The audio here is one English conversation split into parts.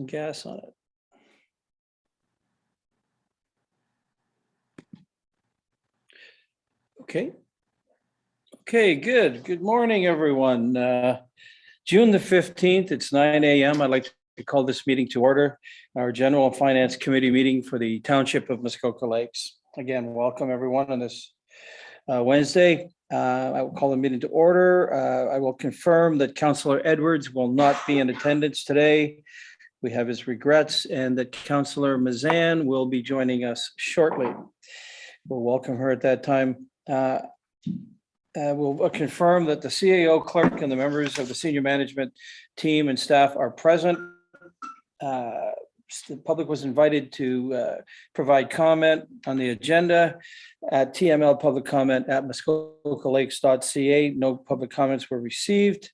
some gas on it. Okay. Okay, good. Good morning, everyone. June the 15th, it's 9 a.m. I'd like to call this meeting to order, our General Finance Committee meeting for the Township of Muskoka Lakes. Again, welcome everyone on this Wednesday. I will call the meeting to order. I will confirm that Councillor Edwards will not be in attendance today. We have his regrets, and that Councillor Mazan will be joining us shortly. We'll welcome her at that time. We'll confirm that the CAO clerk and the members of the senior management team and staff are present. The public was invited to provide comment on the agenda at TML public comment at muskokalakes.ca. No public comments were received.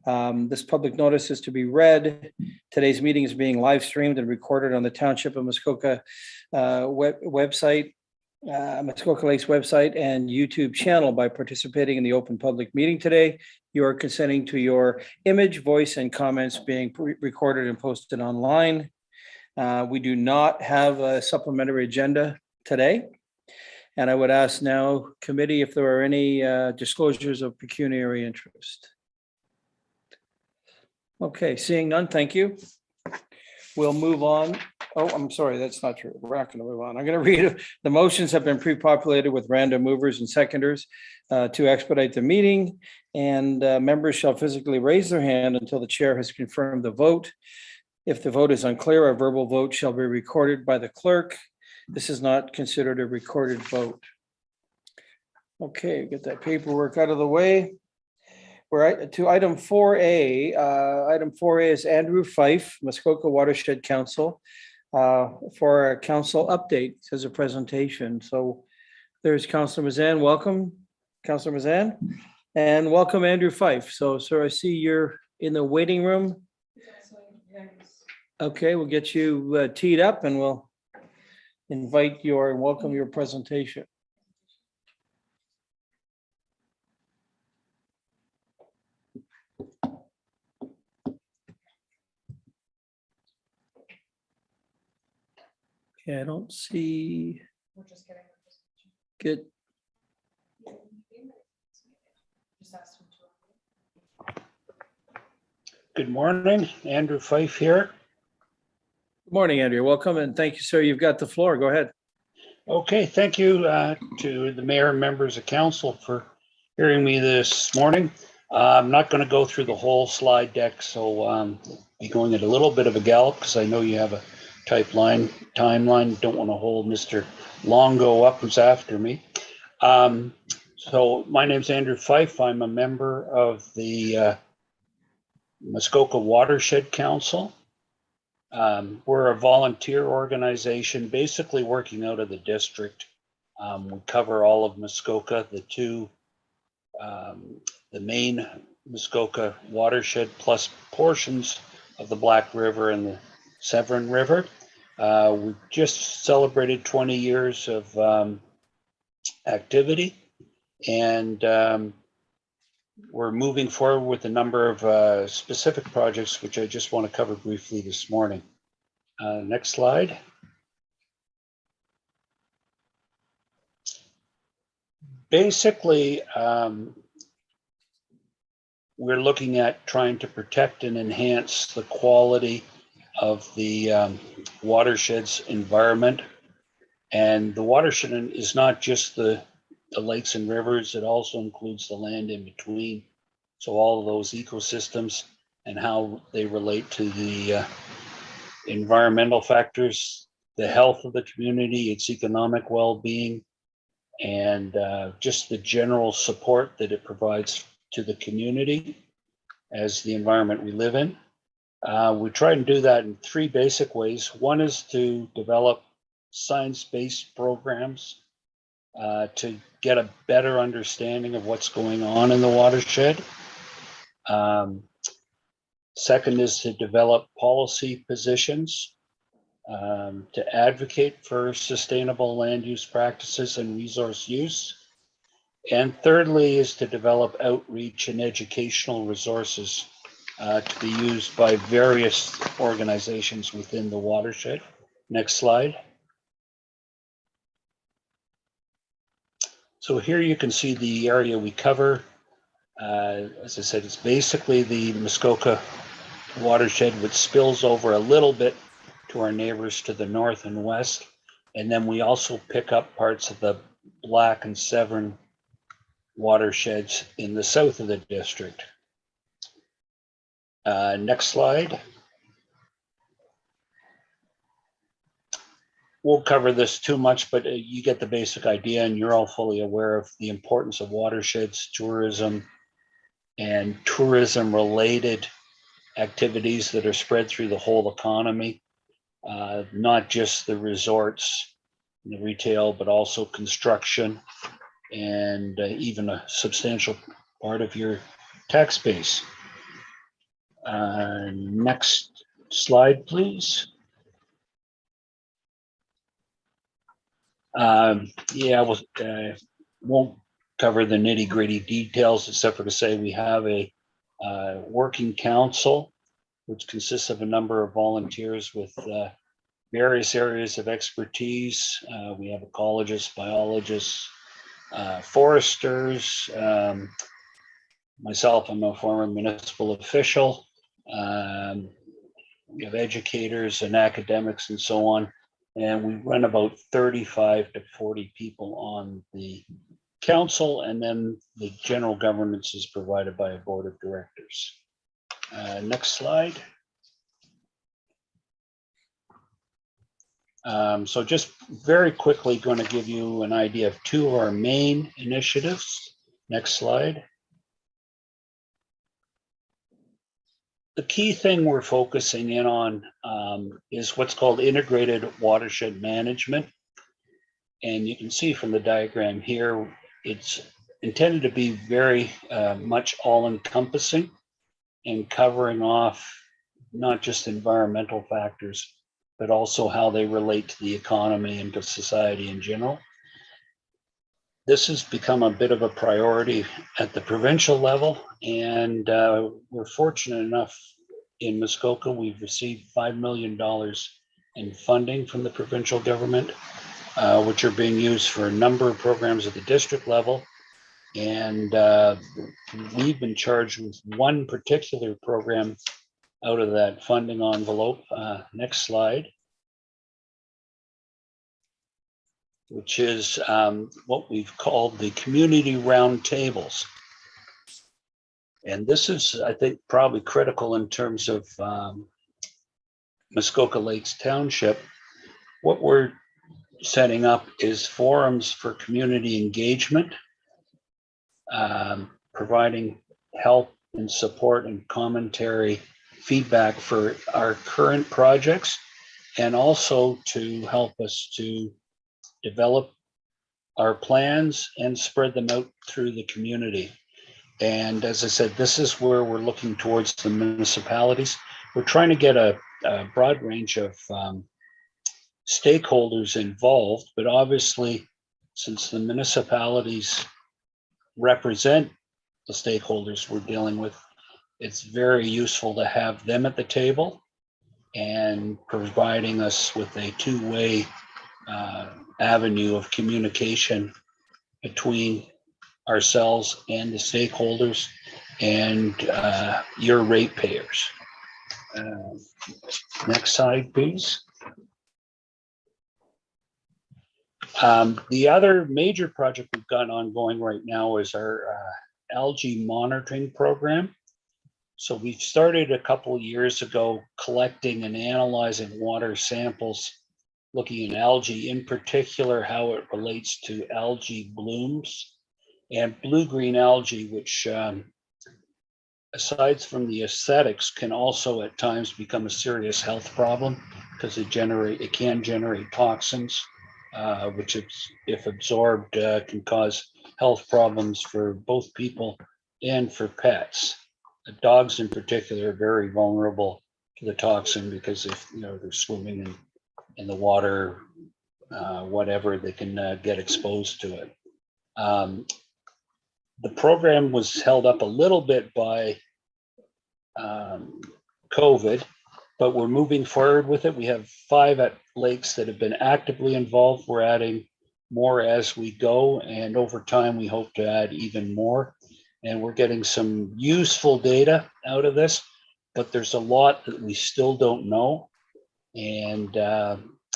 This public notice is to be read. Today's meeting is being live streamed and recorded on the Township of Muskoka website, Muskoka Lakes website and YouTube channel. By participating in the open public meeting today, you are consenting to your image, voice, and comments being recorded and posted online. We do not have a supplementary agenda today. And I would ask now, committee, if there are any disclosures of pecuniary interest. Okay, seeing none, thank you. We'll move on. Oh, I'm sorry, that's not true. We're not going to move on. I'm going to read it. The motions have been pre-populated with random movers and seconders to expedite the meeting, and members shall physically raise their hand until the chair has confirmed the vote. If the vote is unclear, a verbal vote shall be recorded by the clerk. This is not considered a recorded vote. Okay, get that paperwork out of the way. We're to item 4A. Item 4A is Andrew Fyfe, Muskoka Watershed Council, for a council update as a presentation. So there's Councillor Mazan. Welcome, Councillor Mazan, and welcome Andrew Fyfe. So, sir, I see you're in the waiting room. Okay, we'll get you teed up and we'll invite your and welcome your presentation. Okay, I don't see. We're just getting Good. Good morning, Andrew Fyfe here. Good morning, Andrew. Welcome and thank you, sir. You've got the floor. Go ahead. Okay, thank you to the mayor and members of council for hearing me this morning. I'm not going to go through the whole slide deck, so I'll be going at a little bit of a gallop because I know you have a timeline. Don't want to hold Mr. Longo up who's after me. So my name's Andrew Fyfe. I'm a member of the Muskoka Watershed Council. We're a volunteer organization basically working out of the district. We cover all of Muskoka, the main Muskoka watershed plus portions of the Black River and the Severn River. We just celebrated 20 years of activity, and we're moving forward with a number of specific projects, which I just want to cover briefly this morning. Next slide. Basically, we're looking at trying to protect and enhance the quality of the watershed's environment. And the watershed is not just the lakes and rivers, it also includes the land in between. So all of those ecosystems and how they relate to the environmental factors, the health of the community, its economic well-being, and just the general support that it provides to the community as the environment we live in. We try and do that in three basic ways. One is to develop science-based programs to get a better understanding of what's going on in the watershed. Second is to develop policy positions to advocate for sustainable land use practices and resource use. And thirdly is to develop outreach and educational resources to be used by various organizations within the watershed. Next slide. So here you can see the area we cover. As I said, it's basically the Muskoka watershed, which spills over a little bit to our neighbors to the north and west. And then we also pick up parts of the Black and Severn watersheds in the south of the district. Next slide. Won't cover this too much, but you get the basic idea, and you're all fully aware of the importance of watersheds, tourism, and tourism-related activities that are spread through the whole economy, not just the resorts, the retail, but also construction, and even a substantial part of your tax base. Next slide, please. Yeah, we'll, won't cover the nitty gritty details, except for to say we have a working council, which consists of a number of volunteers with various areas of expertise. We have ecologists, biologists, foresters. Myself, I'm a former municipal official. We have educators and academics and so on. And we run about 35 to 40 people on the council, and then the general governance is provided by a board of directors. Next slide. So just very quickly going to give you an idea of two of our main initiatives. Next slide. The key thing we're focusing in on is what's called integrated watershed management. And you can see from the diagram here, it's intended to be very much all-encompassing and covering off not just environmental factors, but also how they relate to the economy and to society in general. This has become a bit of a priority at the provincial level, and we're fortunate enough in Muskoka, we've received $5 million in funding from the provincial government, which are being used for a number of programs at the district level. And we've been charged with one particular program out of that funding envelope. Next slide. Which is what we've called the community roundtables. And this is, I think, probably critical in terms of Muskoka Lakes Township. What we're setting up is forums for community engagement, providing help and support and commentary feedback for our current projects, and also to help us to develop our plans and spread them out through the community. And as I said, this is where we're looking towards the municipalities. We're trying to get a broad range of stakeholders involved, but obviously, since the municipalities represent the stakeholders we're dealing with, it's very useful to have them at the table and providing us with a two-way avenue of communication between ourselves and the stakeholders and your ratepayers. Next slide, please. The other major project we've got ongoing right now is our algae monitoring program. So we started a couple of years ago collecting and analyzing water samples, looking at algae, in particular how it relates to algae blooms and blue-green algae, which aside from the aesthetics can also at times become a serious health problem because it can generate toxins, which if absorbed can cause health problems for both people and for pets. Dogs in particular are very vulnerable to the toxin because if they're swimming in the water, whatever, they can get exposed to it. The program was held up a little bit by COVID, but we're moving forward with it. We have 5 at lakes that have been actively involved. We're adding more as we go, and over time we hope to add even more. And we're getting some useful data out of this, but there's a lot that we still don't know. And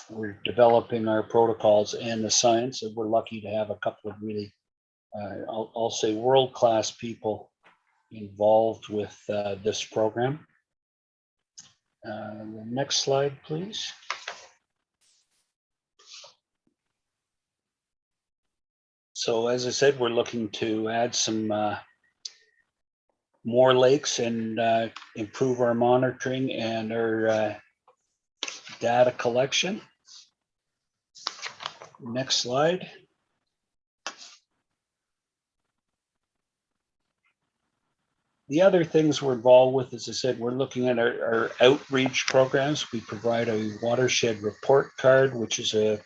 we're developing our protocols and the science, and we're lucky to have a couple of really, I'll say, world-class people involved with this program. The next slide, please. So as I said, we're looking to add some more lakes and improve our monitoring and our data collection. Next slide. The other things we're involved with, as I said, we're looking at our outreach programs. We provide a watershed report card, which is an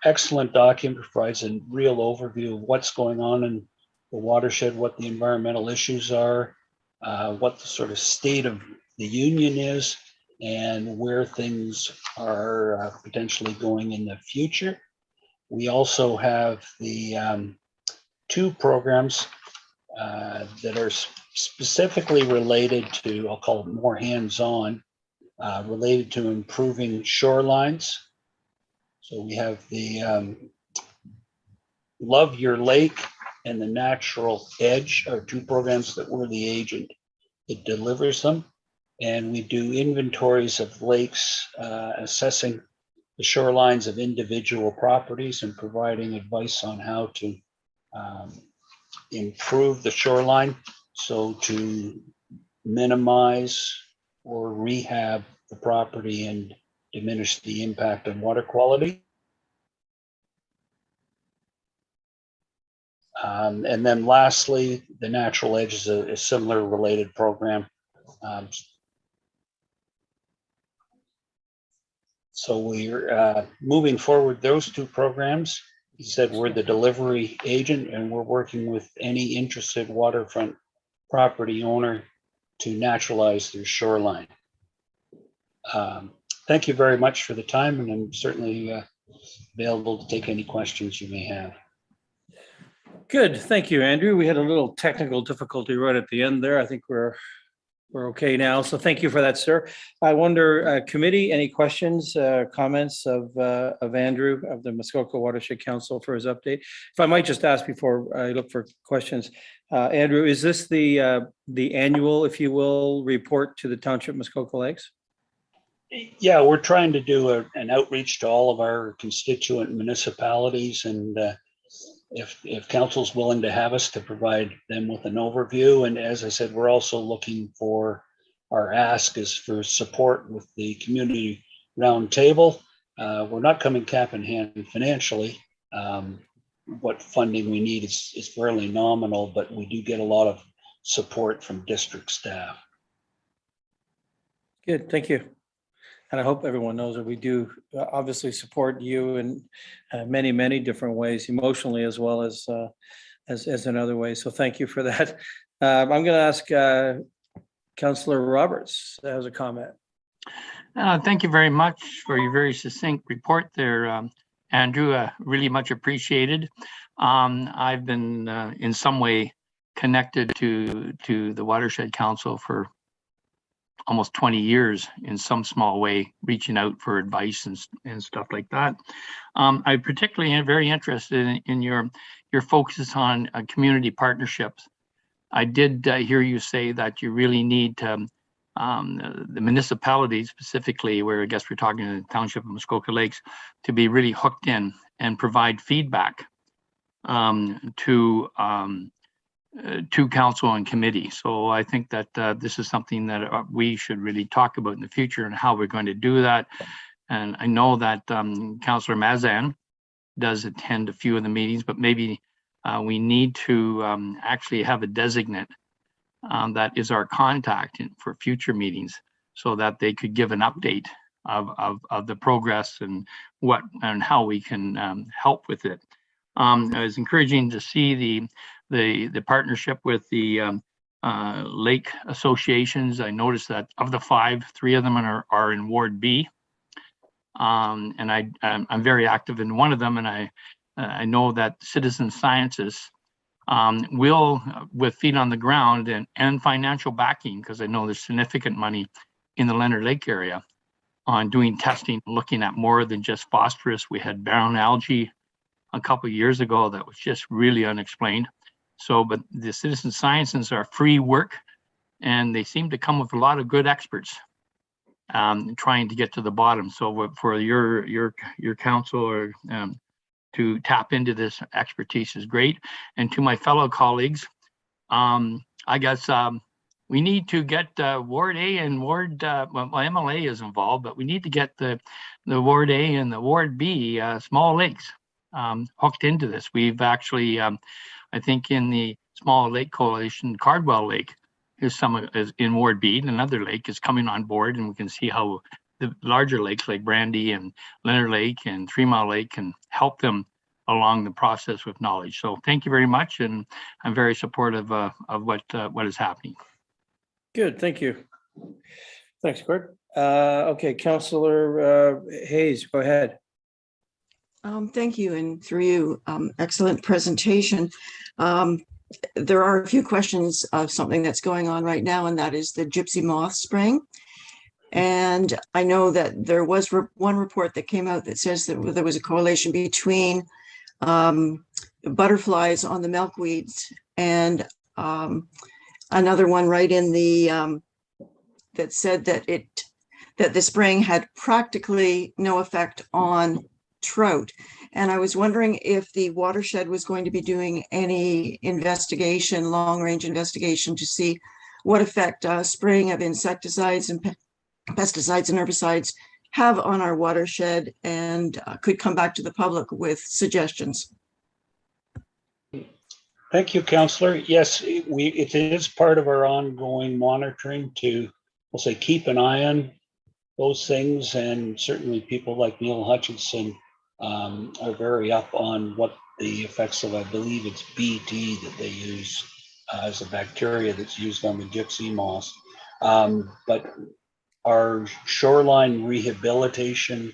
excellent document, provides a real overview of what's going on in the watershed, what the environmental issues are, what the sort of state of the union is, and where things are potentially going in the future. We also have the 2 programs that are specifically related to, I'll call it more hands-on, related to improving shorelines. So we have the Love Your Lake and the Natural Edge are 2 programs that we're the agent that delivers them. And we do inventories of lakes, assessing the shorelines of individual properties and providing advice on how to improve the shoreline, so to minimize or rehab the property and diminish the impact on water quality. And then lastly, the Natural Edge is a similar related program. So we're moving forward those 2 programs. He said we're the delivery agent, and we're working with any interested waterfront property owner to naturalize their shoreline. Thank you very much for the time, and I'm certainly available to take any questions you may have. Good, thank you, Andrew. We had a little technical difficulty right at the end there. I think we're okay now. So thank you for that, sir. I wonder, committee, any questions, comments of Andrew of the Muskoka Watershed Council for his update? If I might just ask before I look for questions, Andrew, is this the annual, if you will, report to the Township Muskoka Lakes? Yeah, we're trying to do an outreach to all of our constituent municipalities, and if council's willing to have us to provide them with an overview. And as I said, we're also looking for, our ask is for support with the community roundtable. We're not coming cap in hand financially. What funding we need is fairly nominal, but we do get a lot of support from district staff. Good, thank you. And I hope everyone knows that we do obviously support you in many, many different ways, emotionally as well as in other ways. So thank you for that. I'm going to ask Councillor Roberts has a comment. Thank you very much for your very succinct report there, Andrew. Really much appreciated. I've been in some way connected to the Watershed Council for almost 20 years in some small way, reaching out for advice and stuff like that. I particularly am very interested in your focus on community partnerships. I did hear you say that you really need the municipalities, specifically where I guess we're talking the Township of Muskoka Lakes, to be really hooked in and provide feedback to council and committee. So I think that this is something that we should really talk about in the future and how we're going to do that. And I know that Councillor Mazan does attend a few of the meetings, but maybe we need to actually have a designate that is our contact for future meetings, so that they could give an update of the progress and what and how we can help with it. It was encouraging to see the partnership with the lake associations. I noticed that of the 5, 3 of them are in Ward B. And I'm very active in one of them, and I know that citizen scientists will, with feet on the ground and financial backing, because I know there's significant money in the Leonard Lake area on doing testing, looking at more than just phosphorus. We had brown algae a couple of years ago that was just really unexplained. So, but the citizen scientists are free work, and they seem to come with a lot of good experts trying to get to the bottom. So for your council or to tap into this expertise is great. And to my fellow colleagues, I guess we need to get Ward A and Ward, well, MLA is involved, but we need to get the Ward A and the Ward B small lakes hooked into this. We've actually, I think in the Small Lake Coalition, Cardwell Lake is in Ward B, and another lake is coming on board, and we can see how the larger lakes like Brandy and Leonard Lake and 3 Mile Lake can help them along the process with knowledge. So thank you very much, and I'm very supportive of what is happening. Good, thank you. Thanks, Gord. Okay, Councillor Hayes, go ahead. Thank you, and through you, excellent presentation. There are a few questions of something that's going on right now, and that is the gypsy moth spraying. And I know that there was one report that came out that says that there was a correlation between butterflies on the milkweeds and another one right in the that said that the spraying had practically no effect on trout. And I was wondering if the Watershed was going to be doing any investigation, long-range investigation, to see what effect spraying of insecticides and pesticides and herbicides have on our watershed, and could come back to the public with suggestions. Thank you, Councillor. Yes, it is part of our ongoing monitoring to, we'll say, keep an eye on those things, and certainly people like Neil Hutchinson are very up on what the effects of, I believe it's BT that they use as a bacteria that's used on the gypsy moth. But our shoreline rehabilitation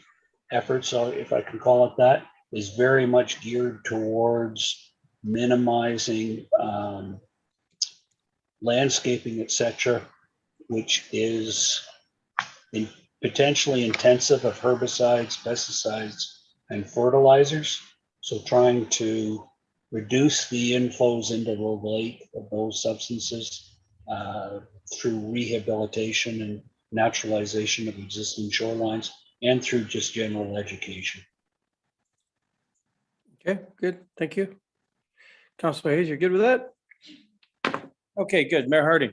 efforts, if I can call it that, is very much geared towards minimizing landscaping, etc., which is potentially intensive of herbicides, pesticides, and fertilizers. So trying to reduce the inflows into the lake of those substances through rehabilitation and naturalization of existing shorelines, and through just general education. Okay, good, thank you. Councillor Hayes, you're good with that? Okay, good. Mayor Harding.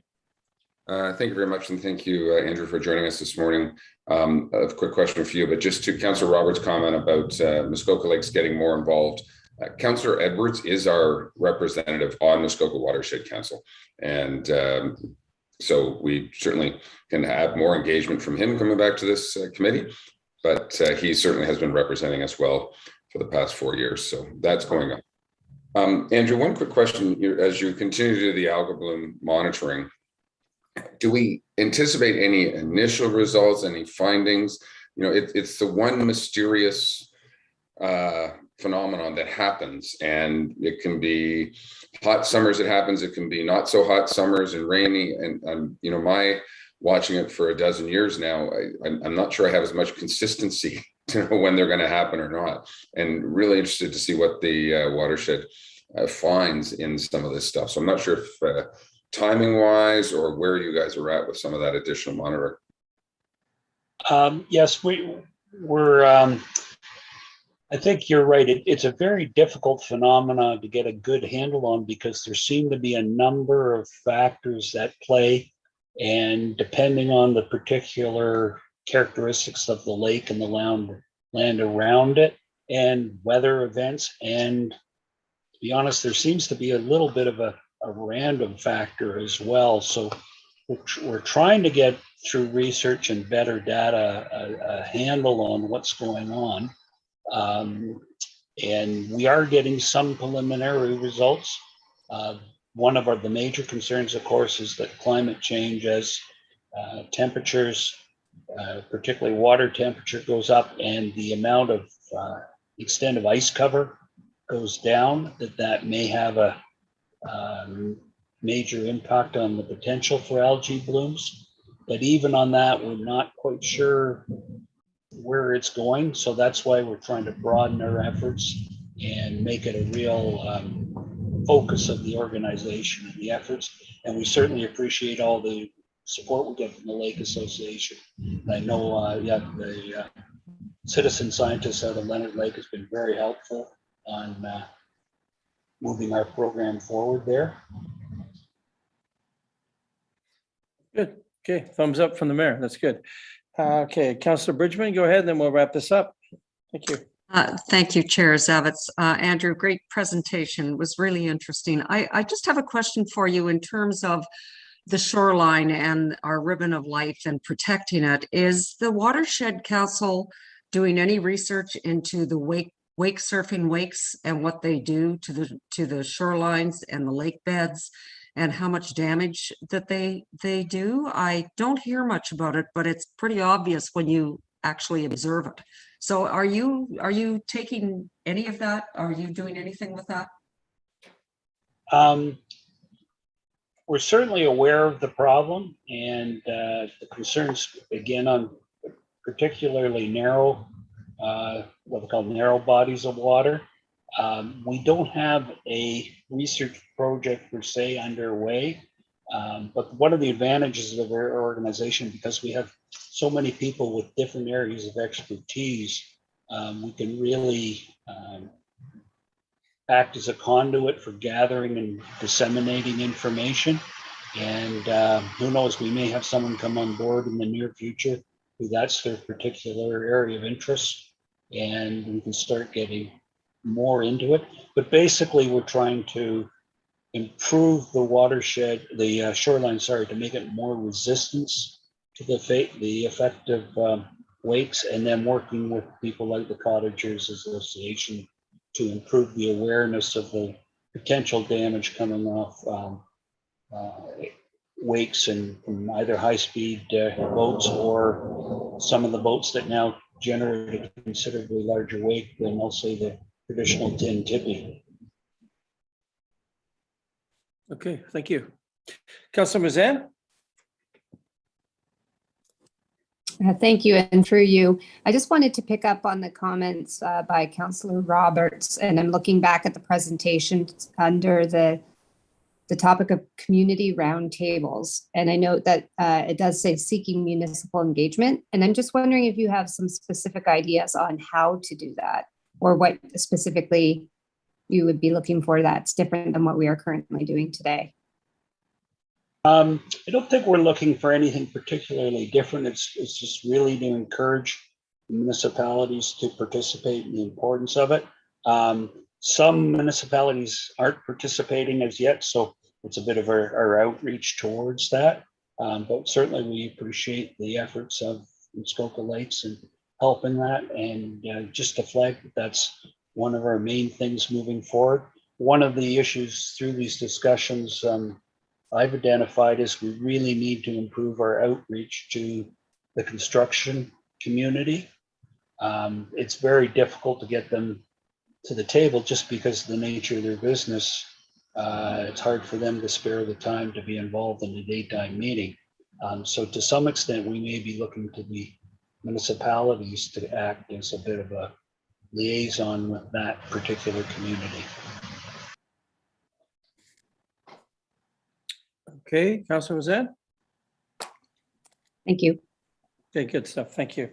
Thank you very much, and thank you, Andrew, for joining us this morning. A quick question for you, but just to Councillor Roberts' comment about Muskoka Lakes getting more involved. Councillor Edwards is our representative on Muskoka Watershed Council, and so we certainly can have more engagement from him coming back to this committee, but he certainly has been representing us well for the past 4 years, so that's going on. Andrew, one quick question. As you continue to do the algal bloom monitoring, do we anticipate any initial results, any findings? You know, it's the one mysterious phenomenon that happens, and it can be hot summers it happens, it can be not so hot summers and rainy, and you know, my watching it for a dozen years now, I'm not sure I have as much consistency to know when they're going to happen or not, and really interested to see what the watershed finds in some of this stuff. So I'm not sure if timing wise or where you guys are at with some of that additional monitoring. Yes, we're I think you're right. It's a very difficult phenomenon to get a good handle on, because there seem to be a number of factors that play, and depending on the particular characteristics of the lake and the land around it, and weather events, and to be honest, there seems to be a little bit of a random factor as well. So we're trying to get through research and better data a handle on what's going on. And we are getting some preliminary results. one of the major concerns, of course, is that climate change, as temperatures, particularly water temperature, goes up and the amount of extent of ice cover goes down, that may have a major impact on the potential for algae blooms. But even on that, we're not quite sure where it's going. So that's why we're trying to broaden our efforts and make it a real focus of the organization and the efforts. And we certainly appreciate all the support we get from the Lake Association. I know, the citizen scientist out of Leonard Lake has been very helpful on moving our program forward there. Good. Okay, thumbs up from the mayor. That's good. Okay, Councillor Bridgman, go ahead, and then we'll wrap this up. Thank you. Thank you, Chair Zavitz. Andrew, great presentation. It was really interesting. I just have a question for you in terms of the shoreline and our ribbon of life and protecting it. Is the Watershed Council doing any research into the wake surfing wakes and what they do to the shorelines and the lake beds and how much damage that they do? I don't hear much about it, but it's pretty obvious when you actually observe it. So are you taking any of that? Are you doing anything with that? We're certainly aware of the problem and the concerns, again, on particularly narrow, what we call narrow bodies of water. We don't have a research project per se underway, but one of the advantages of our organization, because we have so many people with different areas of expertise, we can really act as a conduit for gathering and disseminating information. And who knows, we may have someone come on board in the near future who that's their particular area of interest, and we can start getting more into it. But basically, we're trying to improve the watershed, the shoreline, to make it more resistance to the effect of wakes, and then working with people like the Cottagers Association to improve the awareness of the potential damage coming off wakes and from either high-speed boats or some of the boats that now generate a considerably larger wake than, I'll say, the traditional tin tippy. Okay, thank you. Councillor Mazan? Thank you, and through you, I just wanted to pick up on the comments by Councillor Roberts, and I'm looking back at the presentation under the topic of community roundtables, and I note that it does say seeking municipal engagement, and I'm just wondering if you have some specific ideas on how to do that, or what specifically you would be looking for that's different than what we are currently doing today. I don't think we're looking for anything particularly different. It's just really to encourage municipalities to participate in the importance of it. Some municipalities aren't participating as yet, so it's a bit of our outreach towards that. But certainly we appreciate the efforts of Muskoka Lakes and helping that. And just to flag that's one of our main things moving forward. One of the issues through these discussions I've identified is we really need to improve our outreach to the construction community. It's very difficult to get them to the table just because of the nature of their business. It's hard for them to spare the time to be involved in a daytime meeting. So to some extent, we may be looking to the municipalities to act as a bit of a liaison with that particular community. Okay, Councillor Mazan? Thank you. Okay, good stuff. Thank you.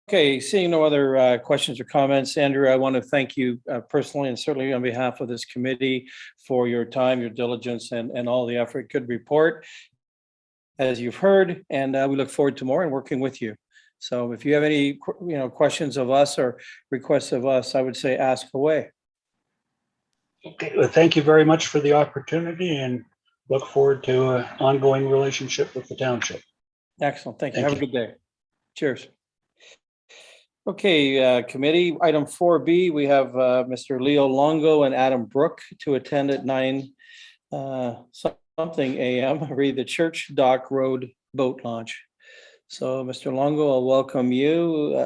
Okay, seeing no other questions or comments, Andrew, I want to thank you personally and certainly on behalf of this committee for your time, your diligence, and all the effort. Good report, as you've heard, and we look forward to more and working with you. So if you have any questions of us or requests of us, I would say ask away. Okay, well, thank you very much for the opportunity and look forward to an ongoing relationship with the township. Excellent. Thank you. Thank Have a good day. Cheers. Okay, committee item 4B, we have Mr. Leo Longo and Adam Brooke to attend at 9 something AM, read the Church Dock Road boat launch. So, Mr. Longo, I'll welcome you.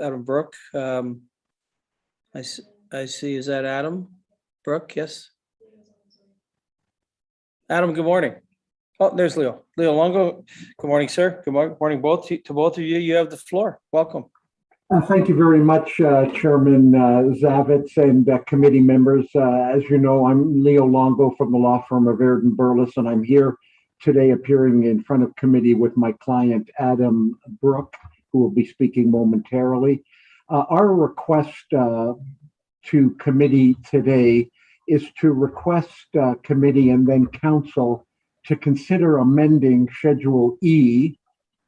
Adam Brooke. I see, is that Adam Brooke? Yes. Adam, good morning. Oh, there's Leo. Leo Longo. Good morning, sir. Good morning, to both of you. You have the floor. Welcome. Thank you very much, Chairman Zavitz and committee members. As you know, I'm Leo Longo from the law firm of Airden Burles, and I'm here today appearing in front of committee with my client, Adam Brooke, who will be speaking momentarily. Our request to committee today is to request committee and then council to consider amending Schedule E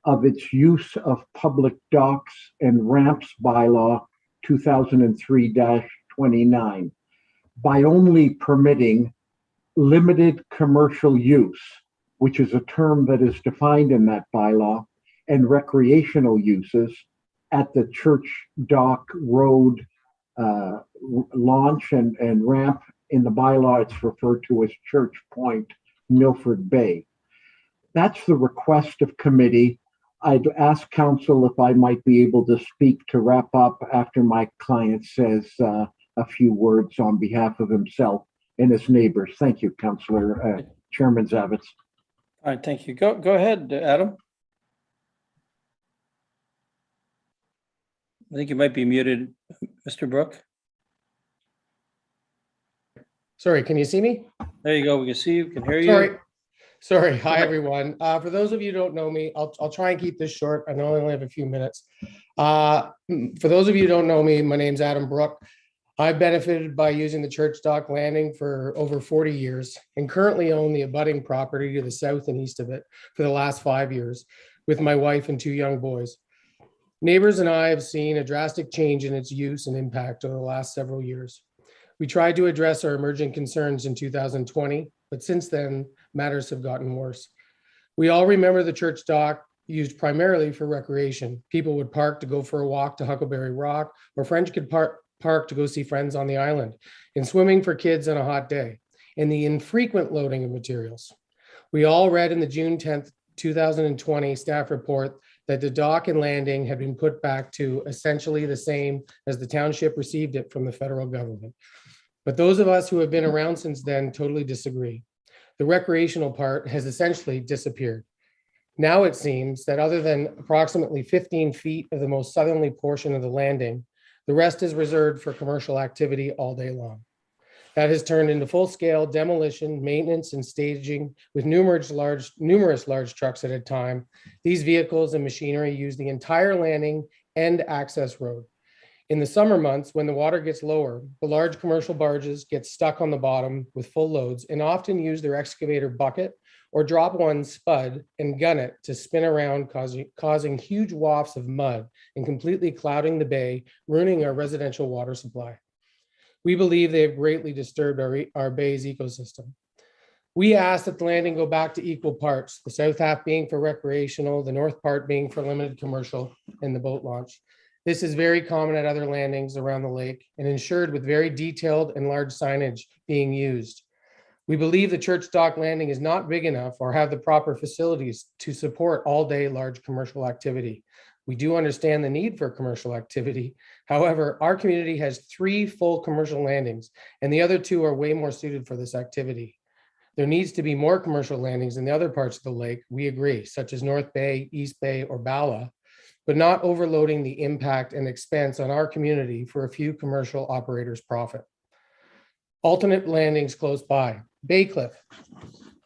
of its use of public docks and ramps bylaw 2003-29 by only permitting limited commercial use, which is a term that is defined in that bylaw, and recreational uses at the Church Dock Road launch and ramp. In the bylaw, it's referred to as Church Point, Milford Bay. That's the request of committee. I'd ask council if I might be able to speak to wrap up after my client says a few words on behalf of himself and his neighbors. Thank you, Councillor Chairman Zavitz. All right, thank you. Go ahead, Adam. I think you might be muted, Mr. Brooke. Sorry, can you see me? There you go. We can see you, can hear you. Sorry. Hi, everyone. For those of you who don't know me, I'll try and keep this short. I know I only have a few minutes. For those of you who don't know me, my name's Adam Brooke. I've benefited by using the Church Dock Landing for over 40 years and currently own the abutting property to the south and east of it for the last 5 years with my wife and 2 young boys. Neighbors and I have seen a drastic change in its use and impact over the last several years. We tried to address our emerging concerns in 2020, but since then, matters have gotten worse. We all remember the Church Dock used primarily for recreation. People would park to go for a walk to Huckleberry Rock, or friends could park to go see friends on the island, and swimming for kids on a hot day, and the infrequent loading of materials. We all read in the June 10th, 2020 staff report that the dock and landing had been put back to essentially the same as the township received it from the federal government. But those of us who have been around since then totally disagree. The recreational part has essentially disappeared. Now it seems that other than approximately 15 feet of the most southerly portion of the landing, the rest is reserved for commercial activity all day long. That has turned into full-scale demolition, maintenance, and staging with numerous large trucks at a time. These vehicles and machinery use the entire landing and access road. In the summer months, when the water gets lower, the large commercial barges get stuck on the bottom with full loads and often use their excavator bucket or drop one spud and gun it to spin around, causing huge wafts of mud and completely clouding the bay, ruining our residential water supply. We believe they have greatly disturbed our bay's ecosystem. We ask that the landing go back to equal parts, the south half being for recreational, the north part being for limited commercial and the boat launch. This is very common at other landings around the lake and ensured with very detailed and large signage being used. We believe the Church Dock Landing is not big enough or have the proper facilities to support all-day large commercial activity. We do understand the need for commercial activity. However, our community has 3 full commercial landings and the other 2 are way more suited for this activity. There needs to be more commercial landings in the other parts of the lake, we agree, such as North Bay, East Bay, or Bala, but not overloading the impact and expense on our community for a few commercial operators' profit. Alternate landings close by. Baycliff.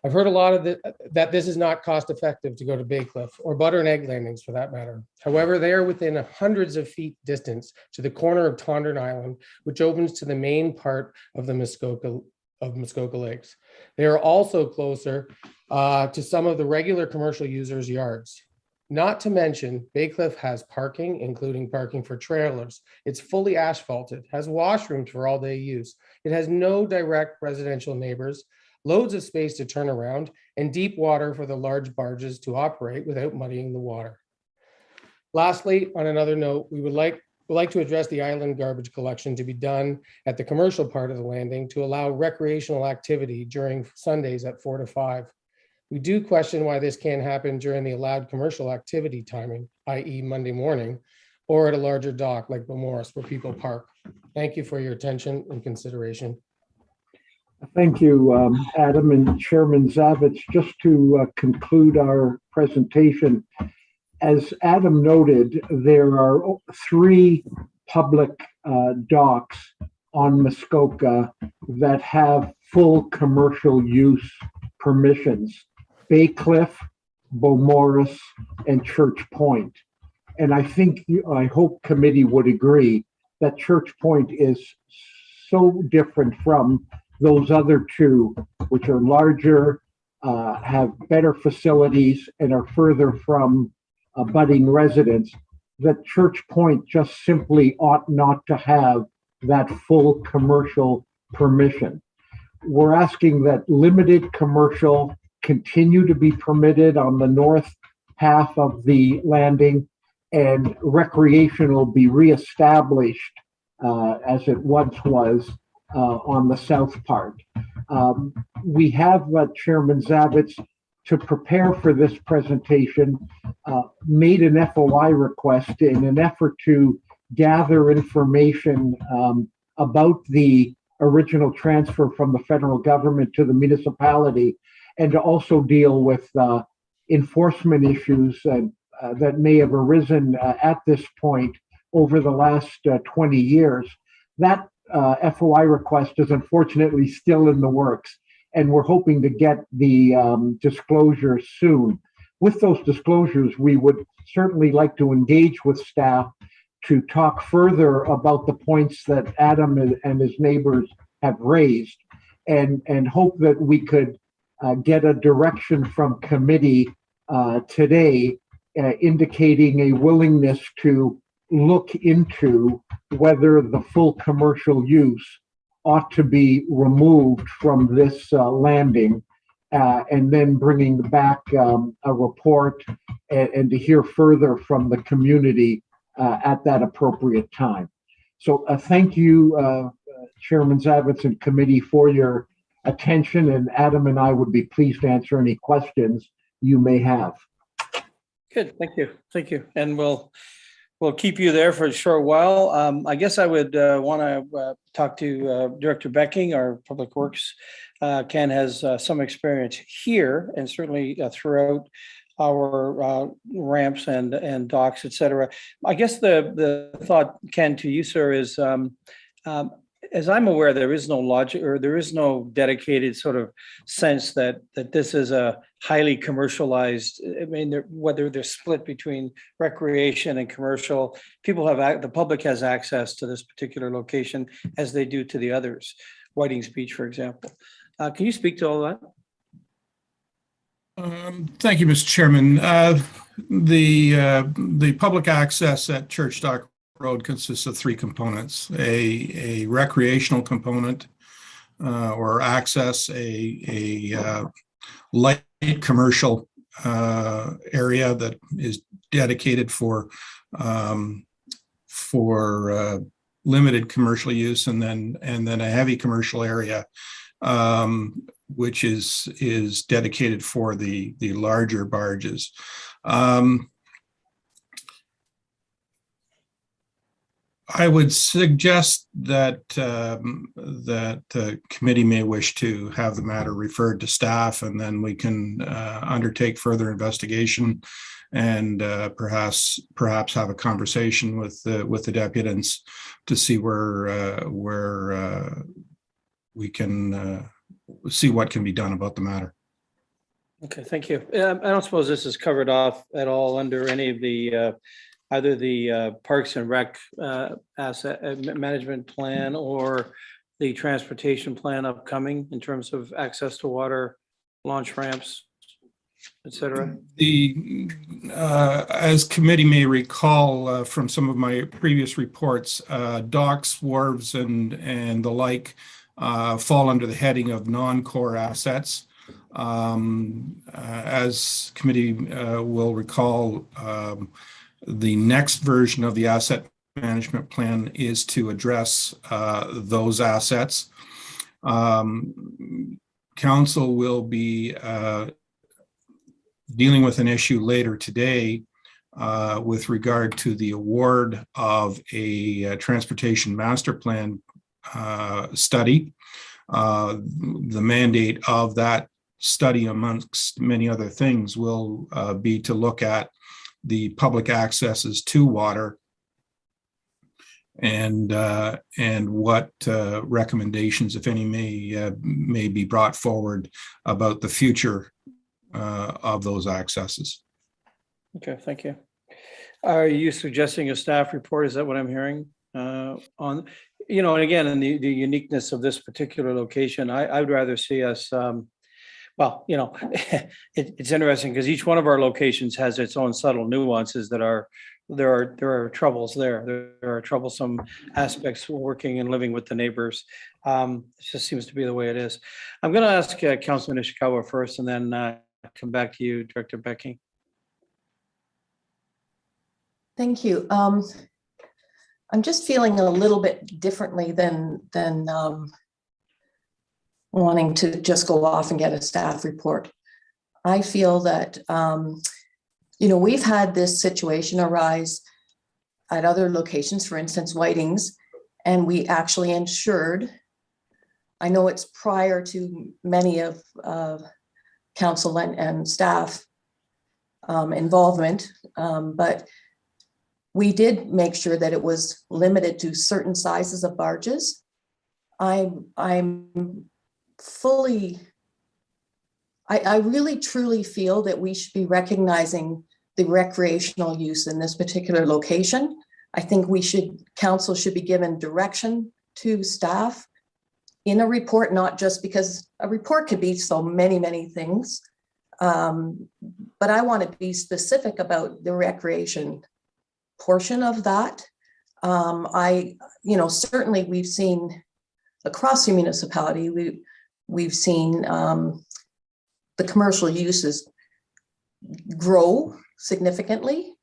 I've heard a lot of that this is not cost effective to go to Baycliff or Butter and Egg landings for that matter. However, they are within hundreds of feet distance to the corner of Tondern Island, which opens to the main part of the Muskoka Lakes. They are also closer to some of the regular commercial users' yards. Not to mention, Baycliff has parking, including parking for trailers. It's fully asphalted, has washrooms for all-day use. It has no direct residential neighbors, loads of space to turn around, and deep water for the large barges to operate without muddying the water. Lastly, on another note, we would like would like to address the island garbage collection to be done at the commercial part of the landing to allow recreational activity during Sundays at 4 to 5. We do question why this can't happen during the allowed commercial activity timing, i.e. Monday morning, or at a larger dock like Beaumaris where people park. Thank you for your attention and consideration. Thank you, Adam and Chairman Zavitz. Just to conclude our presentation, as Adam noted, there are 3 public docks on Muskoka that have full commercial use permissions: Bay Cliff, Beaumaris, and Church Point. And I hope committee would agree that Church Point is so different from those other 2, which are larger, have better facilities, and are further from abutting residents, that Church Point just simply ought not to have that full commercial permission. We're asking that limited commercial continue to be permitted on the north half of the landing, and recreational be reestablished as it once was on the south part. We have Chairman Zavitz, to prepare for this presentation, made an FOI request in an effort to gather information about the original transfer from the federal government to the municipality, and to also deal with enforcement issues that may have arisen at this point over the last 20 years. That FOI request is unfortunately still in the works, and we're hoping to get the disclosure soon. With those disclosures, we would certainly like to engage with staff to talk further about the points that Adam and his neighbors have raised, and hope that we could get a direction from committee today indicating a willingness to look into whether the full commercial use ought to be removed from this landing, and then bringing back a report and to hear further from the community at that appropriate time. So thank you, Chairman Zavitz and committee, for your attention, and Adam and I would be pleased to answer any questions you may have. Good, thank you. And we'll keep you there for a short while. I guess I would want to talk to Director Becking, our Public Works. Ken has some experience here and certainly throughout our ramps and docks, et cetera. I guess the thought, Ken, to you, sir, is as I'm aware, there is no logic, or there is no dedicated sort of sense that this is a highly commercialized. I mean, whether they're split between recreation and commercial, the public has access to this particular location as they do to the others. Whiting's Beach, for example. Can you speak to all that? Thank you, Mr. Chairman. The public access at Church Dock Road consists of 3 components: a recreational component or access, a light commercial area that is dedicated for limited commercial use, and then a heavy commercial area which is dedicated for the larger barges. I would suggest that the committee may wish to have the matter referred to staff, and then we can undertake further investigation and perhaps have a conversation with the deputants to see where we can see what can be done about the matter. Okay, thank you. I don't suppose this is covered off at all under any of the either the Parks and Rec asset management plan or the transportation plan upcoming in terms of access to water, launch ramps, et cetera? As committee may recall from some of my previous reports, docks, wharves, and the like fall under the heading of non-core assets. As committee will recall, the next version of the asset management plan is to address those assets. Council will be dealing with an issue later today with regard to the award of a transportation master plan study. The mandate of that study, amongst many other things, will be to look at the public accesses to water and what recommendations, if any, may be brought forward about the future of those accesses. Okay, thank you. Are you suggesting a staff report? Is that what I'm hearing? On, you know, and again, in the uniqueness of this particular location, I would rather see us, well, you know, it's interesting because each one of our locations has its own subtle nuances that are, there are troubles there. There are troublesome aspects working and living with the neighbors. It just seems to be the way it is. I'm going to ask Councilman Ishikawa first and then come back to you, Director Becky. Thank you. I'm just feeling a little bit differently than wanting to just go off and get a staff report. I feel that, you know, we've had this situation arise at other locations, for instance, Whiting's, and we actually ensured, I know it's prior to many of council and staff involvement, but we did make sure that it was limited to certain sizes of barges. I'm fully, I really truly feel that we should be recognizing the recreational use in this particular location. I think council should be given direction to staff in a report, not just because a report could be so many things, but I want to be specific about the recreation portion of that. You know, certainly we've seen across the municipality, we've seen the commercial uses grow significantly,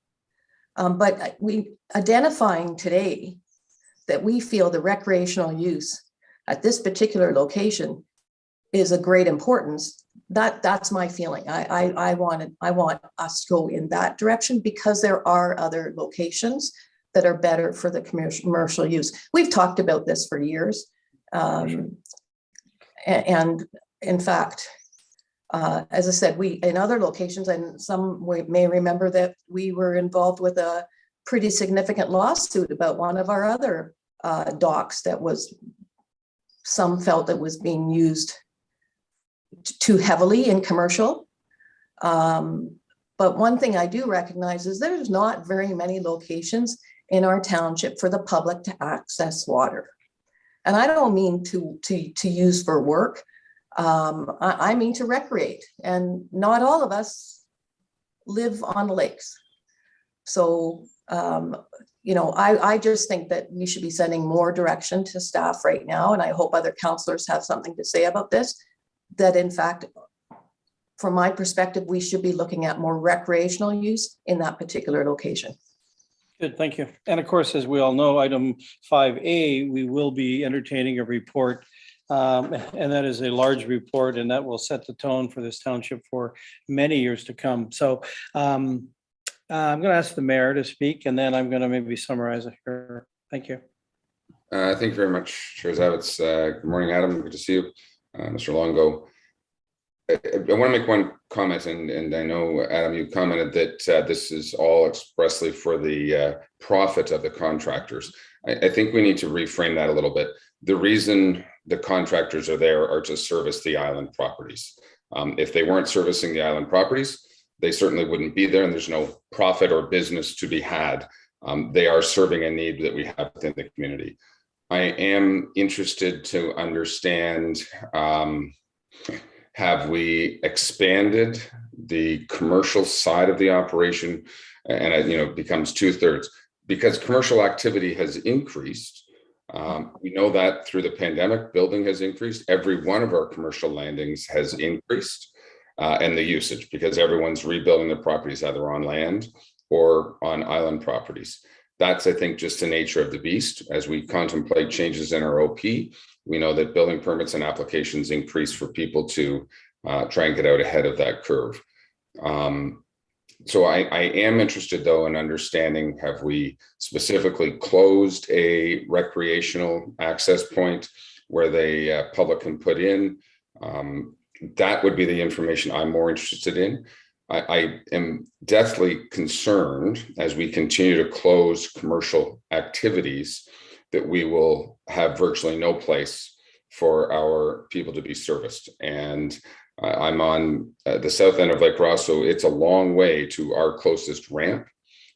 but we identifying today that we feel the recreational use at this particular location is a great importance. That's my feeling. I want us to go in that direction because there are other locations that are better for the commercial use. We've talked about this for years. And in fact, as I said, we in other locations, and some may remember that we were involved with a pretty significant lawsuit about one of our other docks that was, some felt that was being used too heavily in commercial. But one thing I do recognize is there's not very many locations in our township for the public to access water. And I don't mean to use for work. I mean to recreate, and not all of us live on lakes. So, you know, I just think that we should be sending more direction to staff right now. And I hope other councillors have something to say about this, that in fact, from my perspective, we should be looking at more recreational use in that particular location. Good, thank you. And of course, as we all know, item 5A, we will be entertaining a report, and that is a large report, and that will set the tone for this township for many years to come. So I'm going to ask the mayor to speak, and then I'm going to maybe summarize it here. Thank you. Thank you very much, Chair Zavitz. Good morning, Adam. Good to see you. Mr. Longo. I want to make one comment, and I know, Adam, you commented that this is all expressly for the profit of the contractors. I think we need to reframe that a little bit. The reason the contractors are there are to service the island properties. If they weren't servicing the island properties, they certainly wouldn't be there, and there's no profit or business to be had. They are serving a need that we have within the community. I am interested to understand, have we expanded the commercial side of the operation, and it becomes 2/3 because commercial activity has increased. We know that through the pandemic, building has increased. Every one of our commercial landings has increased, and the usage, because everyone's rebuilding their properties either on land or on island properties. That's, I think, just the nature of the beast. As we contemplate changes in our OP, we know that building permits and applications increase for people to try and get out ahead of that curve. So I am interested, though, in understanding, have we specifically closed a recreational access point where the public can put in? That would be the information I'm more interested in. I am deathly concerned as we continue to close commercial activities that we will have virtually no place for our people to be serviced. And I'm on the south end of Lake Ross, so it's a long way to our closest ramp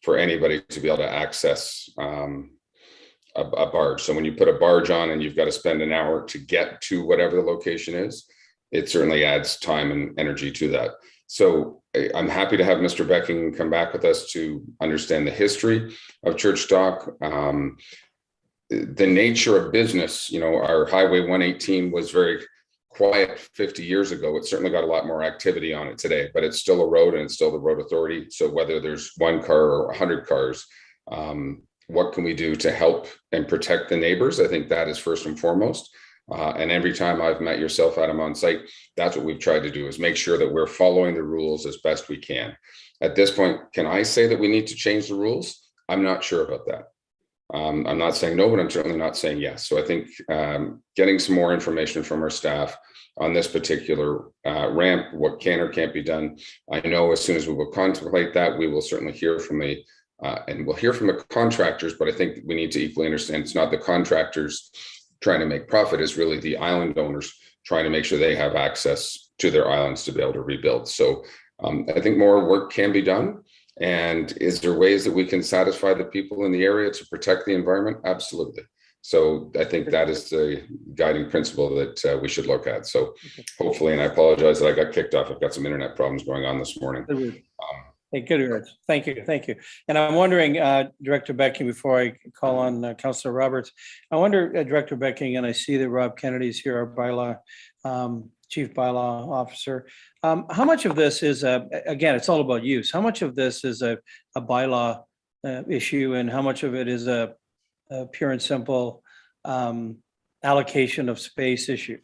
for anybody to be able to access a barge. So when you put a barge on and you've got to spend an hour to get to whatever the location is, it certainly adds time and energy to that. So I'm happy to have Mr. Becking come back with us to understand the history of Church Dock. The nature of business, you know, our Highway 118 was very quiet 50 years ago. It certainly got a lot more activity on it today, but it's still a road and it's still the road authority. So whether there's one car or 100 cars, what can we do to help and protect the neighbors? I think that is first and foremost. And every time I've met yourself, Adam, on site, that's what we've tried to do, is make sure that we're following the rules as best we can. At this point, can I say that we need to change the rules? I'm not sure about that. I'm not saying no, but I'm certainly not saying yes. So I think getting some more information from our staff on this particular ramp, what can or can't be done. I know as soon as we will contemplate that, we will certainly hear from and we'll hear from the contractors, but I think we need to equally understand it's not the contractors trying to make profit, is really the island owners trying to make sure they have access to their islands to be able to rebuild. So I think more work can be done. And is there ways that we can satisfy the people in the area to protect the environment? Absolutely. So I think that is the guiding principle that we should look at. So hopefully, and I apologize that I got kicked off. I've got some internet problems going on this morning. Hey, good. Thank you. Thank you. And I'm wondering, Director Becking, before I call on Councillor Roberts, I wonder, Director Becking, and I see that Rob Kennedy's here, our bylaw, Chief Bylaw Officer. How much of this is, again, it's all about use. How much of this is a bylaw issue, and how much of it is a pure and simple allocation of space issue?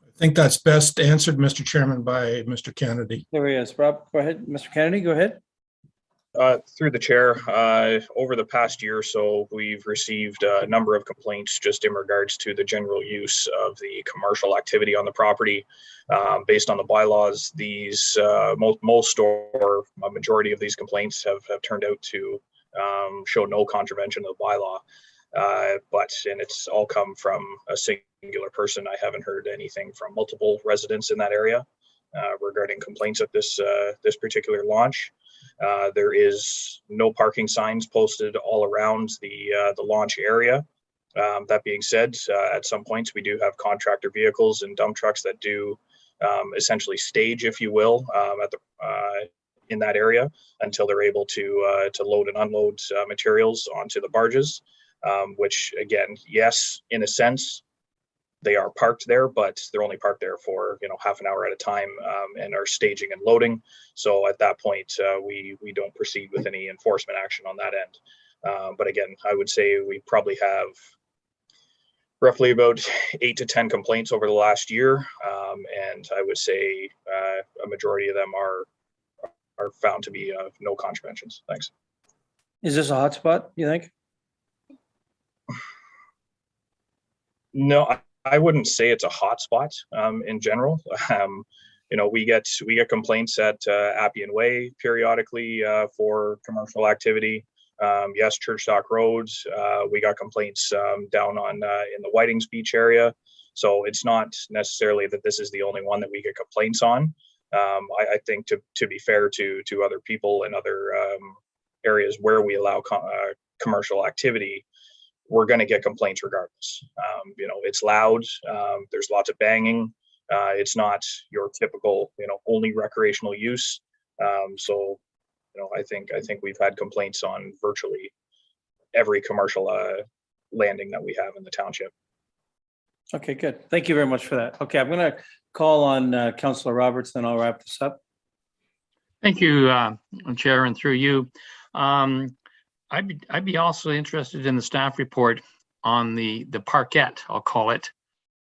I think that's best answered, Mr. Chairman, by Mr. Kennedy. There he is. Rob, go ahead. Mr. Kennedy, go ahead. Through the chair, over the past year or so, we've received a number of complaints just in regards to the general use of the commercial activity on the property. Based on the bylaws, these most or a majority of these complaints have turned out to show no contravention of the bylaw. And it's all come from a singular person. I haven't heard anything from multiple residents in that area regarding complaints at this particular launch. There is no parking signs posted all around the launch area. That being said, at some points we do have contractor vehicles and dump trucks that do essentially stage, if you will, in that area until they're able to load and unload materials onto the barges. Which again, yes, in a sense, they are parked there, but they're only parked there for half an hour at a time and are staging and loading. So at that point, we don't proceed with any enforcement action on that end. But again, I would say we probably have roughly about 8 to 10 complaints over the last year, and I would say a majority of them are found to be no contraventions. Thanks. Is this a hotspot, you think? No, I wouldn't say it's a hotspot in general. We get complaints at Appian Way periodically for commercial activity. Yes, Church Dock Road. We got complaints down on in the Whitings Beach area. So it's not necessarily that this is the only one that we get complaints on. I think to be fair to other people in other areas where we allow commercial activity, we're going to get complaints regardless. It's loud. There's lots of banging. It's not your typical, only recreational use. So I think we've had complaints on virtually every commercial landing that we have in the township. Okay, good. Thank you very much for that. Okay, I'm going to call on Councillor Roberts, then I'll wrap this up. Thank you, Chair, and through you. I'd be also interested in the staff report on the parkette, I'll call it,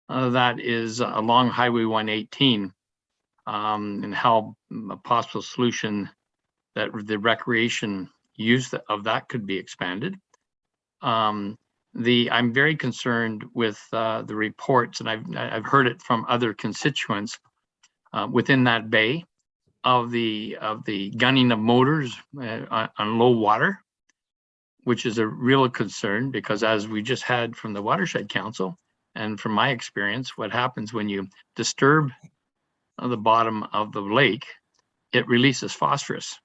that is along Highway 118, and how a possible solution that the recreation use of that could be expanded. I'm very concerned with the reports, and I've heard it from other constituents within that bay of the gunning of motors on low water, which is a real concern, because as we just had from the Watershed Council and from my experience, what happens when you disturb the bottom of the lake, it releases phosphorus.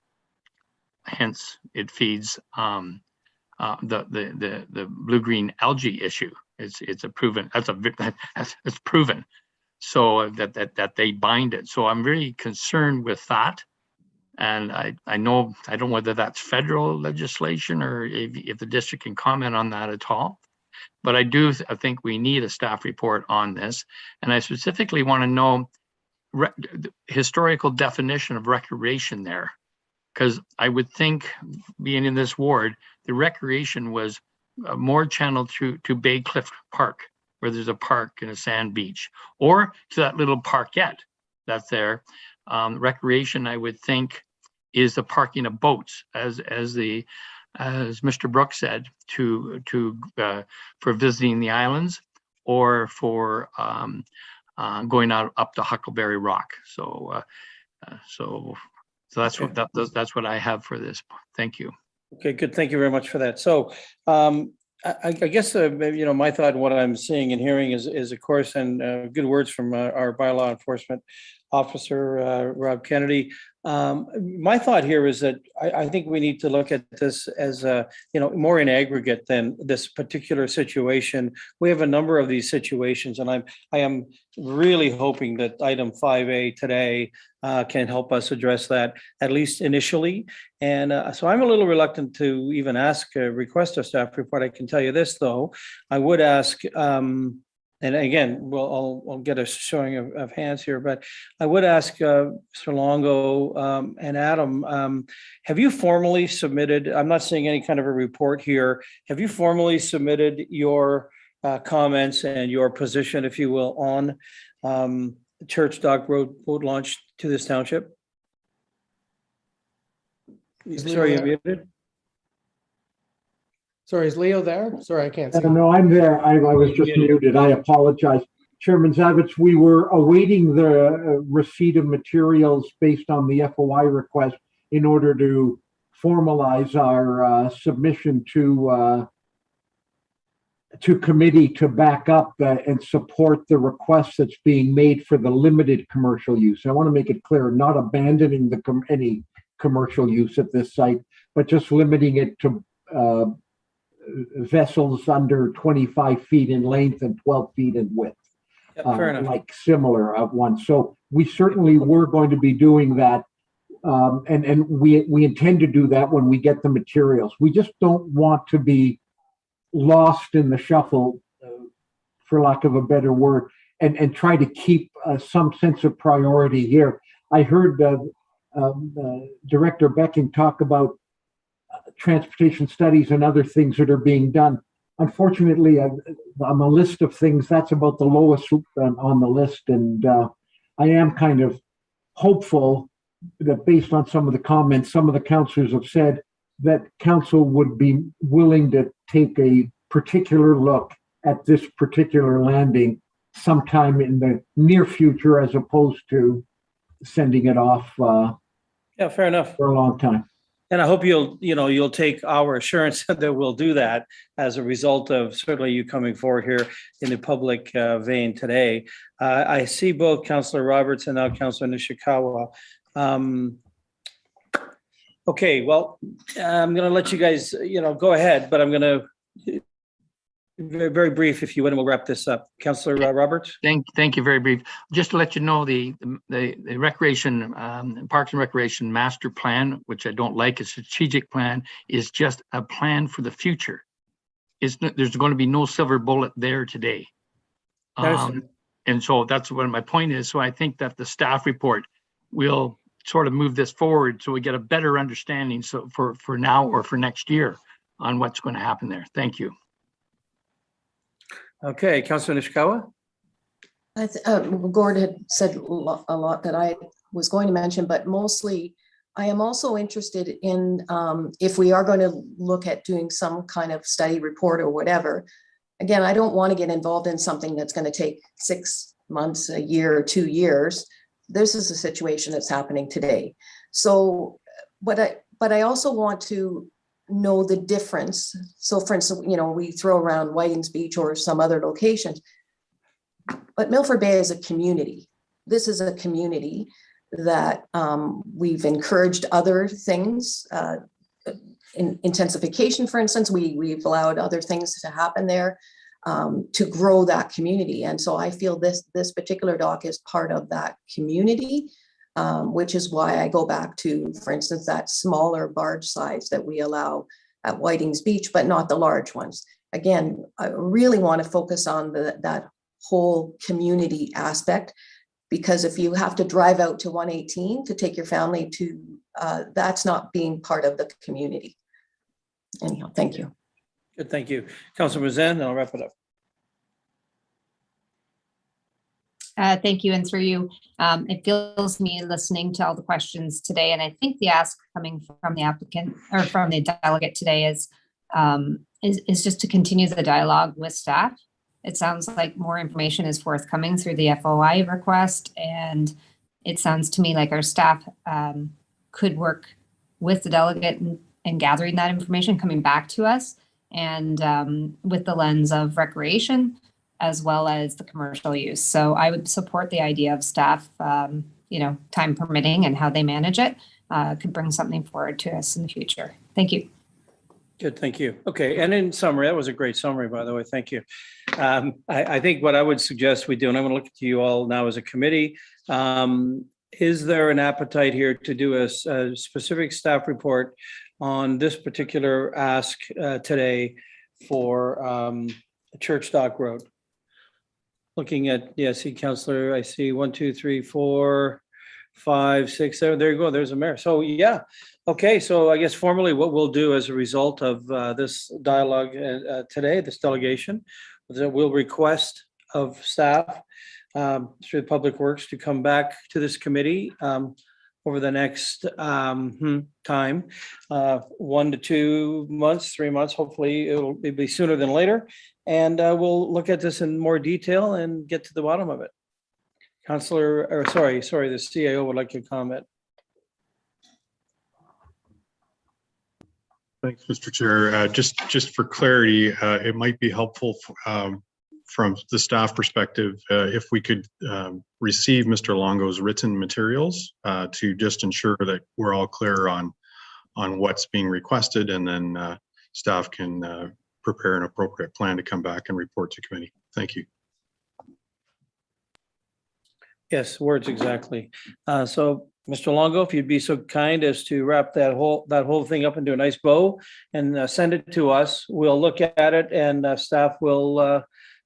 Hence, it feeds the blue-green algae issue. It's a proven, it's proven. So that they bind it. So I'm very concerned with that. And I know, I don't know whether that's federal legislation or if the district can comment on that at all. But I think we need a staff report on this. And I specifically want to know the historical definition of recreation there. Because I would think, being in this ward, the recreation was more channeled to Bay Cliff Park, where there's a park and a sand beach, or to that little parkette that's there. Recreation, I would think, is the parking of boats, as Mr. Brooke said, for visiting the islands, or for going out up to Huckleberry Rock. So that's what I have for this. Thank you. Okay, good. Thank you very much for that. So I guess my thought, what I'm seeing and hearing is of course, and good words from our bylaw enforcement officer, Rob Kennedy. My thought here is that I think we need to look at this as more in aggregate than this particular situation. We have a number of these situations, and I am really hoping that item 5A today can help us address that, at least initially. And so I'm a little reluctant to even request a staff report. I can tell you this, though. I would ask, and again, I'll get a showing of hands here, but I would ask Mr. Longo and Adam, have you formally submitted, I'm not seeing any kind of a report here, have you formally submitted your comments and your position, if you will, on Church Dock Road boat launch to this township? Sorry, you muted? Sorry, is Leo there? Sorry, I can't see. No, I'm there. I was just muted. I apologize. Chairman Zavitz, we were awaiting the receipt of materials based on the FOI request in order to formalize our submission to committee to back up and support the request that's being made for the limited commercial use. I want to make it clear, not abandoning any commercial use at this site, but just limiting it to vessels under 25 feet in length and 12 feet in width. Fair enough. Like similar ones. So we certainly were going to be doing that. And we intend to do that when we get the materials. We just don't want to be lost in the shuffle, for lack of a better word, and try to keep some sense of priority here. I heard Director Becking talk about transportation studies and other things that are being done. Unfortunately, on the list of things, that's about the lowest on the list. And I am kind of hopeful that based on some of the comments, some of the councillors have said that council would be willing to take a particular look at this particular landing sometime in the near future, as opposed to sending it off fair enough. for a long time. And I hope you'll take our assurance that we'll do that as a result of certainly you coming forward here in the public vein today. I see both Councillor Roberts and now Councillor Nishikawa. Okay, well, I'm going to let you guys, go ahead, but I'm going to very, very brief, if you would, and we'll wrap this up. Councillor Roberts. Thank you. Very brief. Just to let you know, the recreation, Parks and Recreation Master Plan, which I don't like, a strategic plan, is just a plan for the future. There's going to be no silver bullet there today. And so that's what my point is. So I think that the staff report will sort of move this forward so we get a better understanding so for now or for next year on what's going to happen there. Thank you. Okay, Councilor Nishikawa? Gord had said a lot that I was going to mention, but mostly I am also interested in if we are going to look at doing some kind of study report or whatever. Again, I don't want to get involved in something that's going to take 6 months, a year, or 2 years. This is a situation that's happening today. So, but I also want to know the difference. So for instance, we throw around Whiting's Beach or some other locations, but Milford Bay is a community. This is a community that we've encouraged other things, in intensification, for instance, we've allowed other things to happen there to grow that community. And so I feel this particular dock is part of that community, which is why I go back to, for instance, that smaller barge size that we allow at Whiting's Beach, but not the large ones. Again, I really want to focus on that whole community aspect, because if you have to drive out to 118 to take your family to, that's not being part of the community. Anyhow, thank you. Good, thank you. Councilor Mazan, and I'll wrap it up. Thank you, and through you. It feels to me listening to all the questions today, and I think the ask coming from the applicant or from the delegate today is just to continue the dialogue with staff. It sounds like more information is forthcoming through the FOI request, and it sounds to me like our staff could work with the delegate in gathering that information, coming back to us, and with the lens of recreation as well as the commercial use. So I would support the idea of staff, time permitting and how they manage it, could bring something forward to us in the future. Thank you. Good, thank you. Okay, and in summary, that was a great summary, by the way, thank you. I think what I would suggest we do, and I'm going to look to you all now as a committee, is there an appetite here to do a specific staff report on this particular ask today for Church Dock Road? Looking at, yeah, I see Councillor, I see 1, 2, 3, 4, 5, 6, 7. There you go. There's a mayor. So yeah. Okay. So I guess formally what we'll do as a result of this dialogue today, this delegation, is that we'll request of staff through Public Works to come back to this committee over the next time, 1 to 2 months, 3 months. Hopefully it'll be sooner than later. And we'll look at this in more detail and get to the bottom of it. Councillor, or sorry, the CAO would like to comment. Thanks, Mr. Chair. Just for clarity, it might be helpful from the staff perspective if we could receive Mr. Longo's written materials to just ensure that we're all clear on what's being requested, and then staff can prepare an appropriate plan to come back and report to committee. Thank you. Yes, words exactly. So Mr. Longo, if you'd be so kind as to wrap that whole thing up into a nice bow and send it to us, we'll look at it, and staff will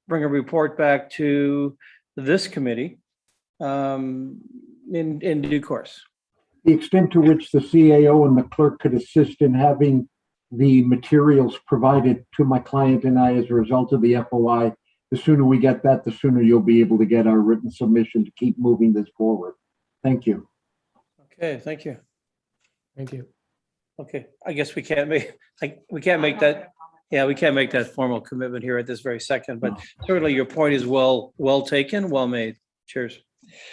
bring a report back to this committee in due course. The extent to which the CAO and the clerk could assist in having the materials provided to my client and I as a result of the FOI, the sooner we get that, the sooner you'll be able to get our written submission to keep moving this forward. Thank you. Okay, thank you. Thank you. Okay, I guess we can't make that. Yeah, we can't make that formal commitment here at this very second, but certainly your point is well taken, well made. Cheers.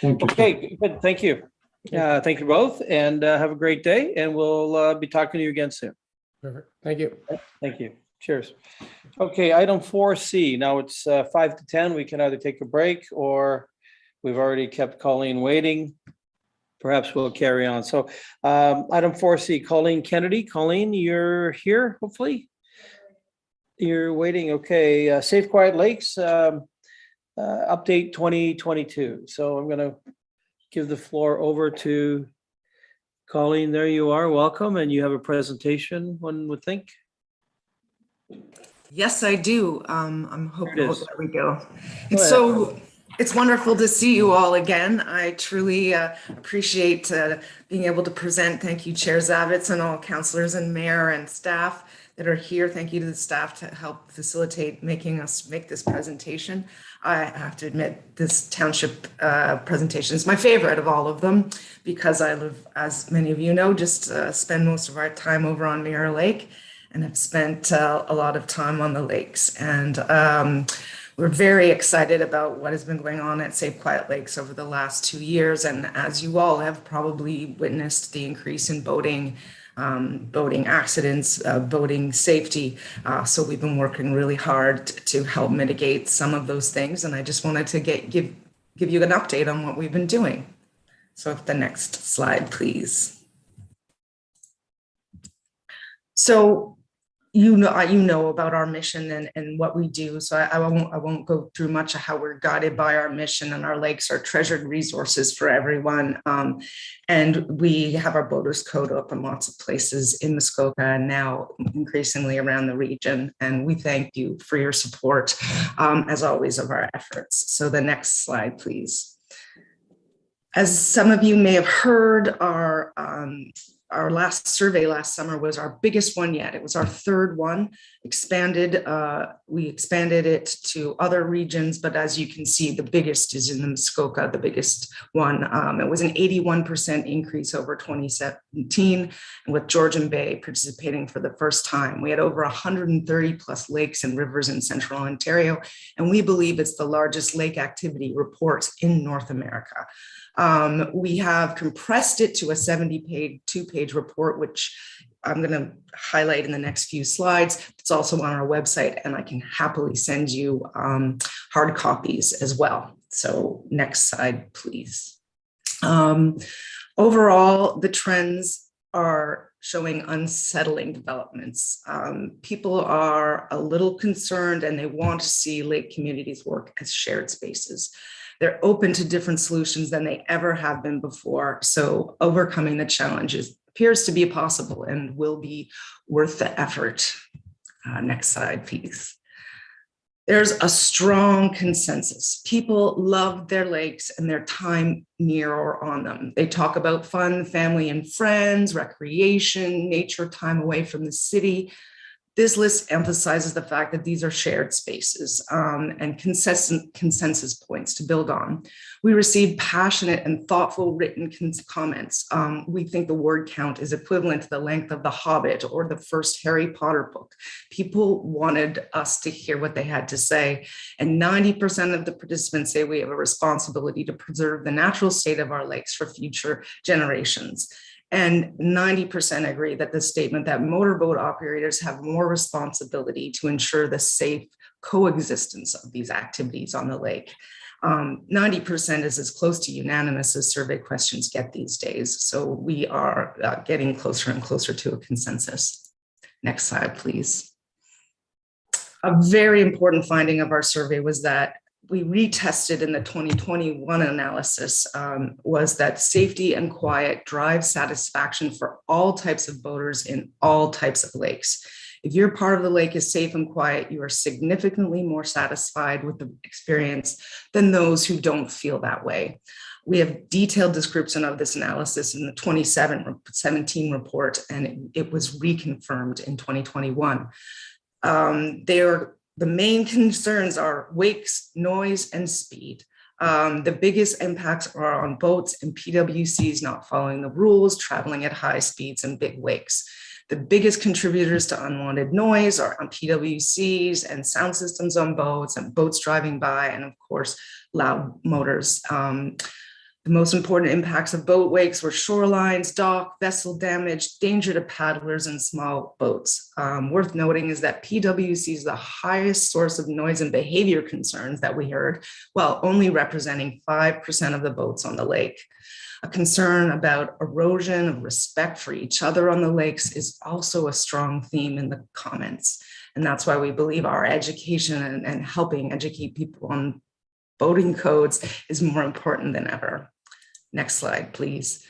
Thank you. Okay, good. Thank you. Thank you both, and have a great day, and we'll be talking to you again soon. Perfect. Thank you. Thank you. Cheers. Okay, item 4C. Now it's 5 to 10. We can either take a break, or we've already kept Colleen waiting. Perhaps we'll carry on. So item 4C, Colleen Kennedy. Colleen, you're here, hopefully. You're waiting. Okay. Safe Quiet Lakes update 2022. So I'm going to give the floor over to Colleen. There you are. Welcome. And you have a presentation, one would think. Yes, I do. I'm hoping. There it is. There we go. Go So It's wonderful to see you all again. I truly appreciate being able to present. Thank you, Chair Zavitz, and all councillors and mayor and staff that are here. Thank you to the staff to help facilitate making us make this presentation. I have to admit, this township presentation is my favorite of all of them because I live, as many of you know, just spend most of our time over on Mirror Lake and have spent a lot of time on the lakes. And we're very excited about what has been going on at Safe Quiet Lakes over the last 2 years. And as you all have probably witnessed, the increase in boating accidents, boating safety. So we've been working really hard to help mitigate some of those things. And I just wanted to give you an update on what we've been doing. So if the next slide, please. So you know about our mission and what we do. So I won't go through much of how we're guided by our mission, and our lakes are treasured resources for everyone. And we have our boaters code up in lots of places in Muskoka and now increasingly around the region. And we thank you for your support, as always, of our efforts. So the next slide, please. As some of you may have heard, our last survey last summer was our biggest one yet. It was our third one, expanded. We expanded it to other regions, but as you can see, the biggest is in the Muskoka, the biggest one. It was an 81% increase over 2017, and with Georgian Bay participating for the first time. We had over 130 plus lakes and rivers in central Ontario, and we believe it's the largest lake activity report in North America. We have compressed it to a 70-page, two-page report, which I'm going to highlight in the next few slides. It's also on our website, and I can happily send you hard copies as well. So next slide, please. Overall, the trends are showing unsettling developments. People are a little concerned, and they want to see lake communities work as shared spaces. They're open to different solutions than they ever have been before. So overcoming the challenges appears to be possible and will be worth the effort. Next slide, please. There's a strong consensus. People love their lakes and their time near or on them. They talk about fun, family and friends, recreation, nature, time away from the city. This list emphasizes the fact that these are shared spaces and consensus points to build on. We received passionate and thoughtful written comments. We think the word count is equivalent to the length of The Hobbit or the first Harry Potter book. People wanted us to hear what they had to say, and 90% of the participants say we have a responsibility to preserve the natural state of our lakes for future generations. And 90% agree that the statement that motorboat operators have more responsibility to ensure the safe coexistence of these activities on the lake. 90% is as close to unanimous as survey questions get these days. So we are getting closer and closer to a consensus. Next slide, please. A very important finding of our survey was that we retested in the 2021 analysis was that safety and quiet drive satisfaction for all types of boaters in all types of lakes. If your part of the lake is safe and quiet, you are significantly more satisfied with the experience than those who don't feel that way. We have detailed description of this analysis in the 2017 report, and it was reconfirmed in 2021. The main concerns are wakes, noise, and speed. The biggest impacts are on boats and PWCs not following the rules, traveling at high speeds, and big wakes. The biggest contributors to unwanted noise are on PWCs and sound systems on boats and boats driving by, and of course, loud motors. The most important impacts of boat wakes were shorelines, dock, vessel damage, danger to paddlers and small boats. Worth noting is that PWC is the highest source of noise and behavior concerns that we heard, while only representing 5% of the boats on the lake. A concern about erosion of respect for each other on the lakes is also a strong theme in the comments. And that's why we believe our education and helping educate people on boating codes is more important than ever. Next slide, please.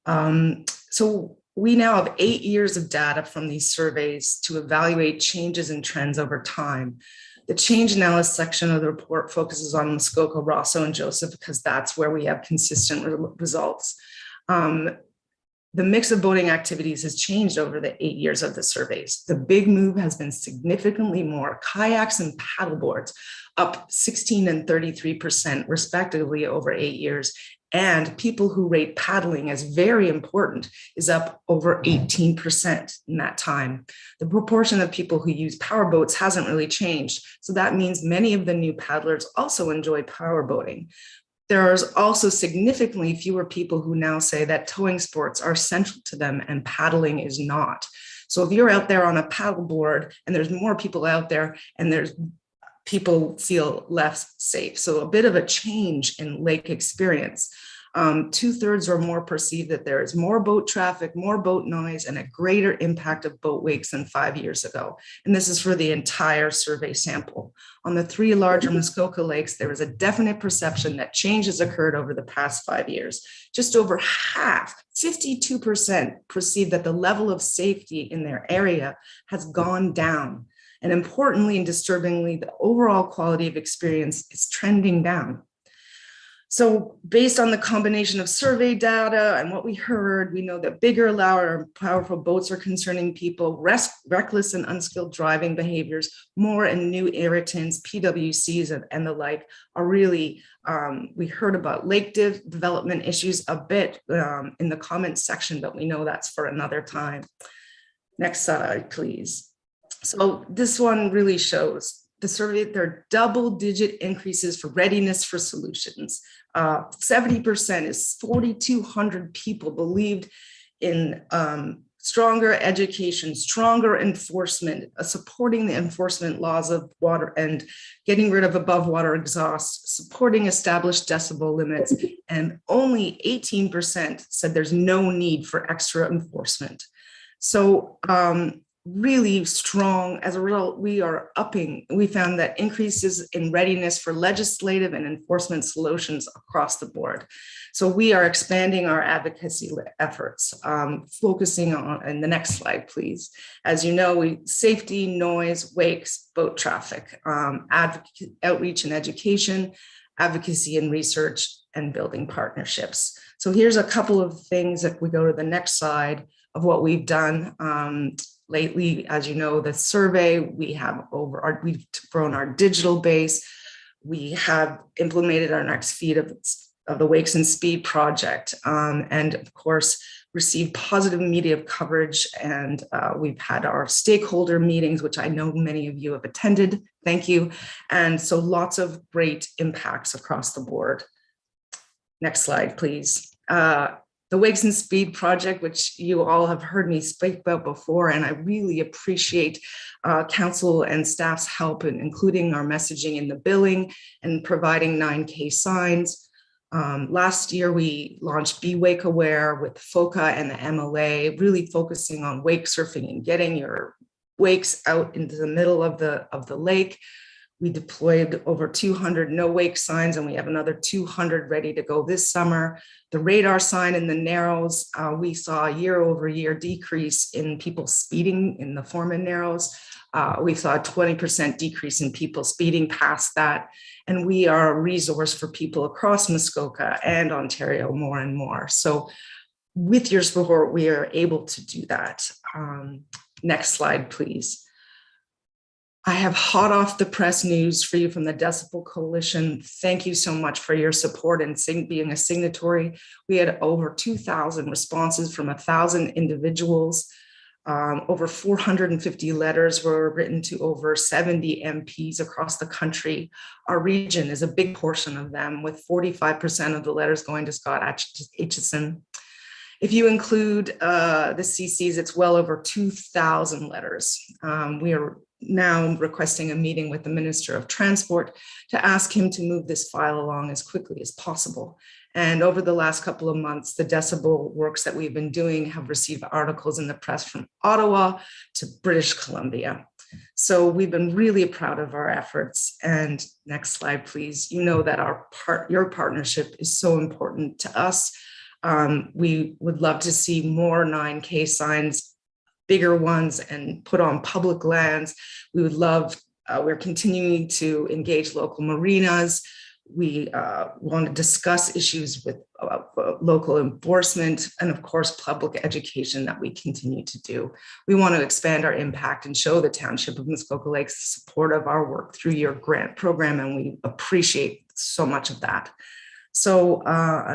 So we now have 8 years of data from these surveys to evaluate changes and trends over time. The change analysis section of the report focuses on Muskoka, Rosso, and Joseph because that's where we have consistent results. The mix of boating activities has changed over the 8 years of the surveys. The big move has been significantly more kayaks and paddleboards, up 16 and 33% respectively over 8 years. And people who rate paddling as very important is up over 18% in that time. The proportion of people who use power boats hasn't really changed. So that means many of the new paddlers also enjoy power boating. There's also significantly fewer people who now say that towing sports are essential to them and paddling is not. So if you're out there on a paddleboard and there's more people out there and there's people feel less safe. So a bit of a change in lake experience. 2/3 or more perceive that there is more boat traffic, more boat noise, and a greater impact of boat wakes than 5 years ago. And this is for the entire survey sample. On the 3 larger Muskoka lakes, there is a definite perception that change has occurred over the past 5 years. Just over half, 52%, perceive that the level of safety in their area has gone down. And importantly and disturbingly, the overall quality of experience is trending down. So based on the combination of survey data and what we heard, we know that bigger, louder, and powerful boats are concerning people, reckless and unskilled driving behaviors, more and new irritants, PWCs and the like are really, we heard about lake development issues a bit in the comments section, but we know that's for another time. Next slide, please. So this one really shows the survey, there are double-digit increases for readiness for solutions. 70% is 4,200 people believed in stronger education, stronger enforcement, supporting the enforcement laws of water and getting rid of above water exhaust, supporting established decibel limits, and only 18% said there's no need for extra enforcement. So really strong. As a result, we found that increases in readiness for legislative and enforcement solutions across the board. So we are expanding our advocacy efforts, focusing on, and the next slide, please. As you know, safety, noise, wakes, boat traffic, outreach and education, advocacy and research, and building partnerships. So here's a couple of things if we go to the next slide of what we've done. Lately, as you know, the survey, we've grown our digital base. We have implemented our next feed of the Wakes and Speed project, and of course, received positive media coverage. And we've had our stakeholder meetings, which I know many of you have attended. Thank you. And so lots of great impacts across the board. Next slide, please. The Wakes and Speed project, which you all have heard me speak about before, and I really appreciate council and staff's help in including our messaging in the billing and providing 9K signs. Last year, we launched Be Wake Aware with FOCA and the MLA, really focusing on wake surfing and getting your wakes out into the middle of the lake. We deployed over 200 no wake signs, and we have another 200 ready to go this summer. The radar sign in the Narrows, we saw a year-over-year decrease in people speeding in the Foreman Narrows. We saw a 20% decrease in people speeding past that. And we are a resource for people across Muskoka and Ontario more and more. So with your support, we are able to do that. Next slide, please. I have hot off the press news for you from the Decibel Coalition. Thank you so much for your support and being a signatory. We had over 2,000 responses from 1,000 individuals. Over 450 letters were written to over 70 MPs across the country. Our region is a big portion of them, with 45% of the letters going to Scott Aitchison. If you include the CCs, it's well over 2,000 letters. We are now requesting a meeting with the Minister of Transport to ask him to move this file along as quickly as possible. And over the last couple of months, the decibel works that we've been doing have received articles in the press from Ottawa to British Columbia. So we've been really proud of our efforts. And next slide, please. You know that your partnership is so important to us. We would love to see more 9K signs, bigger ones, and put on public lands. We would love We're continuing to engage local marinas. We want to discuss issues with local enforcement and, of course, public education that we continue to do. We want to expand our impact and show the Township of Muskoka Lakes the support of our work through your grant program, and we appreciate so much of that. So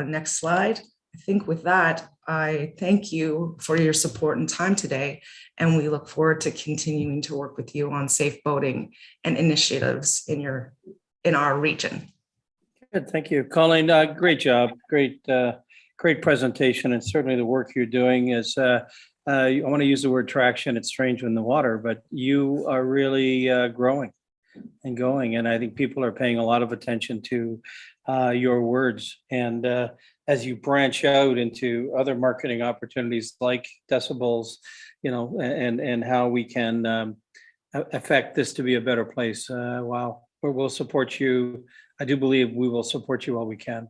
next slide. I think with that, I thank you for your support and time today, and we look forward to continuing to work with you on safe boating and initiatives in our region. Good, thank you. Colleen, great job. Great presentation, and certainly the work you're doing is, I want to use the word traction. It's strange in the water, but you are really growing and going. And I think people are paying a lot of attention to your words. And as you branch out into other marketing opportunities like decibels, and how we can affect this to be a better place. Wow, we'll support you. I do believe we will support you all we can.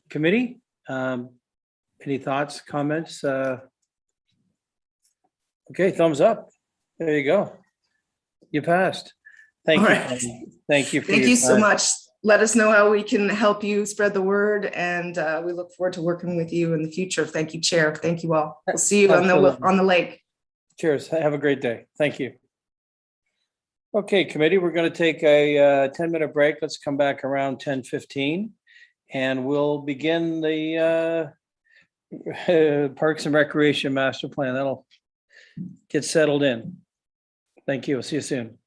Committee, any thoughts, comments? Okay, thumbs up. There you go. You passed. Thank All you. right. Thank you. For Thank your you so time. much. Let us know how we can help you spread the word, and we look forward to working with you in the future. Thank you, Chair. Thank you all. We'll see you Absolutely. on the lake. Cheers. Have a great day. Thank you. Okay, committee, we're going to take a 10-minute break. Let's come back around 10:15, and we'll begin the Parks and Recreation Master Plan. That'll get settled in. Thank you. See you soon.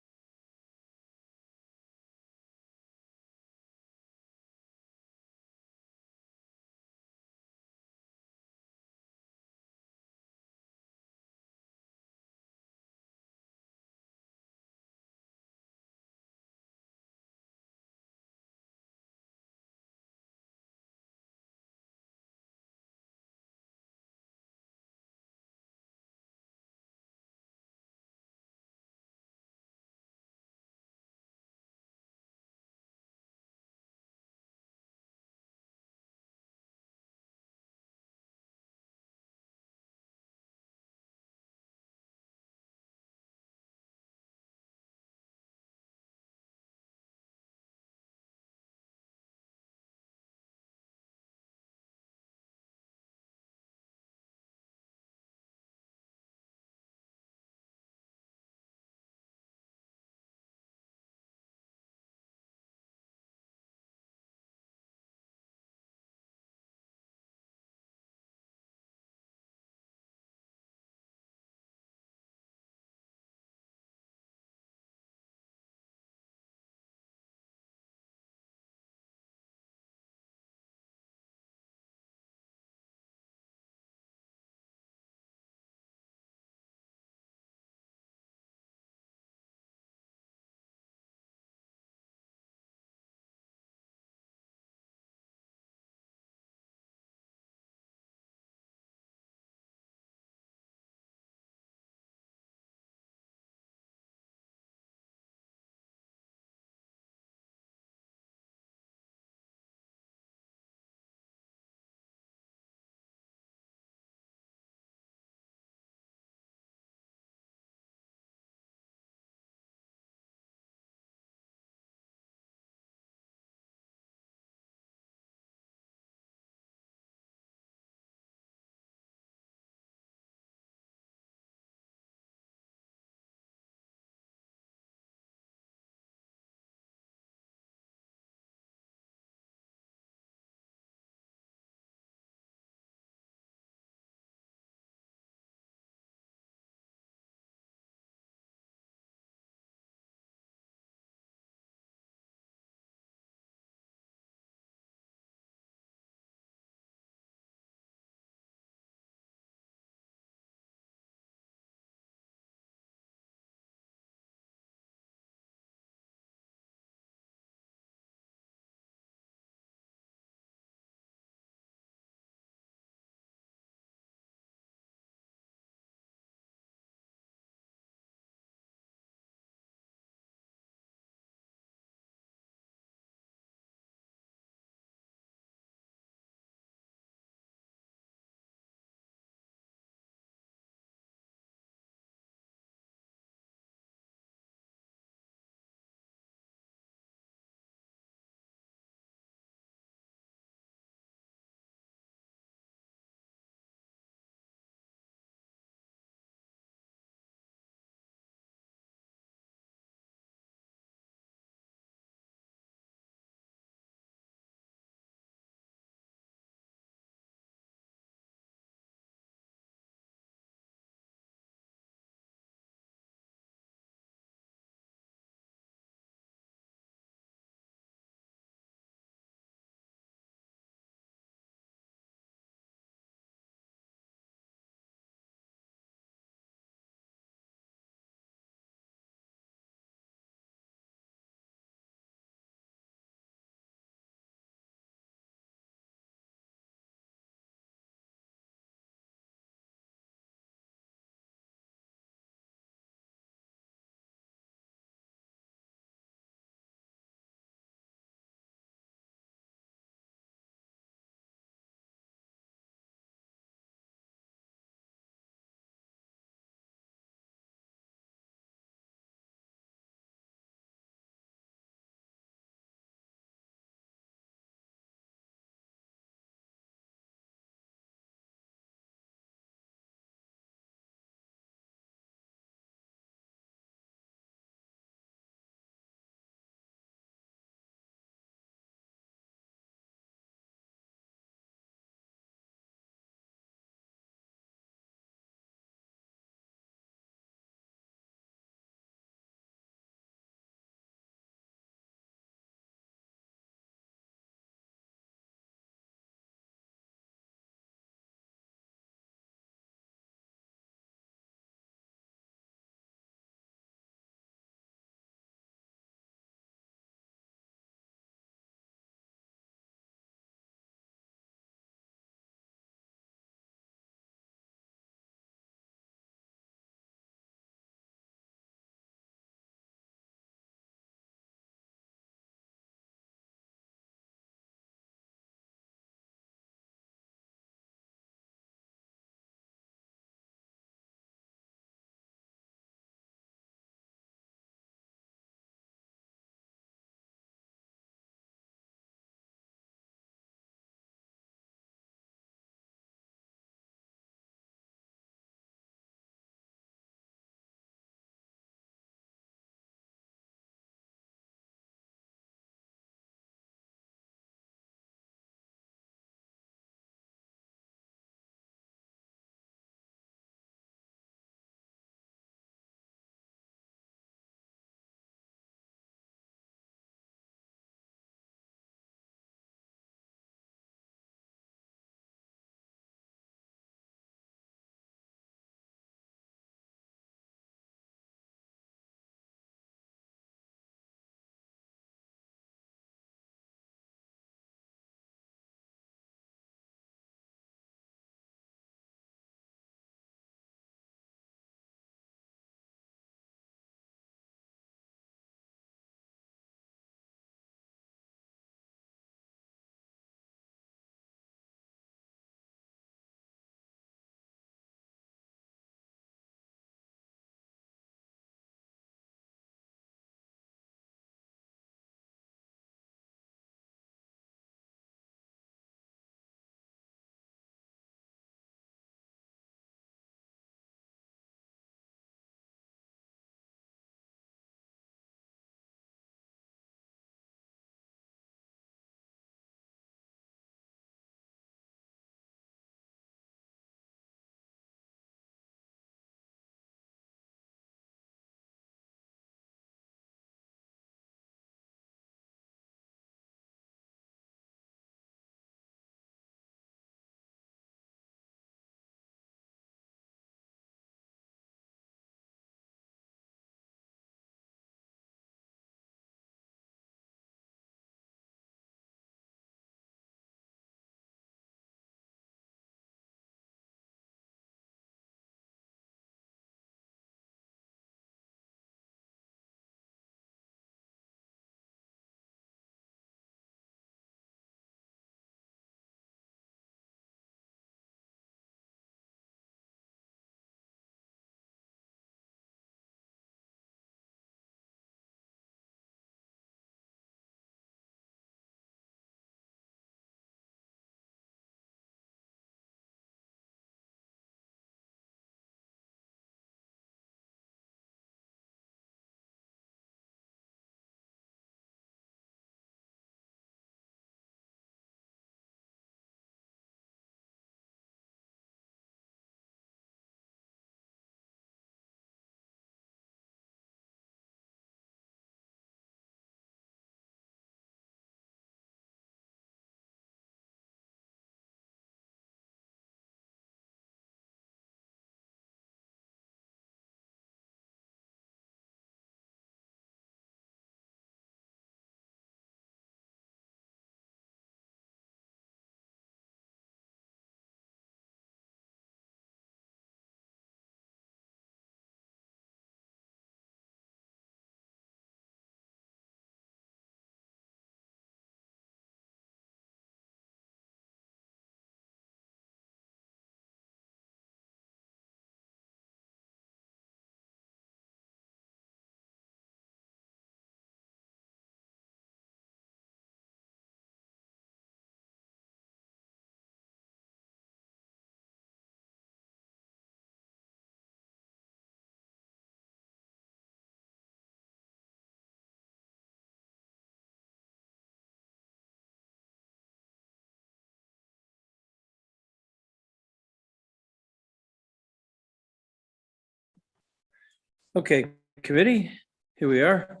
Okay, committee, here we are.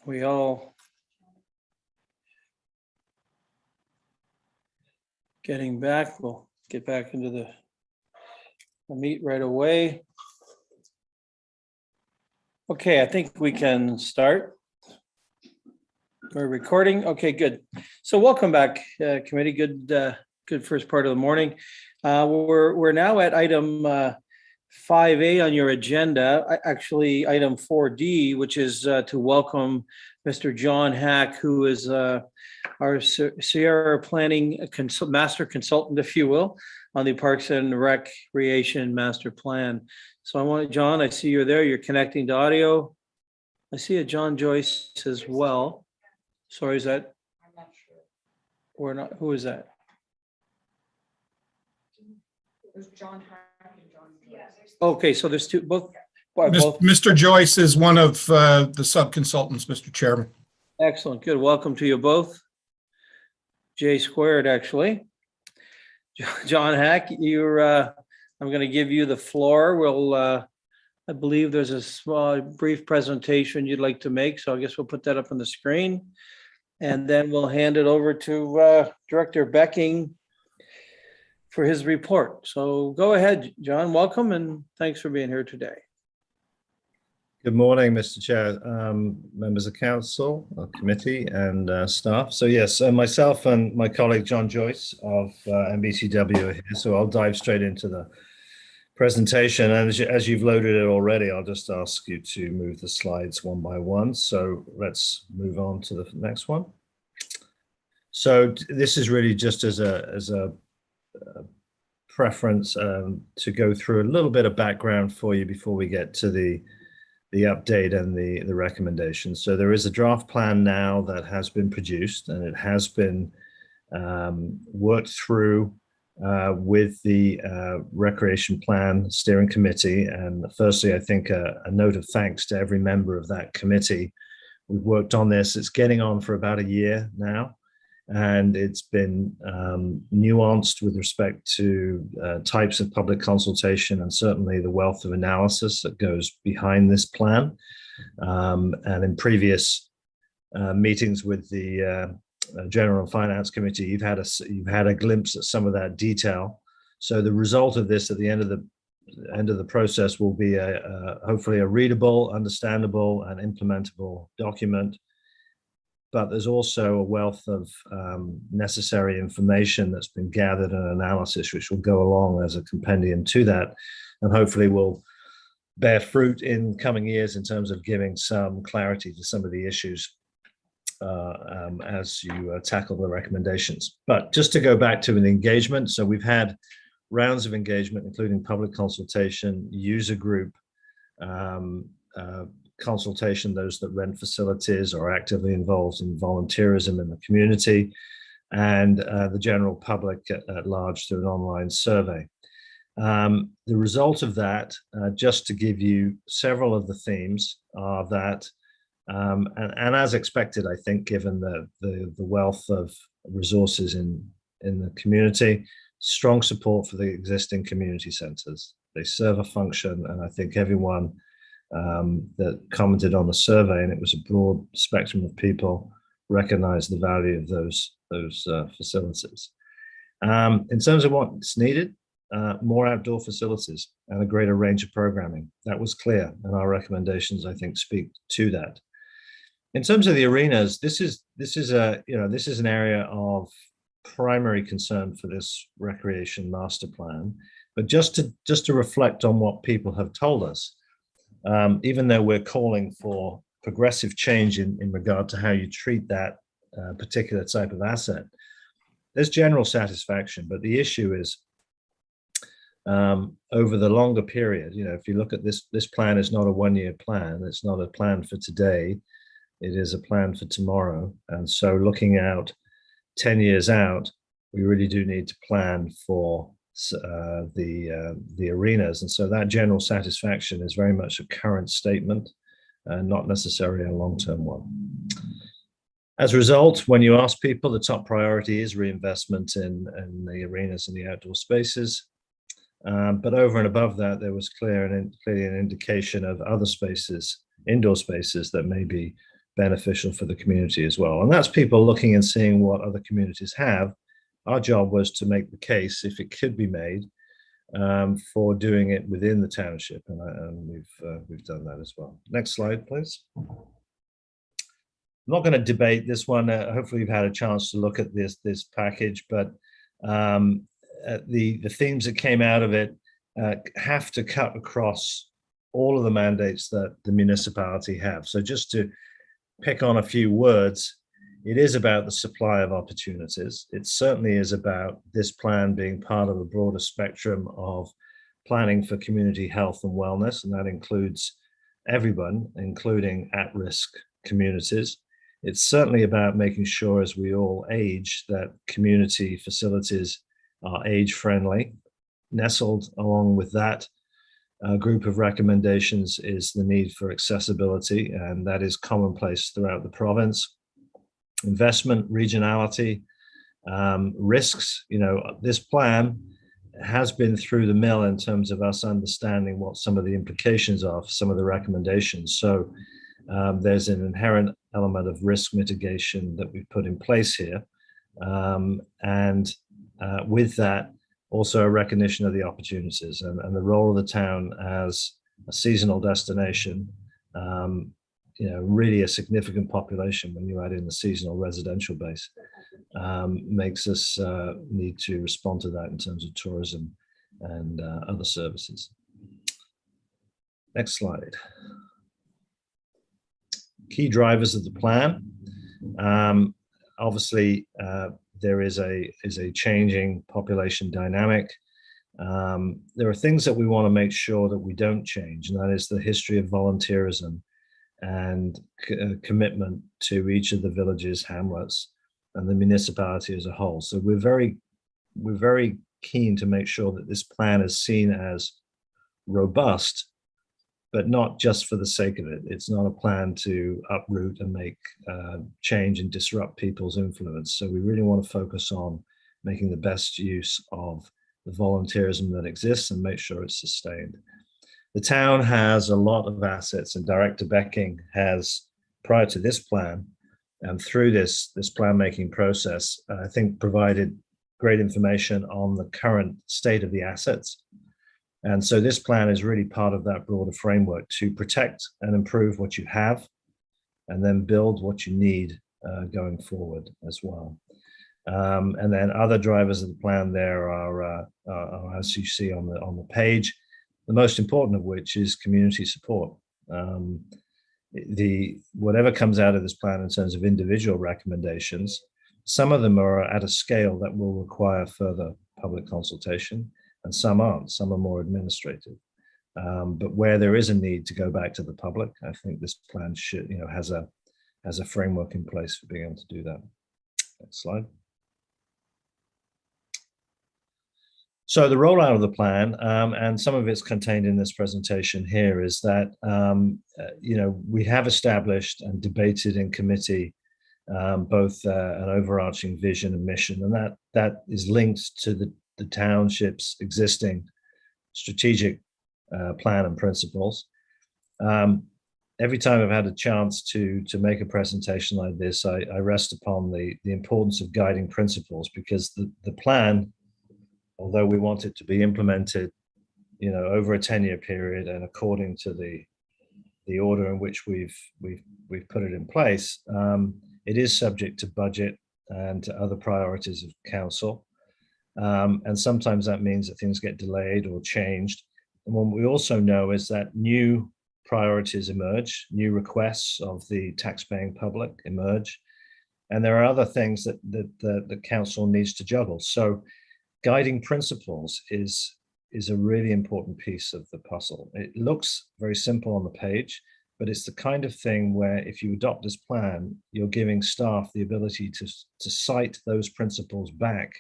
We all getting back. We'll get back into the meet right away. Okay, I think we can start. We're recording. Okay, good. So welcome back, committee. Good first part of the morning. We're now at item 5A on your agenda, actually item 4D, which is to welcome Mr. John Hack, who is our Sierra Planning Master Consultant, if you will, on the Parks and Recreation Master Plan. So I want, John, I see you're there. You're connecting to audio. I see a John Joyce as well. Sorry, is that? I'm not sure. Or not? Who is that? There's John Hack and John Joyce. Okay, so there's two, both. Mr. Joyce is one of the sub-consultants, Mr. Chairman. Excellent, good. Welcome to you both. J squared, actually. John Hack, you're. I'm going to give you the floor. We'll. I believe there's a small, brief presentation you'd like to make, so I guess we'll put that up on the screen, and then we'll hand it over to Director Becking for his report. So go ahead, John. Welcome, and thanks for being here today. Good morning, Mr. Chair, members of council, committee, and staff. So yes, myself and my colleague John Joyce of MBCW are here. So I'll dive straight into the presentation. And as you've loaded it already, I'll just ask you to move the slides one by one. So let's move on to the next one. So this is really just as a preference to go through a little bit of background for you before we get to the update and the recommendations. So there is a draft plan now that has been produced, and it has been worked through with the Recreation Plan Steering Committee. And firstly, I think a note of thanks to every member of that committee. We've worked on this. It's getting on for about a year now, and it's been nuanced with respect to types of public consultation and certainly the wealth of analysis that goes behind this plan. And in previous meetings with the General and Finance Committee, you've had a glimpse at some of that detail. So the result of this at the end of the process will be hopefully a readable, understandable, and implementable document. But there's also a wealth of necessary information that's been gathered and analysis, which will go along as a compendium to that, and hopefully will bear fruit in coming years in terms of giving some clarity to some of the issues as you tackle the recommendations. But just to go back to an engagement, so we've had rounds of engagement, including public consultation, user group, consultation, those that rent facilities or actively involved in volunteerism in the community, and the general public at large through an online survey. The result of that, just to give you several of the themes, are that, and as expected, I think, given the wealth of resources in the community, strong support for the existing community centres. They serve a function, and I think everyone that commented on the survey, and it was a broad spectrum of people, recognize the value of those facilities. In terms of what's needed, more outdoor facilities and a greater range of programming. That was clear, and our recommendations, I think, speak to that. In terms of the arenas, this is an area of primary concern for this recreation master plan. But just to reflect on what people have told us, even though we're calling for progressive change in regard to how you treat that particular type of asset, there's general satisfaction. But the issue is over the longer period, if you look at this plan is not a one-year plan. It's not a plan for today. It is a plan for tomorrow. And so looking out 10 years out, we really do need to plan for the arenas. And so that general satisfaction is very much a current statement, not necessarily a long-term one. As a result, when you ask people, the top priority is reinvestment in the arenas and the outdoor spaces. But over and above that, there was clearly an indication of other spaces, indoor spaces, that may be beneficial for the community as well. And that's people looking and seeing what other communities have. Our job was to make the case, if it could be made, for doing it within the township, and we've done that as well. Next slide, please. I'm not going to debate this one. Hopefully, you've had a chance to look at this package, but the themes that came out of it have to cut across all of the mandates that the municipality have. So just to pick on a few words, it is about the supply of opportunities. It certainly is about this plan being part of a broader spectrum of planning for community health and wellness, and that includes everyone, including at-risk communities. It's certainly about making sure, as we all age, that community facilities are age-friendly. Nestled along with that group of recommendations is the need for accessibility, and that is commonplace throughout the province. Investment, regionality, risks. This plan has been through the mill in terms of us understanding what some of the implications are for some of the recommendations. So there's an inherent element of risk mitigation that we've put in place here. And with that, also a recognition of the opportunities and the role of the town as a seasonal destination. Really a significant population when you add in the seasonal residential base, makes us need to respond to that in terms of tourism and other services. Next slide. Key drivers of the plan. Obviously, there is a changing population dynamic. There are things that we want to make sure that we don't change, and that is the history of volunteerism and commitment to each of the villages, hamlets, and the municipality as a whole. So we're very keen to make sure that this plan is seen as robust, but not just for the sake of it. It's not a plan to uproot and make change and disrupt people's influence. So we really want to focus on making the best use of the volunteerism that exists and make sure it's sustained. The town has a lot of assets, and Director Becking has, prior to this plan and through this plan making process, I think provided great information on the current state of the assets. And so this plan is really part of that broader framework to protect and improve what you have, and then build what you need going forward as well. And then other drivers of the plan there are as you see on the page, the most important of which is community support. Whatever comes out of this plan in terms of individual recommendations, some of them are at a scale that will require further public consultation, and some aren't. Some are more administrative. But where there is a need to go back to the public, I think this plan should, has a framework in place for being able to do that. Next slide. So the rollout of the plan, and some of it's contained in this presentation here, is that we have established and debated in committee both an overarching vision and mission, and that is linked to the township's existing strategic plan and principles. Every time I've had a chance to make a presentation like this, I rest upon the importance of guiding principles, because the plan, although we want it to be implemented, over a 10-year period and according to the order in which we've put it in place, it is subject to budget and to other priorities of council. And sometimes that means that things get delayed or changed. And what we also know is that new priorities emerge, new requests of the taxpaying public emerge, and there are other things that the council needs to juggle. So guiding principles is a really important piece of the puzzle. It looks very simple on the page, but it's the kind of thing where if you adopt this plan, you're giving staff the ability to cite those principles back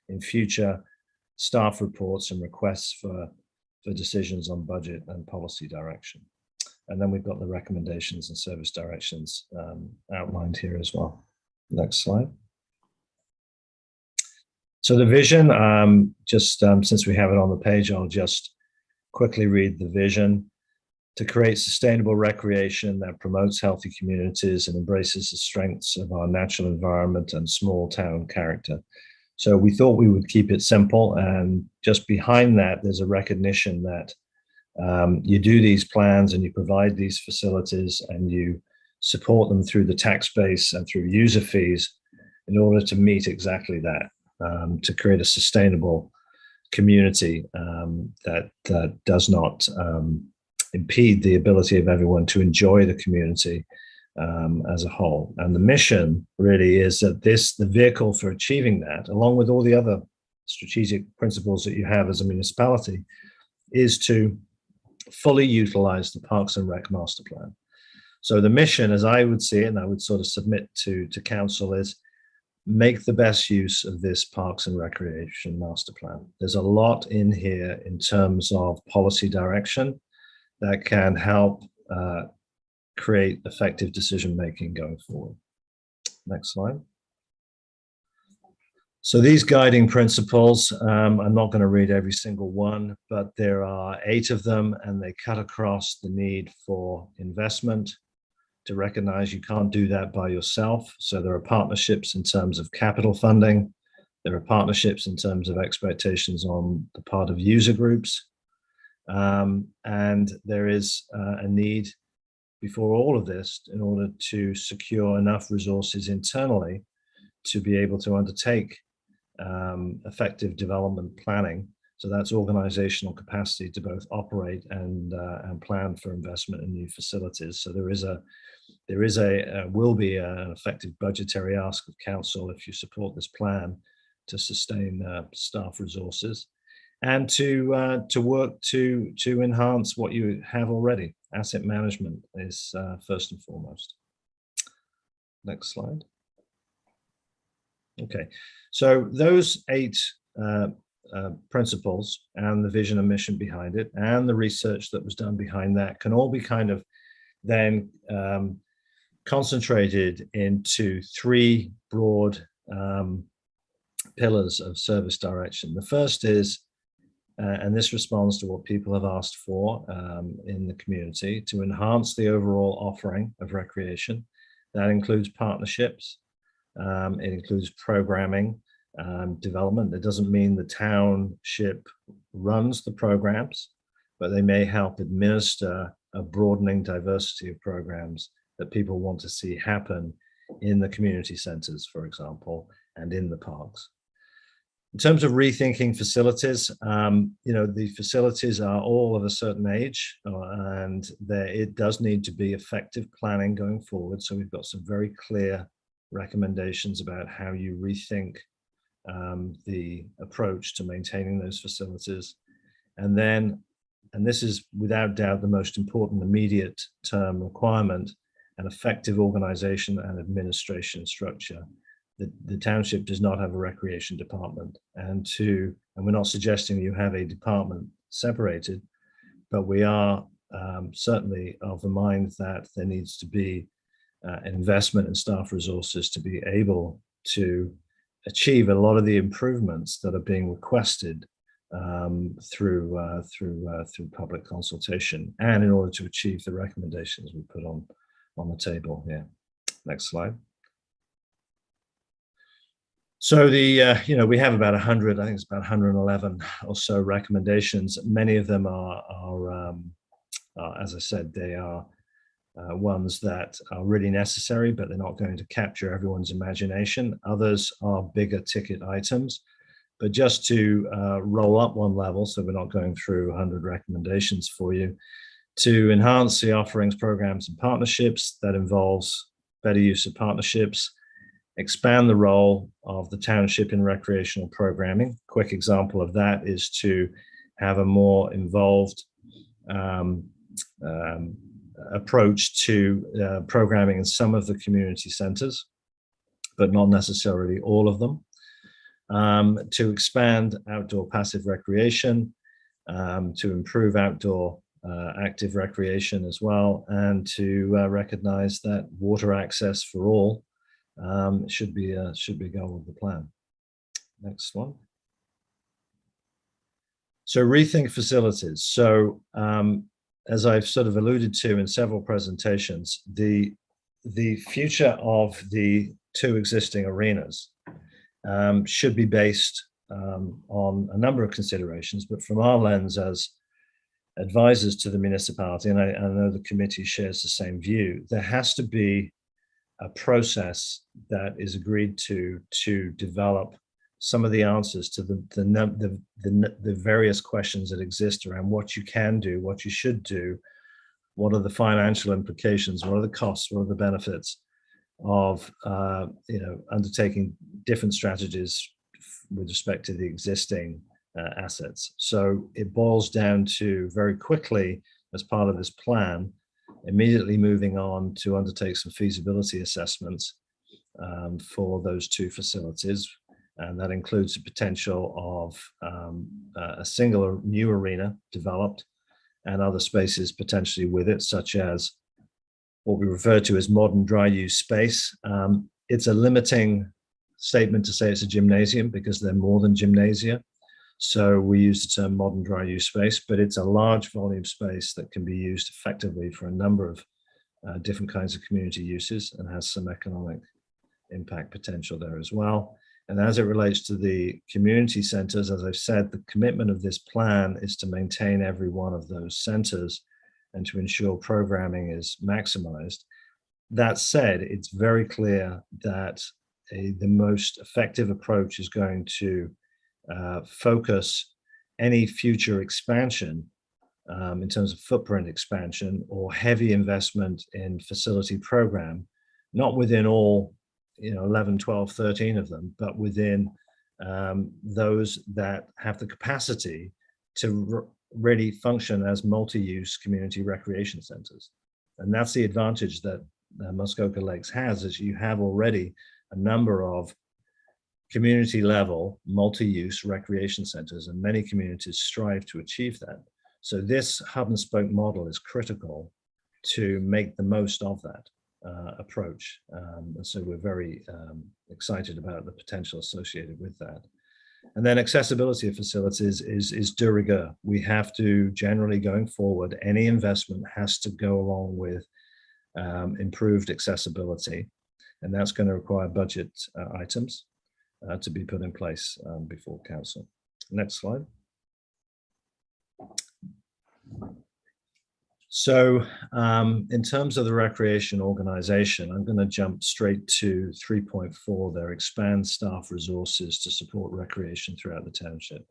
in future staff reports and requests for decisions on budget and policy direction. And then we've got the recommendations and service directions outlined here as well. Next slide. So the vision, since we have it on the page, I'll just quickly read the vision: to create sustainable recreation that promotes healthy communities and embraces the strengths of our natural environment and small town character. So we thought we would keep it simple, and just behind that, there's a recognition that you do these plans and you provide these facilities and you support them through the tax base and through user fees in order to meet exactly that, to create a sustainable community that does not impede the ability of everyone to enjoy the community as a whole. And the mission really is that the vehicle for achieving that, along with all the other strategic principles that you have as a municipality, is to fully utilize the Parks and Rec Master Plan. So the mission, as I would see it, and I would sort of submit to council, is make the best use of this Parks and Recreation Master Plan. There's a lot in here in terms of policy direction that can help create effective decision-making going forward. Next slide. So these guiding principles, I'm not going to read every single one, but there are 8 of them, and they cut across the need for investment, to recognize you can't do that by yourself. So there are partnerships in terms of capital funding. There are partnerships in terms of expectations on the part of user groups. And there is a need before all of this in order to secure enough resources internally to be able to undertake effective development planning. So that's organizational capacity to both operate and plan for investment in new facilities. So will be an effective budgetary ask of council if you support this plan to sustain staff resources, and to work to enhance what you have already. Asset management is first and foremost. Next slide. Okay, so those 8 principles and the vision and mission behind it and the research that was done behind that can all be kind of then concentrated into 3 broad pillars of service direction. The first is, and this responds to what people have asked for in the community, to enhance the overall offering of recreation. That includes partnerships. It includes programming, development. It doesn't mean the township runs the programs, but they may help administer a broadening diversity of programs that people want to see happen in the community centers, for example, and in the parks. In terms of rethinking facilities, the facilities are all of a certain age, and it does need to be effective planning going forward. So we've got some very clear recommendations about how you rethink the approach to maintaining those facilities. And this is without doubt the most important immediate term requirement, an effective organization and administration structure. The township does not have a recreation department, and we're not suggesting you have a department separated, but we are certainly of the mind that there needs to be investment in staff resources to be able to achieve a lot of the improvements that are being requested through public consultation, and in order to achieve the recommendations we put on the table here. Next slide. So we have about 100, I think it's about 111 or so recommendations. Many of them are as I said, they are ones that are really necessary, but they're not going to capture everyone's imagination. Others are bigger ticket items. But just to roll up one level, so we're not going through 100 recommendations for you, to enhance the offerings, programs, and partnerships, that involves better use of partnerships, expand the role of the township in recreational programming. Quick example of that is to have a more involved approach to programming in some of the community centers, but not necessarily all of them. To expand outdoor passive recreation, to improve outdoor active recreation as well, and to recognize that water access for all should be a goal of the plan. Next one. So rethink facilities. So as I've sort of alluded to in several presentations, the future of the two existing arenas should be based on a number of considerations, but from our lens as advisors to the municipality, and I know the committee shares the same view, there has to be a process that is agreed to develop some of the answers to the various questions that exist around what you can do, what you should do, what are the financial implications, what are the costs, what are the benefits of undertaking different strategies with respect to the existing assets. So it boils down to very quickly, as part of this plan, immediately moving on to undertake some feasibility assessments for those two facilities. And that includes the potential of a single new arena developed and other spaces potentially with it, such as what we refer to as modern dry use space. It's a limiting statement to say it's a gymnasium because they're more than gymnasia. So we use the term modern dry use space, but it's a large volume space that can be used effectively for a number of different kinds of community uses and has some economic impact potential there as well. And as it relates to the community centers, as I've said, the commitment of this plan is to maintain every one of those centers and to ensure programming is maximized. That said, it's very clear that the most effective approach is going to focus any future expansion in terms of footprint expansion or heavy investment in facility program, not within all 11, 12, 13 of them, but within those that have the capacity to really function as multi-use community recreation centers. And that's the advantage that Muskoka Lakes has, is you have already a number of community level multi-use recreation centers, and many communities strive to achieve that. So this hub and spoke model is critical to make the most of that approach. And so we're very excited about the potential associated with that. And then accessibility of facilities is de rigueur. We have to generally, going forward, any investment has to go along with improved accessibility. And that's going to require budget items to be put in place before council. Next slide. So in terms of the recreation organization, I'm going to jump straight to 3.4 there, expand staff resources to support recreation throughout the township.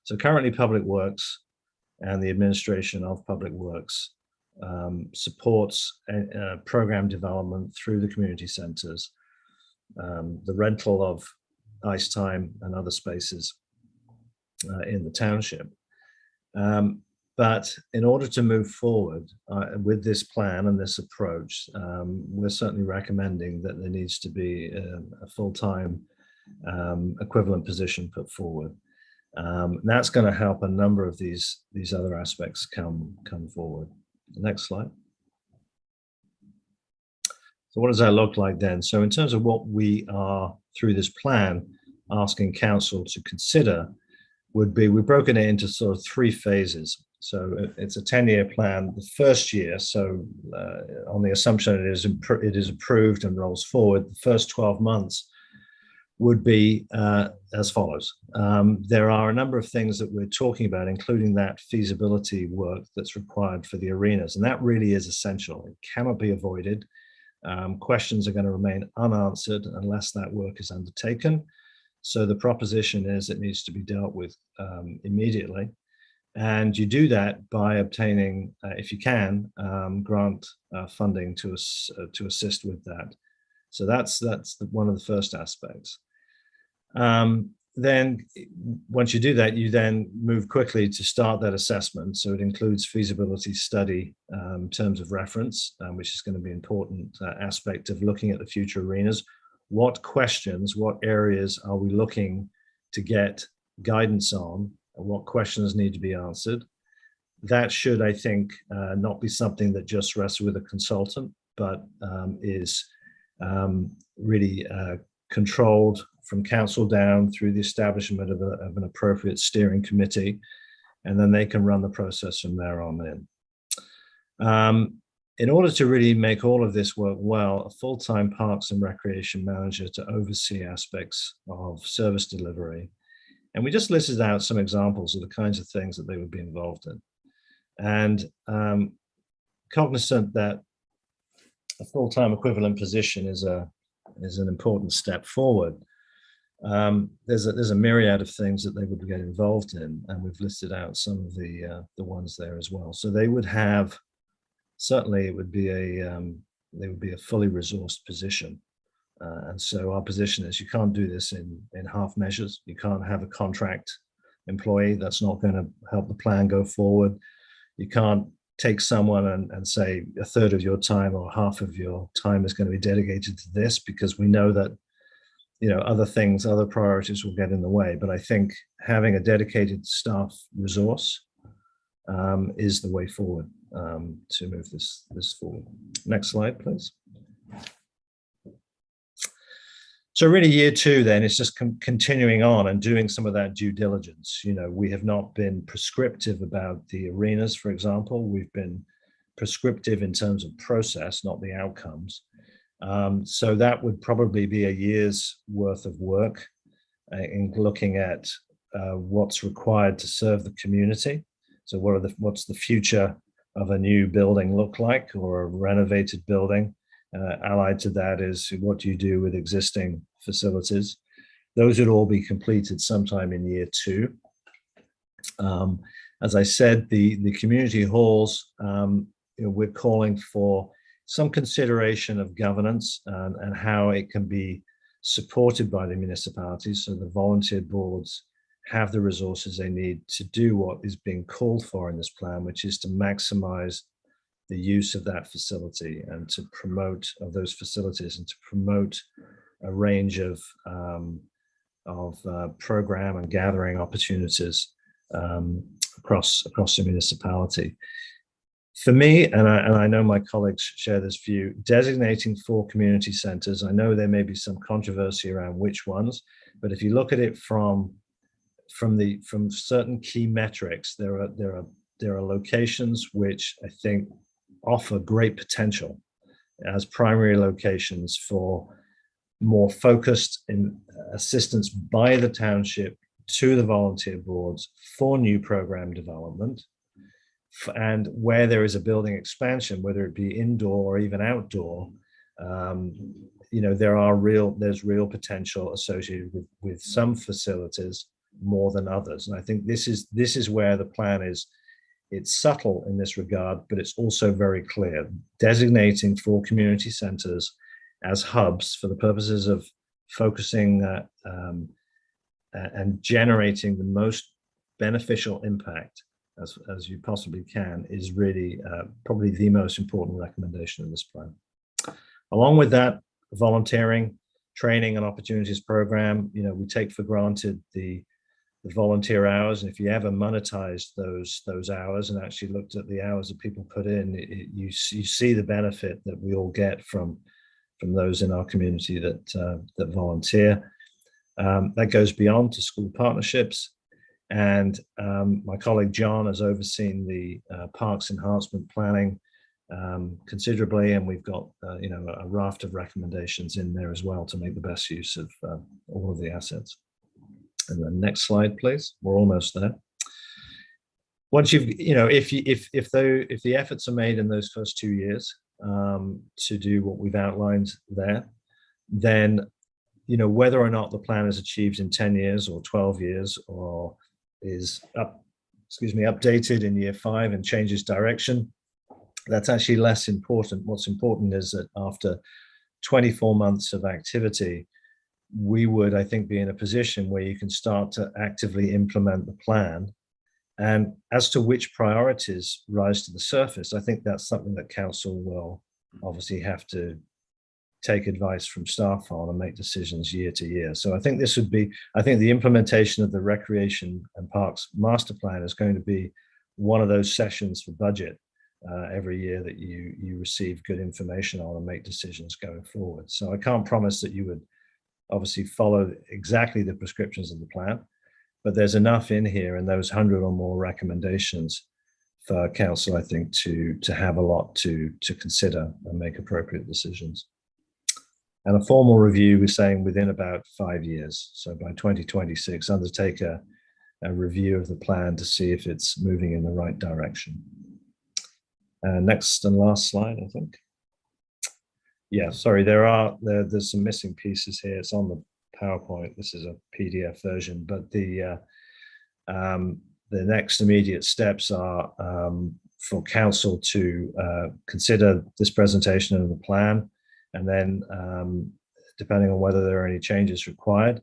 So currently Public Works and the administration of Public Works supports program development through the community centers, the rental of ice time and other spaces in the township. But in order to move forward with this plan and this approach, we're certainly recommending that there needs to be a full-time equivalent position put forward. That's going to help a number of these other aspects come forward. Next slide. So what does that look like then? So in terms of what we are, through this plan, asking council to consider would be, we've broken it into sort of 3 phases. So it's a 10-year plan. The first year, so on the assumption it is approved and rolls forward, the first 12 months would be as follows. There are a number of things that we're talking about, including that feasibility work that's required for the arenas, and that really is essential. It cannot be avoided. Questions are going to remain unanswered unless that work is undertaken. So the proposition is it needs to be dealt with immediately. And you do that by obtaining, if you can, grant funding to assist with that. So that's one of the first aspects. Then once you do that, you then move quickly to start that assessment. So it includes feasibility study in terms of reference, which is going to be an important aspect of looking at the future arenas. What questions, what areas are we looking to get guidance on? What questions need to be answered? That should, I think, not be something that just rests with a consultant, but is really controlled from council down through the establishment of an appropriate steering committee, and then they can run the process from there on in. In order to really make all of this work well, a full-time Parks and Recreation manager to oversee aspects of service delivery. And we just listed out some examples of the kinds of things that they would be involved in. And cognizant that a full-time equivalent position is an important step forward, there's a myriad of things that they would get involved in, and we've listed out some of the ones there as well. So they would have, certainly it would be they would be a fully resourced position. And so our position is you can't do this in half measures. You can't have a contract employee. That's not going to help the plan go forward. You can't take someone and say a third of your time or half of your time is going to be dedicated to this, because we know that, you know, other things, other priorities will get in the way. But I think having a dedicated staff resource is the way forward to move this forward. Next slide, please. So really year two then is just continuing on and doing some of that due diligence. You know, we have not been prescriptive about the arenas, for example. We've been prescriptive in terms of process, not the outcomes. So that would probably be a year's worth of work in looking at what's required to serve the community. So what's the future of a new building look like, or a renovated building? Allied to that is, what do you do with existing facilities? Those would all be completed sometime in year two. As I said, the community halls, you know, we're calling for some consideration of governance and how it can be supported by the municipalities, so the volunteer boards have the resources they need to do what is being called for in this plan, which is to maximize the use of that facility and to promote of those facilities and to promote a range of program and gathering opportunities across the municipality. For me, and I know my colleagues share this view, designating 4 community centers, I know there may be some controversy around which ones, but if you look at it from certain key metrics, there are locations which I think offer great potential as primary locations for more focused assistance by the township to the volunteer boards for new program development. And where there is a building expansion, whether it be indoor or even outdoor, you know, there's real potential associated with some facilities more than others. And I think this is where the plan is. It's subtle in this regard, but it's also very clear. Designating 4 community centers as hubs for the purposes of focusing and generating the most beneficial impact as you possibly can is really probably the most important recommendation in this plan. Along with that, volunteering, training and opportunities program, you know, we take for granted the volunteer hours, and if you ever monetized those hours and actually looked at the hours that people put in, you see the benefit that we all get from those in our community that volunteer. That goes beyond to school partnerships, and my colleague John has overseen the parks enhancement planning considerably, and we've got you know, a raft of recommendations in there as well to make the best use of all of the assets. And then next slide, please. We're almost there. Once you've, you know, if the efforts are made in those first 2 years to do what we've outlined there, then, you know, whether or not the plan is achieved in 10 years or 12 years or is updated in year 5 and changes direction, that's actually less important. What's important is that after 24 months of activity, we would, I think, be in a position where you can start to actively implement the plan. And as to which priorities rise to the surface, I think that's something that council will obviously have to take advice from staff on and make decisions year to year. So I think the implementation of the Recreation and Parks Master Plan is going to be one of those sessions for budget every year that you receive good information on and make decisions going forward. So I can't promise that you would obviously follow exactly the prescriptions of the plan, but there's enough in here in those 100 or more recommendations for council, I think, to have a lot to consider and make appropriate decisions. And a formal review, we're saying within about 5 years. So by 2026, undertake a review of the plan to see if it's moving in the right direction. Next and last slide, I think. Yeah, sorry, there's some missing pieces here. It's on the PowerPoint. This is a PDF version, but the next immediate steps are for council to consider this presentation of the plan, and then depending on whether there are any changes required,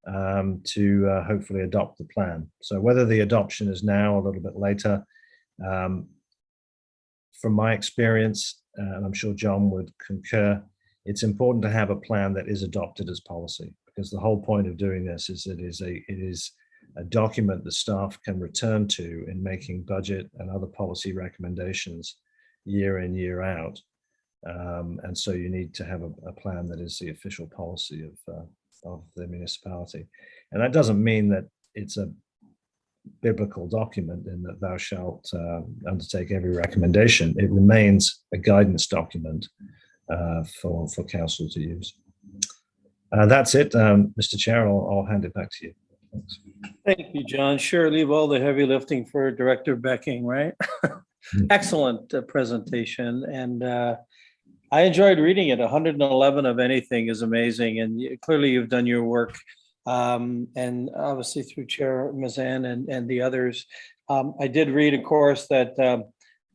to hopefully adopt the plan. So whether the adoption is now or a little bit later, from my experience, and I'm sure John would concur, it's important to have a plan that is adopted as policy, because the whole point of doing this is it is a document the staff can return to in making budget and other policy recommendations year in, year out. And so you need to have a plan that is the official policy of the municipality. And that doesn't mean that it's a biblical document in that thou shalt undertake every recommendation. It remains a guidance document for council to use. That's it, Mr. Chair. I'll hand it back to you. Thanks. Thank you, John. Sure, leave all the heavy lifting for Director Becking, right? Excellent presentation. And I enjoyed reading it. 111 of anything is amazing. And clearly you've done your work. And obviously through Chair Mazan and the others. I did read, of course, that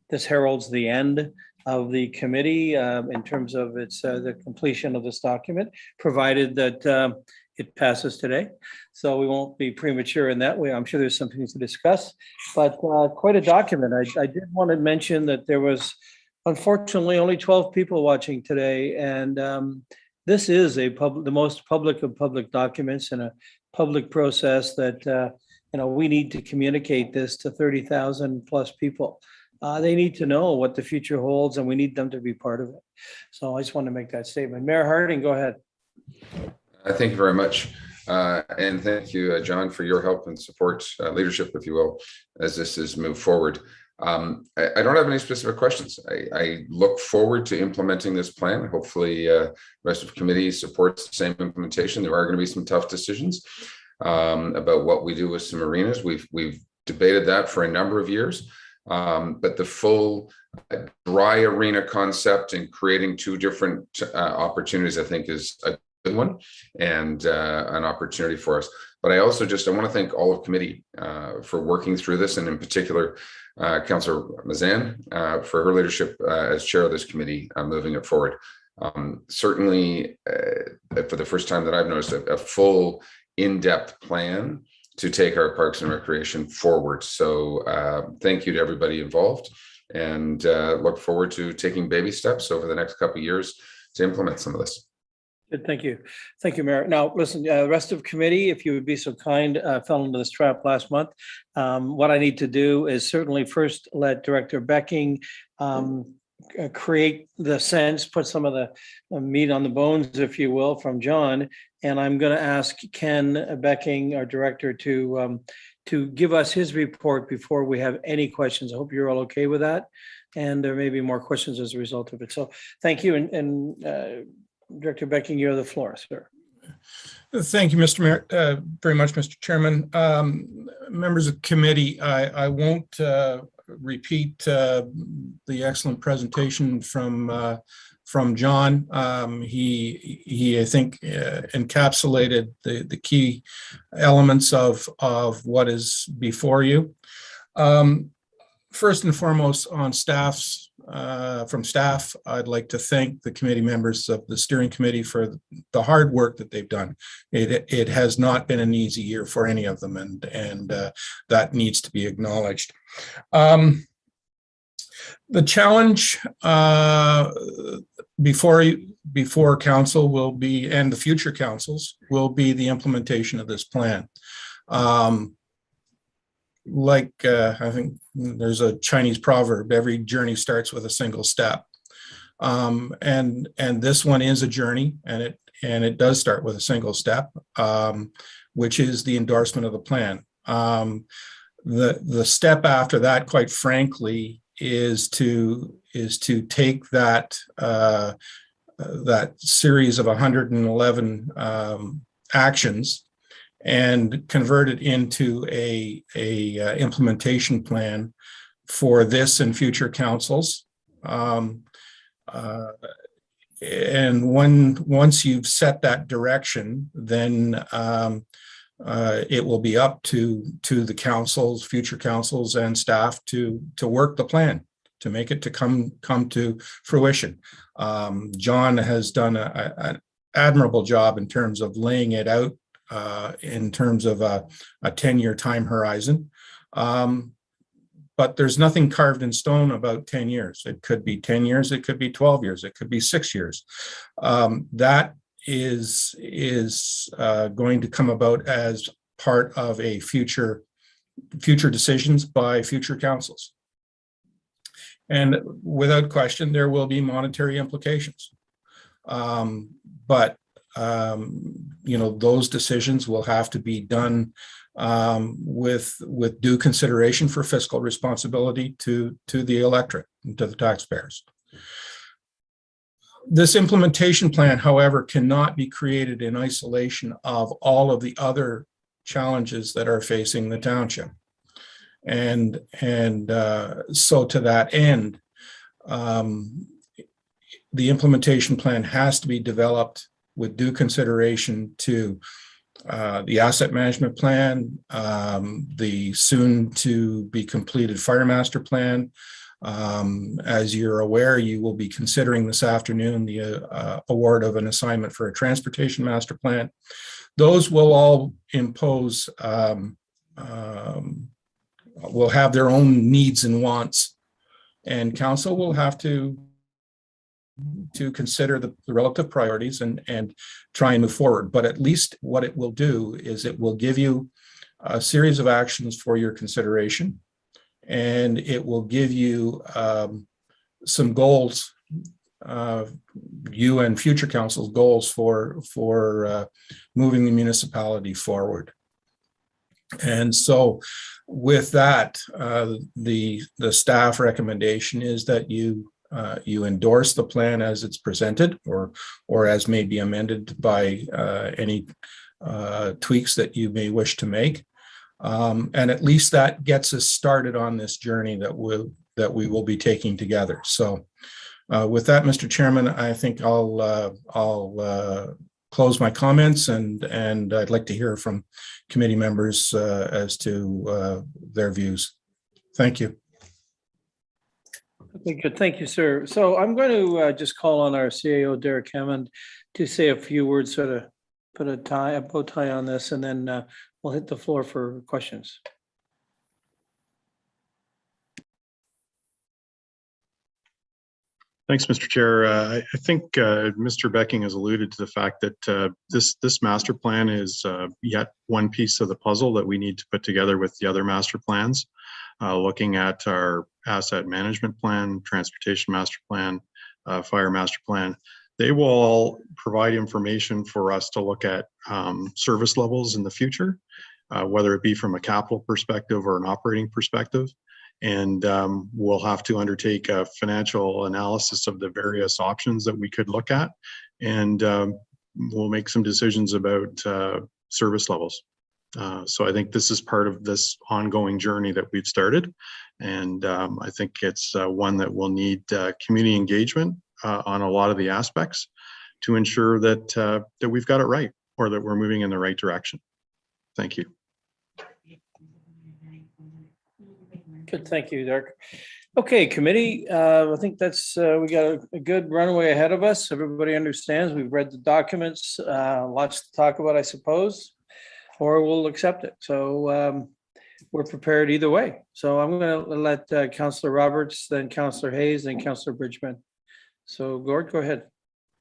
this heralds the end of the committee in terms of its the completion of this document, provided that it passes today. So we won't be premature in that way. I'm sure there's something to discuss, but quite a document. I did want to mention that there was unfortunately only 12 people watching today, and this is the most public of public documents and a public process that we need to communicate this to 30,000 plus people. They need to know what the future holds, and we need them to be part of it. So I just want to make that statement. Mayor Harding, go ahead. Thank you very much. And thank you, John, for your help and support, leadership, if you will, as this is moved forward. I don't have any specific questions. I look forward to implementing this plan. Hopefully, the rest of committee supports the same implementation. There are going to be some tough decisions about what we do with some arenas. We've debated that for a number of years, but the full dry arena concept and creating two different opportunities, I think, is a good one and an opportunity for us. But I also I want to thank all of committee for working through this, and in particular, Councillor Mazan for her leadership as chair of this committee, moving it forward. Certainly, for the first time that I've noticed, a full in-depth plan to take our parks and recreation forward. So thank you to everybody involved, and look forward to taking baby steps over the next couple of years to implement some of this. Good, thank you. Thank you, Mayor. Now, listen, the rest of committee, if you would be so kind, fell into this trap last month. What I need to do is certainly first let Director Becking create the sense, put some of the meat on the bones, if you will, from John. And I'm going to ask Ken Becking, our director, to give us his report before we have any questions. I hope you're all okay with that. And there may be more questions as a result of it. So thank you. And Director Becking, you have the floor, sir. Thank you, Mr. Mayor, very much, Mr. Chairman. Members of committee, I won't repeat the excellent presentation from John. He I think encapsulated the key elements of what is before you. First and foremost, on from staff, I'd like to thank the committee members of the steering committee for the hard work that they've done. It has not been an easy year for any of them, and that needs to be acknowledged. The challenge before council will be, and the future councils, will be the implementation of this plan. I think there's a Chinese proverb, every journey starts with a single step. And this one is a journey, and and it does start with a single step, which is the endorsement of the plan. The step after that, quite frankly, is to take that that series of 111 actions and convert it into a implementation plan for this and future councils. And once you've set that direction, then it will be up to the councils, future councils, and staff to work the plan, to make it to come to fruition. John has done an admirable job in terms of laying it out in terms of a 10-year time horizon. But there's nothing carved in stone about 10 years. It could be 10 years, it could be 12 years, it could be 6 years. That is going to come about as part of a future decisions by future councils. And without question, there will be monetary implications. But you know, those decisions will have to be done with due consideration for fiscal responsibility to the electorate and to the taxpayers. This implementation plan, however, cannot be created in isolation of all of the other challenges that are facing the township. And so to that end, the implementation plan has to be developed with due consideration to the asset management plan, the soon to be completed fire master plan. As you're aware, you will be considering this afternoon the award of an assignment for a transportation master plan. Those will all impose, will have their own needs and wants, and council will have to consider the relative priorities and try and move forward. But at least what it will do is it will give you a series of actions for your consideration, and it will give you some goals, you and future council's goals for moving the municipality forward. And so with that, the staff recommendation is that you endorse the plan as it's presented, or as may be amended by any tweaks that you may wish to make. And at least that gets us started on this journey that we will be taking together. So with that, Mr. Chairman, I think I'll close my comments, and I'd like to hear from committee members as to their views. Thank you. Okay, good. Thank you, sir. So I'm going to just call on our CAO, Derek Hammond, to say a few words, sort of put a bow tie on this, and then we'll hit the floor for questions. Thanks, Mr. Chair. I think Mr. Becking has alluded to the fact that this master plan is yet one piece of the puzzle that we need to put together with the other master plans. Looking at our asset management plan, transportation master plan, fire master plan, they will all provide information for us to look at service levels in the future, whether it be from a capital perspective or an operating perspective. And we'll have to undertake a financial analysis of the various options that we could look at, and we'll make some decisions about service levels. So I think this is part of this ongoing journey that we've started, and I think it's one that will need community engagement on a lot of the aspects to ensure that that we've got it right, or that we're moving in the right direction. Thank you. Good, thank you, Derek. Okay, committee, I think that's, we got a good runway ahead of us. Everybody understands, we've read the documents, lots to talk about, I suppose, or we'll accept it. So we're prepared either way. So I'm gonna let Councillor Roberts, then Councillor Hayes, then Councillor Bridgman. So Gord, go ahead.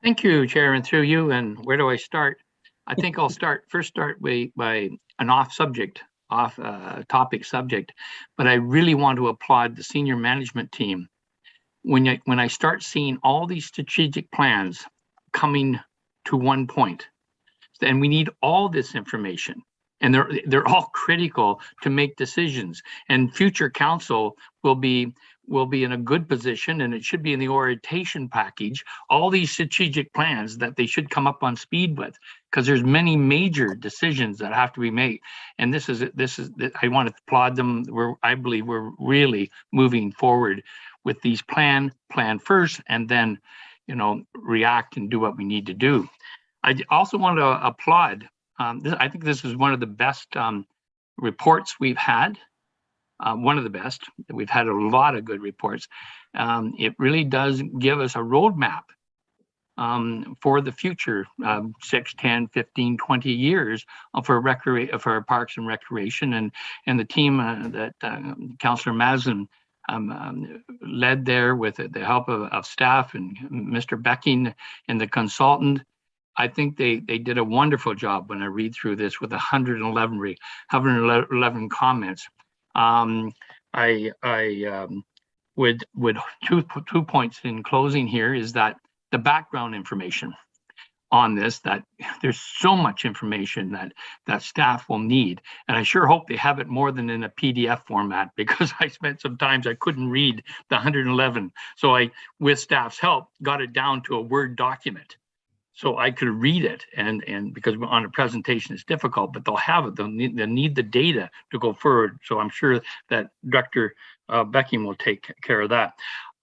Thank you, Chair, and through you. And where do I start? I think I'll start by an off-topic subject, but I really want to applaud the senior management team. When I start seeing all these strategic plans coming to one point. And we need all this information. And they're all critical to make decisions. And future council will be in a good position, and it should be in the orientation package, all these strategic plans that they should come up on speed with, because there's many major decisions that have to be made. And this is I want to applaud them. I believe we're really moving forward with these plan first, and then, react and do what we need to do. I also want to applaud. I think this is one of the best reports we've had. One of the best. We've had a lot of good reports. It really does give us a roadmap for the future, 6, 10, 15, 20 years for Parks and Recreation, and the team that Councillor Mazin led there with the help of staff and Mr. Becking and the consultant. I think they did a wonderful job when I read through this with 111 comments. I would two points in closing here is that the background information on this, that there's so much information that staff will need, and I sure hope they have it more than in a PDF format, because I spent some times I couldn't read the 111, so I, with staff's help, got it down to a Word document so I could read it, and because on a presentation it's difficult, but they'll have it. They'll need the data to go forward. So I'm sure that Dr. Becking will take care of that.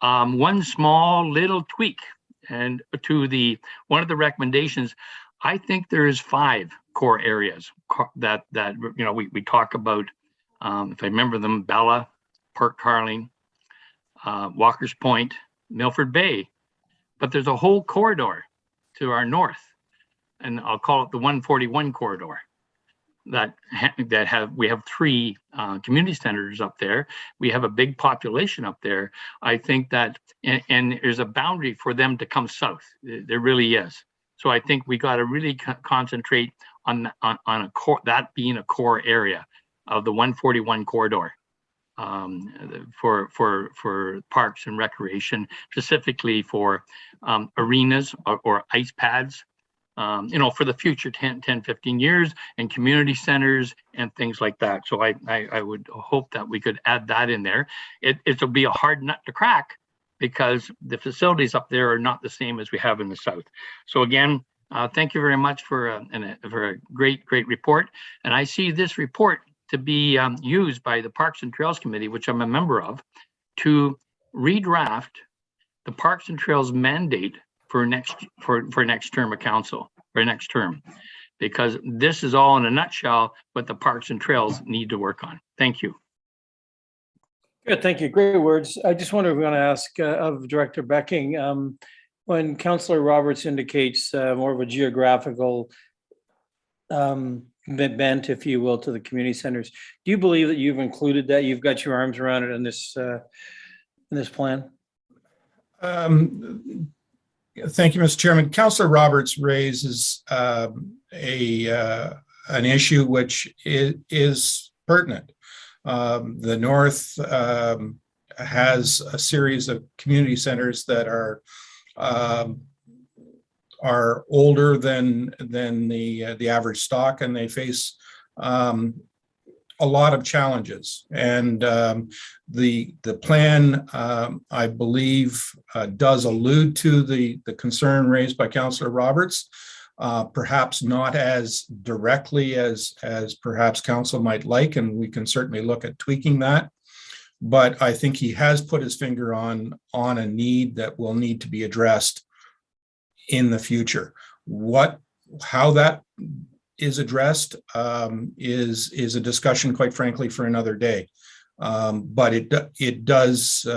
One small little tweak, and to one of the recommendations, I think there is 5 core areas that we talk about. If I remember them: Bella, Port Carling, Walker's Point, Milford Bay, but there's a whole corridor to our north, and I'll call it the 141 corridor, we have 3 community centers up there. We have a big population up there. I think that, and there's a boundary for them to come south. There really is. So I think we got to really concentrate on a core, that being a core area of the 141 corridor. For Parks and Recreation, specifically for arenas or ice pads, for the future 10, 15 years, and community centers and things like that. So I would hope that we could add that in there. It'll be a hard nut to crack, because the facilities up there are not the same as we have in the south. So again, thank you very much for a great report. And I see this report to be used by the Parks and Trails Committee, which I'm a member of, to redraft the Parks and Trails mandate for next term of council, or next term, because this is all in a nutshell what the Parks and Trails need to work on. Thank you. Good, thank you. Great words. I just wonder if we want to ask of Director Becking, when Councillor Roberts indicates more of a geographical bent, if you will, to the community centers, do you believe that you've included that? You've got your arms around it in this plan? Thank you, Mr. Chairman. Councillor Roberts raises an issue which is pertinent. The North has a series of community centers that are older than the average stock, and they face a lot of challenges. And the plan, I believe, does allude to the concern raised by Councillor Roberts, perhaps not as directly as perhaps council might like, and we can certainly look at tweaking that. But I think he has put his finger on a need that will need to be addressed in the future. How that is addressed is a discussion, quite frankly, for another day. But it does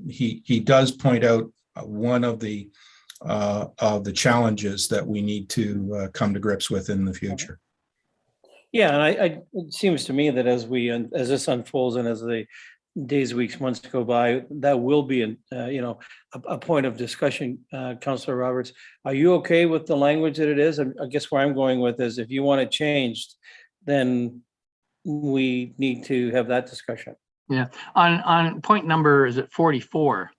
he does point out one of the challenges that we need to come to grips with in the future. Yeah, and it seems to me that as this unfolds and as the days, weeks, months go by, that will be a point of discussion. Councillor Roberts, are you okay with the language that it is? I guess where I'm going with is, if you want it changed, then we need to have that discussion. Yeah, on point number, is it 44?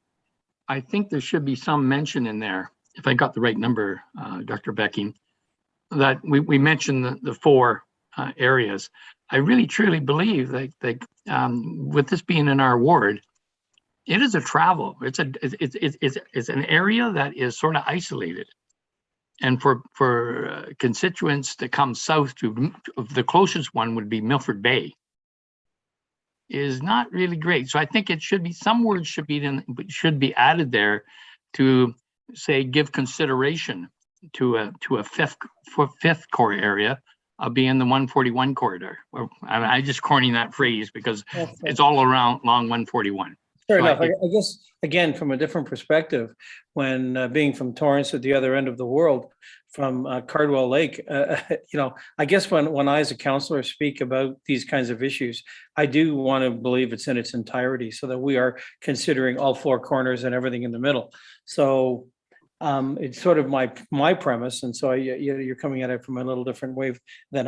I think there should be some mention in there if I got the right number, Dr. Becking, that we mentioned the four areas. I really truly believe that with this being in our ward, it is a travel. It's an area that is sort of isolated, and for constituents that come south to the closest one would be Milford Bay, is not really great. So I think it should be, some words should be added there to say give consideration to a fifth core area of being the 141 corridor. I just coining that phrase because it's all around along 141. Fair So enough. I guess, again, from a different perspective, when being from Torrance at the other end of the world, from Cardwell Lake, I guess when I as a counselor speak about these kinds of issues, I do want to believe it's in its entirety so that we are considering all four corners and everything in the middle. So it's sort of my premise, and so you're coming at it from a little different way than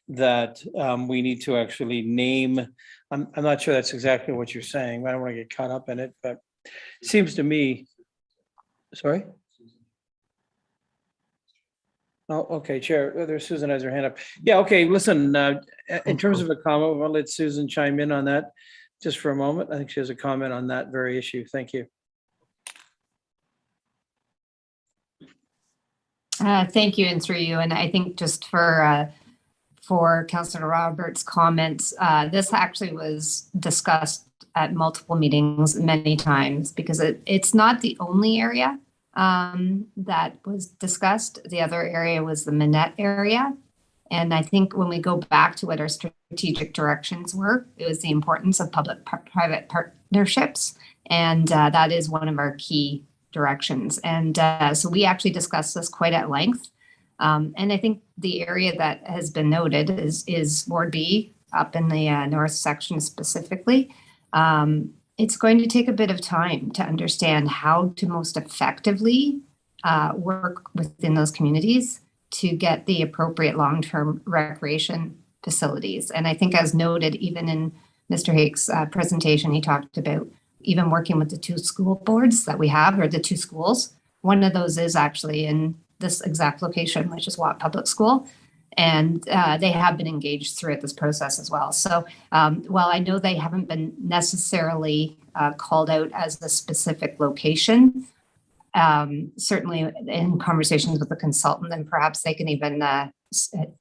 that we need to actually name. I'm not sure that's exactly what you're saying. I don't want to get caught up in it, but it seems to me. Sorry. Oh, okay, Chair. There's Susan has her hand up. Yeah, okay. Listen, in terms of a comment, I'll let Susan chime in on that just for a moment. I think she has a comment on that very issue. Thank you. Thank you, and through you. And I think just for Councillor Roberts' comments, this actually was discussed at multiple meetings many times because it's not the only area that was discussed. The other area was the Minette area. And I think when we go back to what our strategic directions were, it was the importance of public-private partnerships. And that is one of our key directions. And so we actually discussed this quite at length. And I think the area that has been noted is Ward B up in the north section specifically. It's going to take a bit of time to understand how to most effectively work within those communities to get the appropriate long-term recreation facilities. And I think as noted, even in Mr. Hake's presentation, he talked about even working with the two school boards that we have, or the two schools. One of those is actually in this exact location, which is Watt Public School. And they have been engaged throughout this process as well. So while I know they haven't been necessarily called out as the specific location, certainly in conversations with the consultant, and perhaps they can even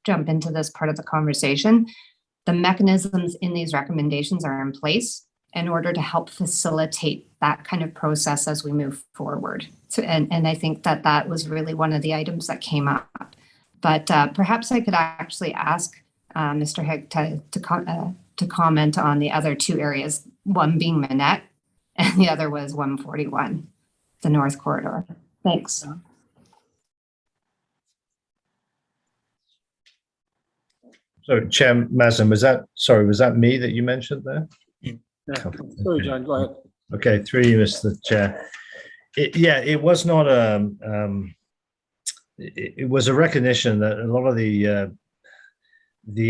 jump into this part of the conversation, the mechanisms in these recommendations are in place in order to help facilitate that kind of process as we move forward. So, and I think that was really one of the items that came up. But perhaps I could actually ask Mr. Hegg to comment on the other two areas, one being Minette and the other was 141, the North Corridor. Thanks. So Chair Maslin, was that me that you mentioned there? Yeah. Sorry, John, go ahead. Okay, through you, Mr. Chair. It was not it was a recognition that a lot of the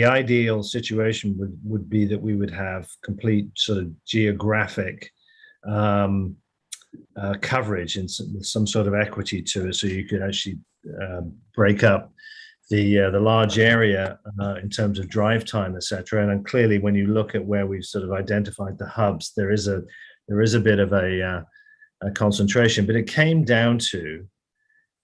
ideal situation would be that we would have complete sort of geographic coverage and some sort of equity to it, so you could actually break up the large area in terms of drive time, etc. And then clearly, when you look at where we've sort of identified the hubs, there is a bit of a concentration, but it came down to,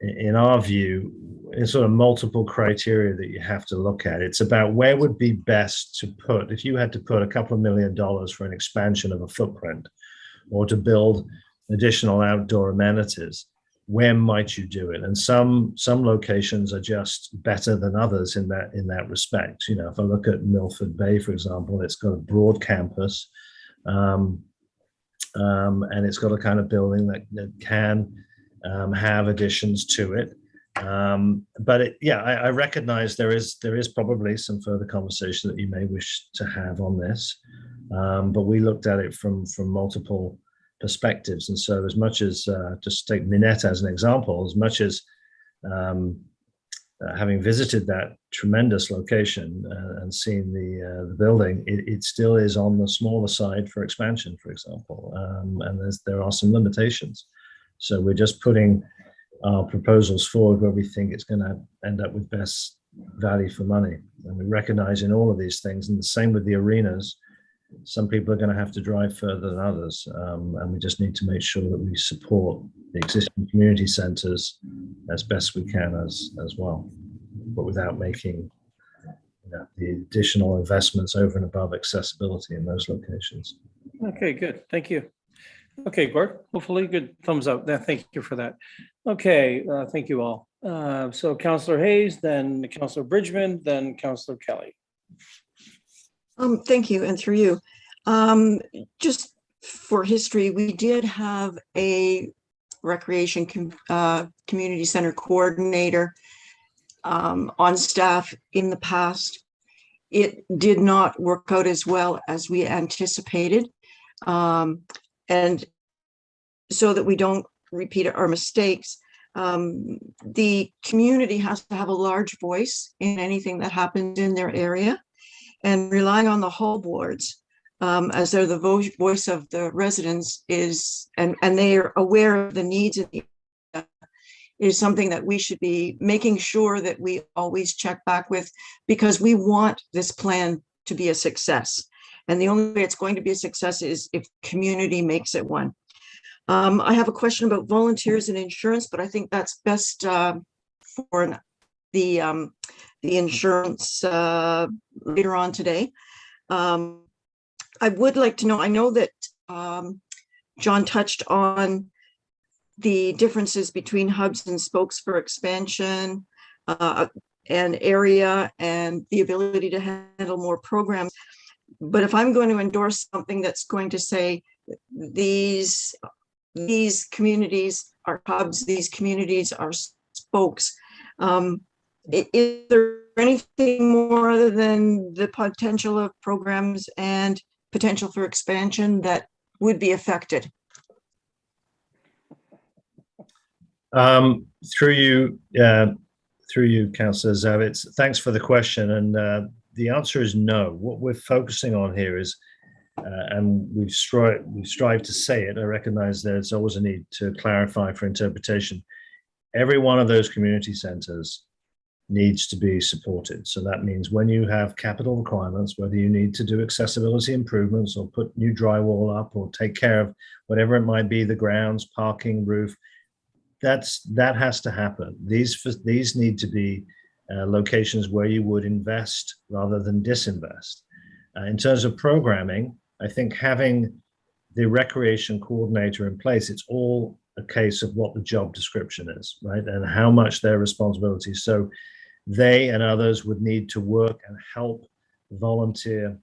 in our view, in sort of multiple criteria that you have to look at. It's about where would be best to put, if you had to put a couple of $1 million for an expansion of a footprint or to build additional outdoor amenities, where might you do it? And some locations are just better than others in that respect. You know, if I look at Milford Bay, for example, it's got a broad campus, and it's got a kind of building that can have additions to it. But I recognize there is probably some further conversation that you may wish to have on this. But we looked at it from multiple perspectives. And so as much as, just take Minette as an example, as much as having visited that tremendous location and seen the building, it still is on the smaller side for expansion, for example. And there are some limitations. So we're just putting our proposals forward where we think it's going to end up with best value for money. And we recognize in all of these things, and the same with the arenas, some people are going to have to drive further than others. And we just need to make sure that we support the existing community centers as best we can as well, but without making the additional investments over and above accessibility in those locations. Okay, good. Thank you. Okay, Gord, hopefully good thumbs up. Thank you for that. Okay, thank you all. So Councillor Hayes, then Councillor Bridgman, then Councillor Kelly. Thank you, and through you. Just for history, we did have a recreation community center coordinator on staff in the past. It did not work out as well as we anticipated. And so that we don't repeat our mistakes, the community has to have a large voice in anything that happens in their area, and relying on the hall boards as they're the voice of the residents is, and they are aware of the needs of the area, is something that we should be making sure that we always check back with, because we want this plan to be a success. And the only way it's going to be a success is if community makes it one. I have a question about volunteers and insurance, but I think that's best for the insurance later on today. I would like to know, I know that John touched on the differences between hubs and spokes for expansion and area and the ability to handle more programs. But if I'm going to endorse something that's going to say these communities are hubs, these communities are spokes, is there anything more other than the potential of programs and potential for expansion that would be affected? Through you, Councillor Zavitz, thanks for the question. And the answer is no. What we're focusing on here is, and we strive to say it, I recognize there's always a need to clarify for interpretation. Every one of those community centers needs to be supported. So that means when you have capital requirements, whether you need to do accessibility improvements or put new drywall up or take care of whatever it might be, the grounds, parking, roof, that has to happen. These need to be locations where you would invest rather than disinvest. In terms of programming, I think having the recreation coordinator in place, it's all a case of what the job description is, right? And how much their responsibility. So they and others would need to work and help volunteer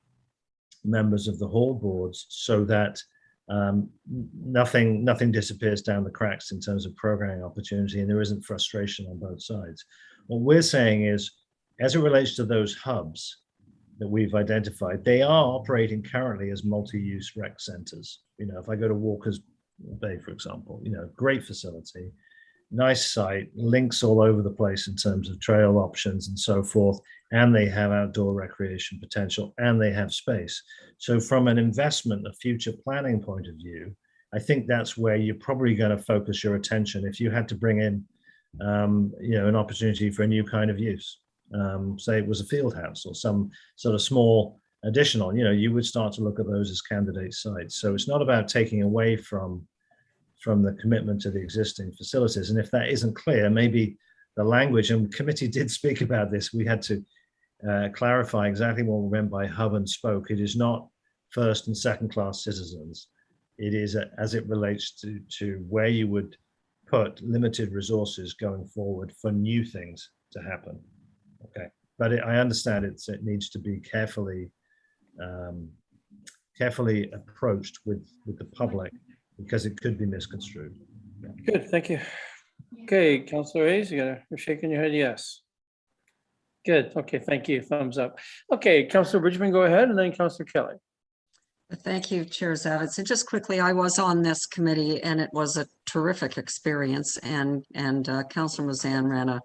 members of the hall boards so that nothing disappears down the cracks in terms of programming opportunity, and there isn't frustration on both sides. What we're saying is, as it relates to those hubs that we've identified, they are operating currently as multi-use rec centers. You know, if I go to Walker's Bay, for example, you know, great facility, nice site, links all over the place in terms of trail options and so forth, and they have outdoor recreation potential, and they have space. So from an investment, a future planning point of view, I think that's where you're probably going to focus your attention if you had to bring in, you know, an opportunity for a new kind of use. Say it was a field house or some sort of small additional, you know, you would start to look at those as candidate sites. So it's not about taking away from the commitment to the existing facilities. And if that isn't clear, maybe the language, and the committee did speak about this, we had to clarify exactly what we meant by hub and spoke. It is not first and second class citizens. It is as it relates to where you would put limited resources going forward for new things to happen. Okay, but I understand it needs to be carefully approached with the public, because it could be misconstrued. Good, thank you. Okay, Councillor Hayes, you're shaking your head yes. Good, okay, thank you, thumbs up. Okay, Councillor Bridgman, go ahead, and then Councillor Kelly. Thank you, Chair Zavitz. And just quickly, I was on this committee and it was a terrific experience, and Councillor Mazan ran a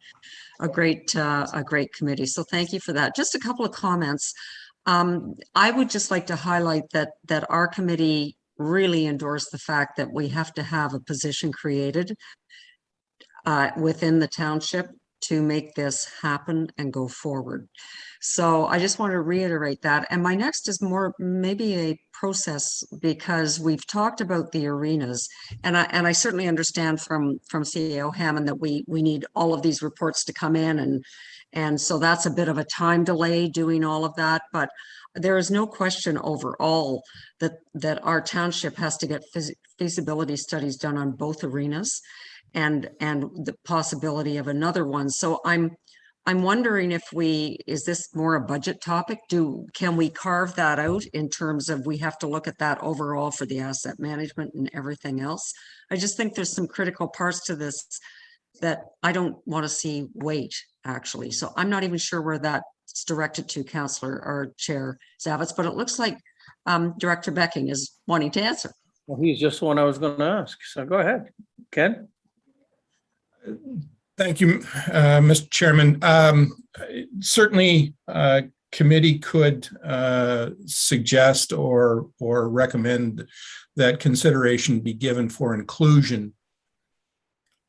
great committee. So thank you for that. Just a couple of comments. I would just like to highlight that our committee really endorsed the fact that we have to have a position created. within the township to make this happen and go forward. So I just want to reiterate that. And my next is more maybe a process, because we've talked about the arenas, and I certainly understand from CAO Hammond that we need all of these reports to come in, and so that's a bit of a time delay doing all of that. But there is no question overall that our township has to get feasibility studies done on both arenas, and the possibility of another one. So I'm wondering if is this more a budget topic? Can we carve that out in terms of we have to look at that overall for the asset management and everything else? I just think there's some critical parts to this that I don't want to see wait, actually. So I'm not even sure where that's directed to, Councillor or Chair Zavitz, but it looks like Director Becking is wanting to answer. Well, he's just the one I was going to ask. So go ahead, Ken. Thank you, Mr. Chairman. Certainly, committee could suggest or recommend that consideration be given for inclusion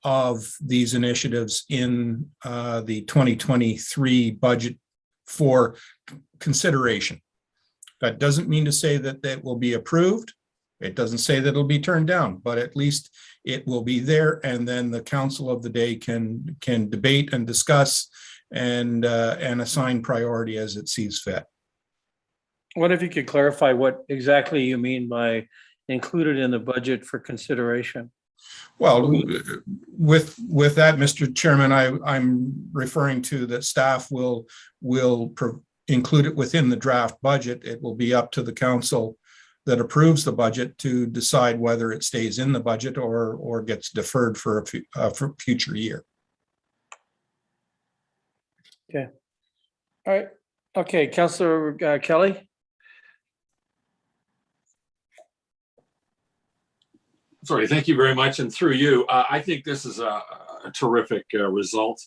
of these initiatives in the 2023 budget for consideration. That doesn't mean to say that that will be approved. It doesn't say that it'll be turned down, but at least it will be there, and then the council of the day can debate and discuss and assign priority as it sees fit. What if you could clarify what exactly you mean by included in the budget for consideration? Well, with that, Mr. Chairman, I'm referring to that staff will include it within the draft budget. It will be up to the council that approves the budget to decide whether it stays in the budget or gets deferred for a future year. Okay. All right. Okay, Councillor Kelly. Sorry, thank you very much. And through you, I think this is a terrific result.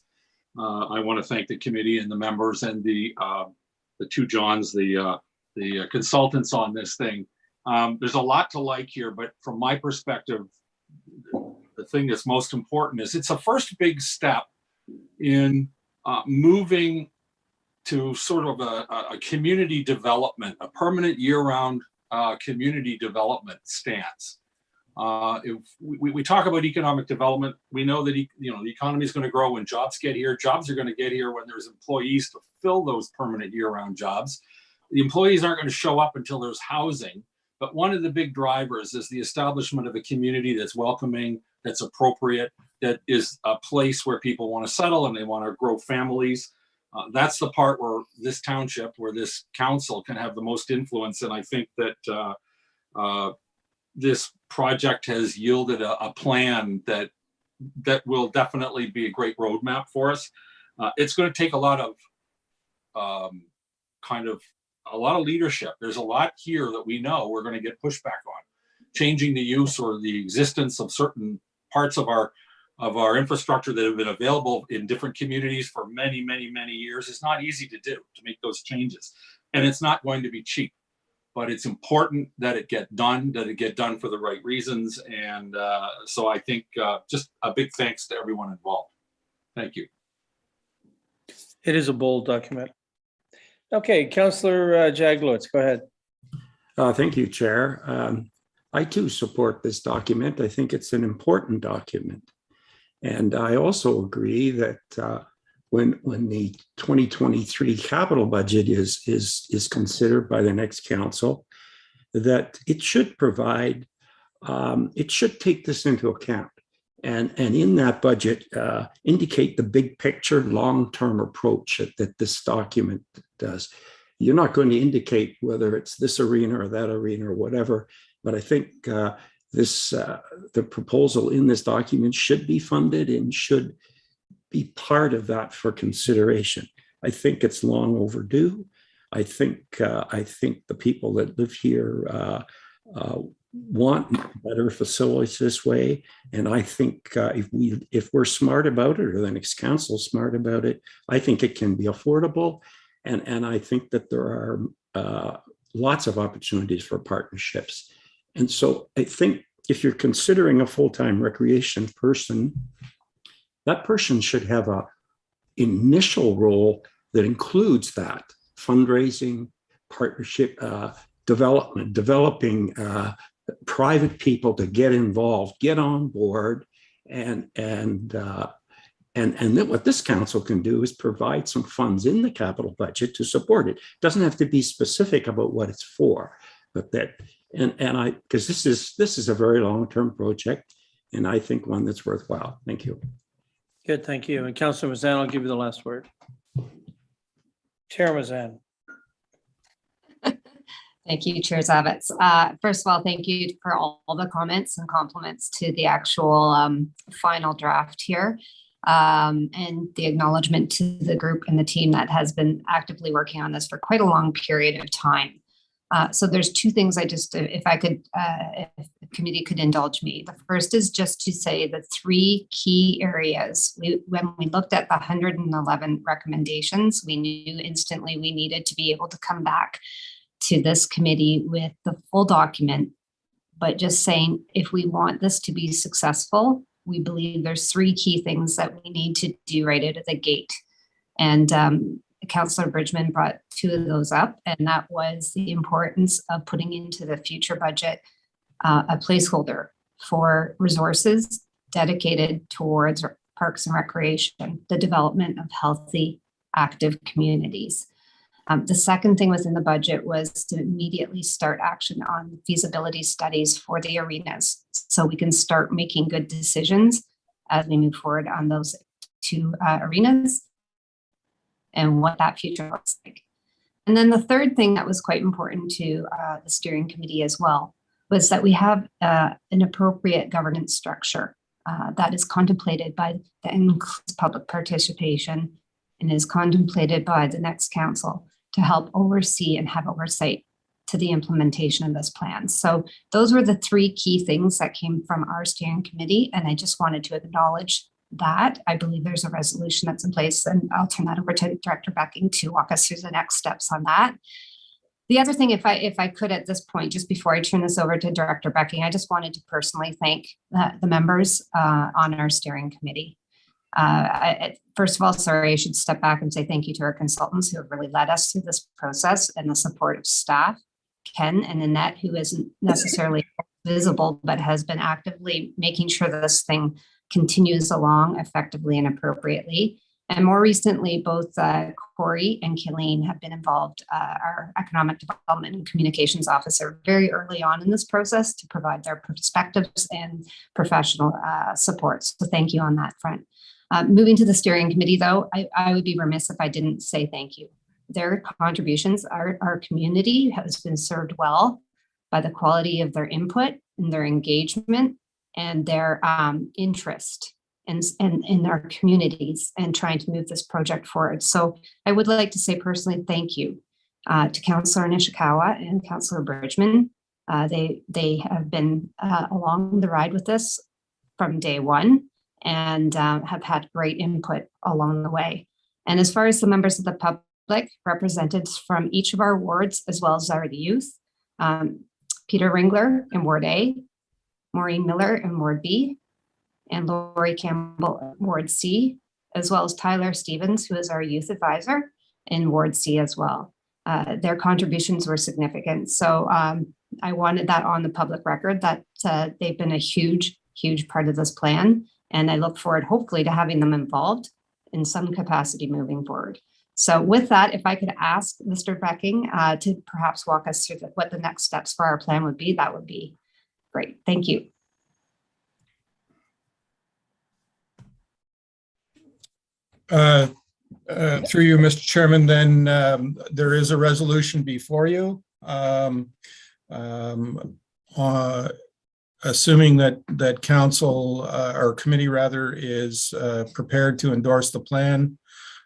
I want to thank the committee and the members and the two Johns, the consultants on this thing. There's a lot to like here, but from my perspective, the thing that's most important is it's a first big step in moving to sort of a community development, a permanent year-round community development stance. If we talk about economic development, we know that the economy is going to grow when jobs get here. Jobs are going to get here when there's employees to fill those permanent year-round jobs. The employees aren't going to show up until there's housing. But one of the big drivers is the establishment of a community that's welcoming, that's appropriate, that is a place where people want to settle and they want to grow families. That's the part where this township, where this council can have the most influence. And I think that this project has yielded a plan that will definitely be a great roadmap for us. It's going to take a lot of a lot of leadership. There's a lot here that we know we're going to get pushback on. Changing the use or the existence of certain parts of our infrastructure that have been available in different communities for many, many, many years is not easy to do, to make those changes. And it's not going to be cheap, but it's important that it get done for the right reasons. And so I think just a big thanks to everyone involved. Thank you. It is a bold document. Okay, Councillor Jaglowitz, go ahead. Thank you, Chair. I too support this document. I think it's an important document. And I also agree that when the 2023 capital budget is considered by the next council, that it should provide, it should take this into account. And in that budget, indicate the big picture, long-term approach that this document does. You're not going to indicate whether it's this arena or that arena or whatever, but I think the proposal in this document should be funded and should be part of that for consideration. I think it's long overdue. I think the people that live here want better facilities this way, and I think if we're smart about it, or the next council smart about it, I think it can be affordable, and I think that there are lots of opportunities for partnerships. And so I think if you're considering a full-time recreation person, that person should have a initial role that includes that fundraising, partnership, developing private people to get involved, get on board, and then what this council can do is provide some funds in the capital budget to support it. It doesn't have to be specific about what it's for, but that, because this is a very long-term project, and I think one that's worthwhile. Thank you. Good, thank you. And Councilor Mazan, I'll give you the last word. Chair Mazan. Thank you, Chair Zavitz. First of all, thank you for all the comments and compliments to the actual final draft here, and the acknowledgement to the group and the team that has been actively working on this for quite a long period of time. So there's two things I just, if the committee could indulge me. The first is just to say the three key areas. When we looked at the 111 recommendations, we knew instantly we needed to be able to come back to this committee with the full document, but just saying, if we want this to be successful, we believe there's three key things that we need to do right out of the gate. And Councillor Bridgman brought two of those up, and that was the importance of putting into the future budget a placeholder for resources dedicated towards parks and recreation, the development of healthy, active communities. The second thing within the budget was to immediately start action on feasibility studies for the arenas, so we can start making good decisions as we move forward on those two arenas and what that future looks like. And then the third thing that was quite important to the steering committee as well was that we have an appropriate governance structure that is contemplated by, that includes public participation and is contemplated by the next council to help oversee and have oversight to the implementation of this plan. So those were the three key things that came from our steering committee, and I just wanted to acknowledge that. I believe there's a resolution that's in place, and I'll turn that over to Director Becking to walk us through the next steps on that. The other thing, if I could at this point, just before I turn this over to Director Becking, I just wanted to personally thank the members on our steering committee. First of all, sorry, I should step back and say thank you to our consultants who have really led us through this process, and the support of staff, Ken and Annette, who isn't necessarily visible, but has been actively making sure this thing continues along effectively and appropriately. And more recently, both Corey and Colleen have been involved, our Economic Development and Communications Officer, very early on in this process to provide their perspectives and professional support. So thank you on that front. Moving to the steering committee, though, I would be remiss if I didn't say thank you. Their contributions, our community has been served well by the quality of their input and their engagement and their interest in our communities and trying to move this project forward. So I would like to say personally thank you to Councillor Nishikawa and Councillor Bridgman. They have been along the ride with this from day one, and have had great input along the way. And as far as the members of the public, representatives from each of our wards, as well as our youth, Peter Ringler in Ward A, Maureen Miller in Ward B, and Lori Campbell in Ward C, as well as Tyler Stevens, who is our youth advisor in Ward C as well. Their contributions were significant. So I wanted that on the public record that they've been a huge, huge part of this plan. And I look forward, hopefully, to having them involved in some capacity moving forward. So with that, if I could ask Mr. Becking to perhaps walk us through what the next steps for our plan would be, that would be great. Thank you. Through you, Mr. Chairman, then there is a resolution before you. Assuming that council or committee rather is prepared to endorse the plan,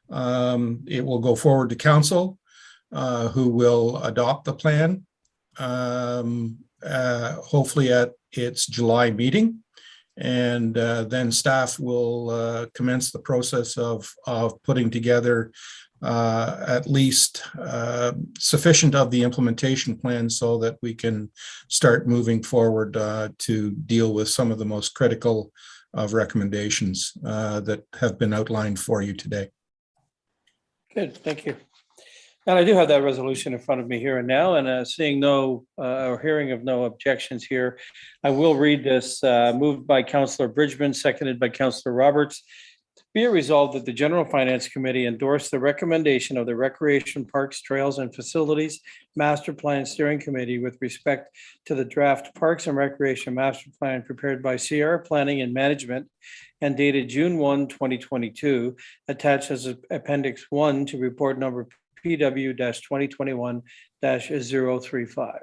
it will go forward to council, who will adopt the plan, hopefully at its July meeting. And then staff will commence the process of putting together at least sufficient of the implementation plan so that we can start moving forward to deal with some of the most critical recommendations that have been outlined for you today. Good, thank you. And I do have that resolution in front of me here and now, and seeing no or hearing of no objections here, I will read this. Moved by Councillor Bridgman, seconded by Councillor Roberts. Be it resolved that the General Finance Committee endorse the recommendation of the Recreation, Parks, Trails, and Facilities Master Plan Steering Committee with respect to the draft Parks and Recreation Master Plan prepared by Sierra Planning and Management and dated June 1, 2022, attached as Appendix 1 to report number PW-2021-035.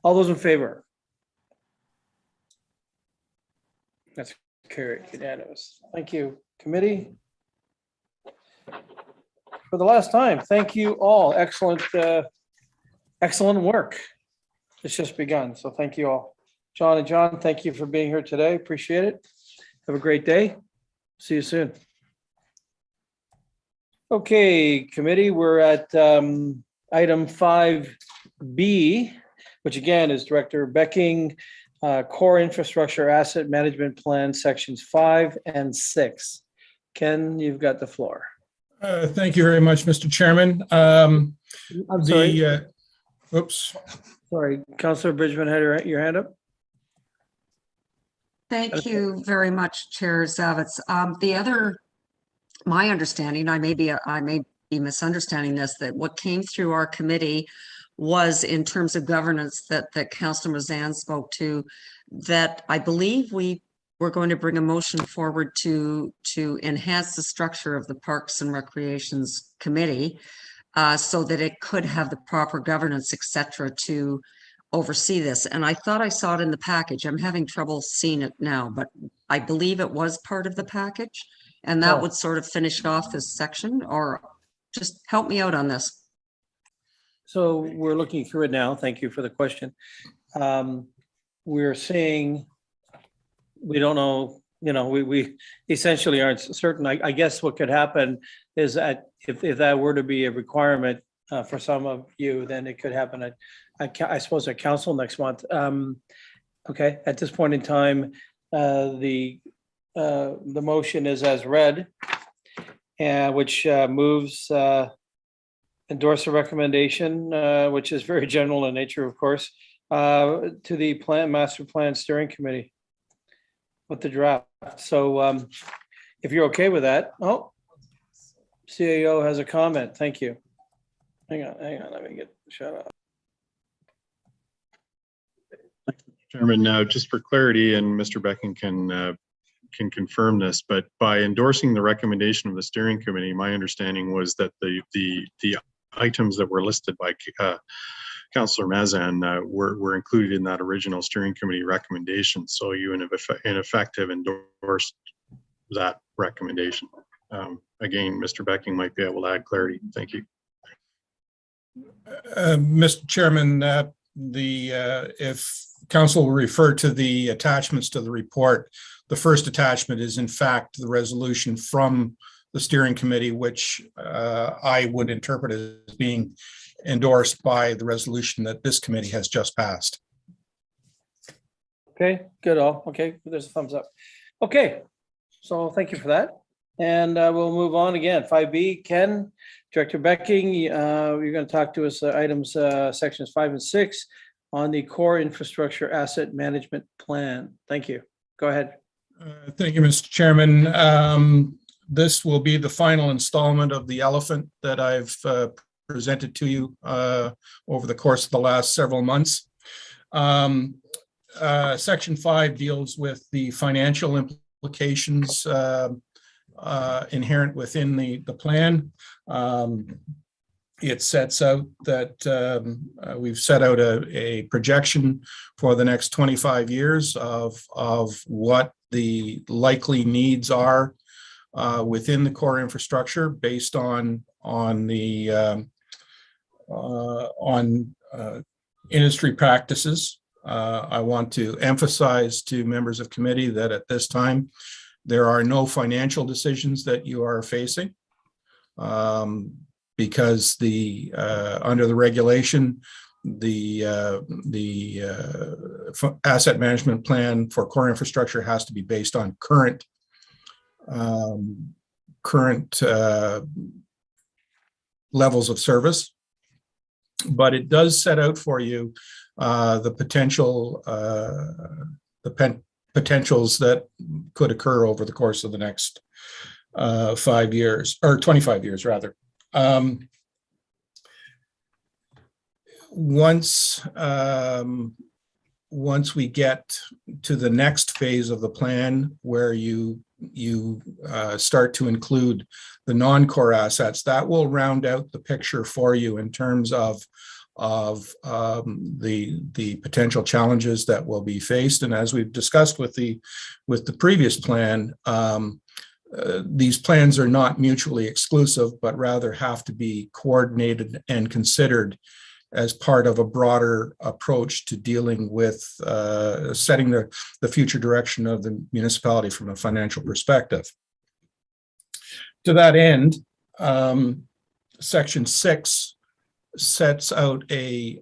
All those in favor? That's carried, unanimous. Thank you, committee. For the last time, thank you all. Excellent, excellent work. It's just begun, so thank you all. John and John, thank you for being here today. Appreciate it. Have a great day. See you soon. Okay, committee, we're at item 5B, which again is Director Becking, Core Infrastructure Asset Management Plan, Sections 5 and 6. Ken, you've got the floor. Thank you very much, Mr. Chairman. I'm sorry. Oops. Sorry, Councillor Bridgman had your hand up. Thank you very much, Chair Zavitz. My understanding, I may be misunderstanding this, that what came through our committee was in terms of governance that Councillor Mazan spoke to, that I believe we were going to bring a motion forward to enhance the structure of the Parks and Recreations Committee so that it could have the proper governance, et cetera, to oversee this. And I thought I saw it in the package. I'm having trouble seeing it now, but I believe it was part of the package. And that would sort of finish off this section, or just help me out on this. So we're looking through it now. Thank you for the question. We're seeing, we don't know, we essentially aren't certain. I guess what could happen is that if that were to be a requirement for some of you, then it could happen at I suppose at council next month. Okay, at this point in time, the motion is as read, which moves endorse a recommendation, which is very general in nature, of course, to the Master Plan Steering Committee with the draft. So if you're okay with that, CAO has a comment. Thank you. Hang on, let me get shut up. Chairman, just for clarity, and Mr. Becking can confirm this, but by endorsing the recommendation of the steering committee, my understanding was that the items that were listed by Councillor Mazan were included in that original steering committee recommendation. So you in effect have endorsed that recommendation. Again, Mr. Becking might be able to add clarity. Thank you. Mr. Chairman, if council will refer to the attachments to the report, the first attachment is in fact the resolution from the steering committee, which I would interpret as being endorsed by the resolution that this committee has just passed. Okay, good all. Okay, there's a thumbs up. Okay, so thank you for that. And we'll move on again. 5B, Ken, Director Becking, you're going to talk to us items sections 5 and 6 on the Core Infrastructure Asset Management Plan. Thank you. Go ahead. Thank you, Mr. Chairman. This will be the final installment of the elephant that I've presented to you over the course of the last several months. Section 5 deals with the financial implications inherent within the plan. It sets out that we've set out a projection for the next 25 years of what the likely needs are within the core infrastructure based on industry practices. I want to emphasize to members of committee that at this time, there are no financial decisions that you are facing because under the regulation, asset management plan for core infrastructure has to be based on current levels of service, but it does set out for you the potentials that could occur over the course of the next 5 years, or 25 years rather. Once we get to the next phase of the plan, where you start to include the non-core assets, that will round out the picture for you in terms of the potential challenges that will be faced. And as we've discussed with the previous plan, these plans are not mutually exclusive, but rather have to be coordinated and considered as part of a broader approach to dealing with setting the future direction of the municipality from a financial perspective. To that end, Section 6 sets out a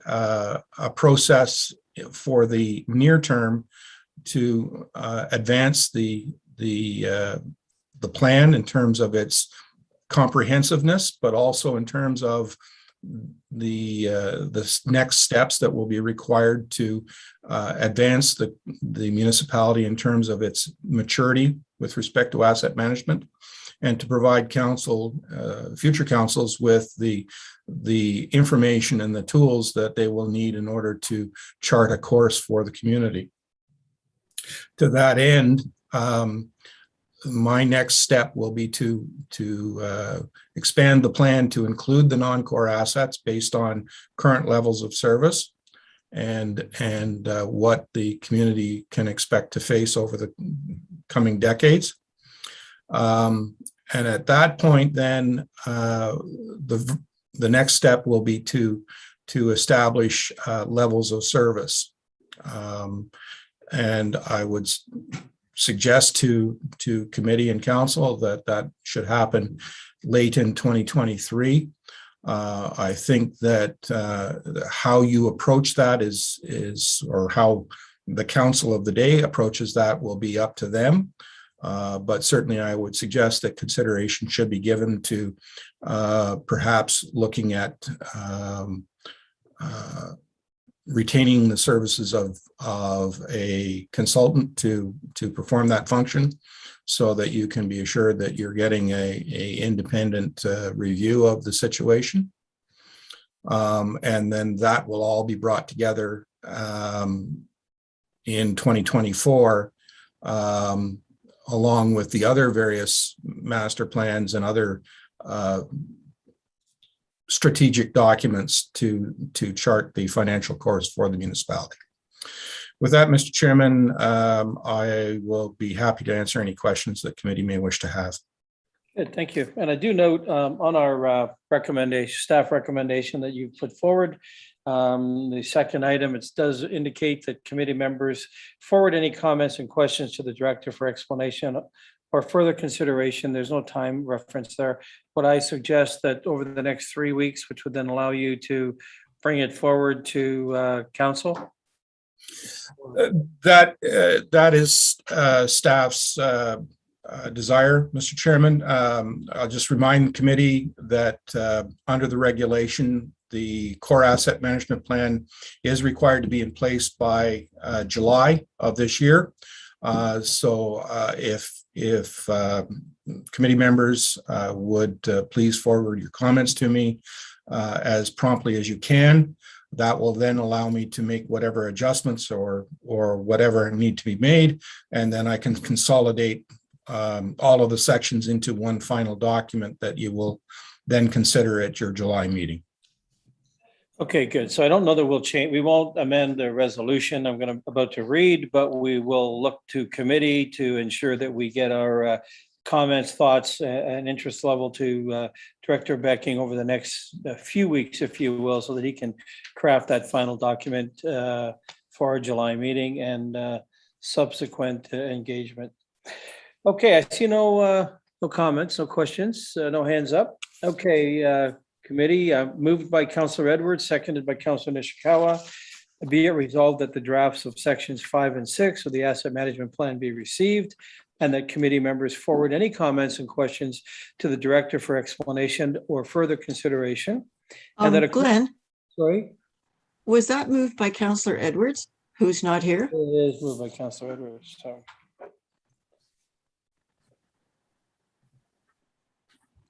process for the near term to advance the plan in terms of its comprehensiveness, but also in terms of the next steps that will be required to advance the municipality in terms of its maturity with respect to asset management, and to provide future councils with the information and the tools that they will need in order to chart a course for the community. To that end, my next step will be to expand the plan to include the non-core assets based on current levels of service and what the community can expect to face over the coming decades. And at that point, then the next step will be to establish levels of service. And I would suggest to committee and council that should happen late in 2023. I think that how you approach that is or how the council of the day approaches that will be up to them. But certainly I would suggest that consideration should be given to perhaps looking at retaining the services of a consultant to perform that function, so that you can be assured that you're getting a independent review of the situation. And then that will all be brought together in 2024, along with the other various master plans and other strategic documents to chart the financial course for the municipality. With that, Mr. Chairman, I will be happy to answer any questions that committee may wish to have. Good, thank you. And I do note on our staff recommendation that you put forward, the second item, it does indicate that committee members forward any comments and questions to the director for explanation or further consideration. There's no time reference there, but I suggest that over the next 3 weeks, which would then allow you to bring it forward to council. That is staff's desire, Mr. Chairman. I'll just remind the committee that under the regulation, the core asset management plan is required to be in place by July of this year. So if committee members would please forward your comments to me as promptly as you can, that will then allow me to make whatever adjustments or whatever need to be made, and then I can consolidate all of the sections into one final document that you will then consider at your July meeting. Okay, good. So I don't know that we'll change. We won't amend the resolution I'm about to read, but we will look to committee to ensure that we get our comments, thoughts, and interest level to Director Becking over the next few weeks, if you will, so that he can craft that final document for our July meeting and subsequent engagement. Okay, I see no comments, no questions, no hands up. Okay, committee. Moved by Councillor Edwards, seconded by Councillor Nishikawa. Be it resolved that the drafts of sections 5 and 6 of the asset management plan be received, and that committee members forward any comments and questions to the director for explanation or further consideration. And that Glenn, sorry, was that moved by Councillor Edwards, who's not here? it is moved by Councillor Edwards. So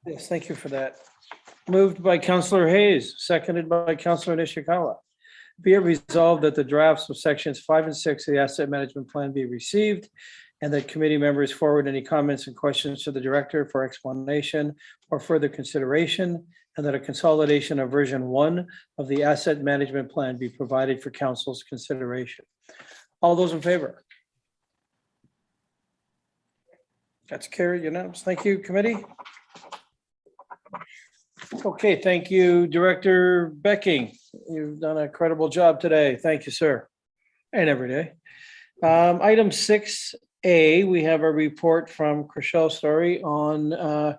yes, thank you for that. Moved by Councillor Hayes, seconded by Councillor Nishikawa. Be it resolved that the drafts of sections 5 and 6 of the asset management plan be received, and that committee members forward any comments and questions to the director for explanation or further consideration, and that a consolidation of version 1 of the asset management plan be provided for council's consideration. All those in favor? That's carried unanimous. Thank you, committee. Okay, thank you, Director Becking. You've done a credible job today. Thank you, sir. And every day. Item 6A, we have a report from Chriselle Story on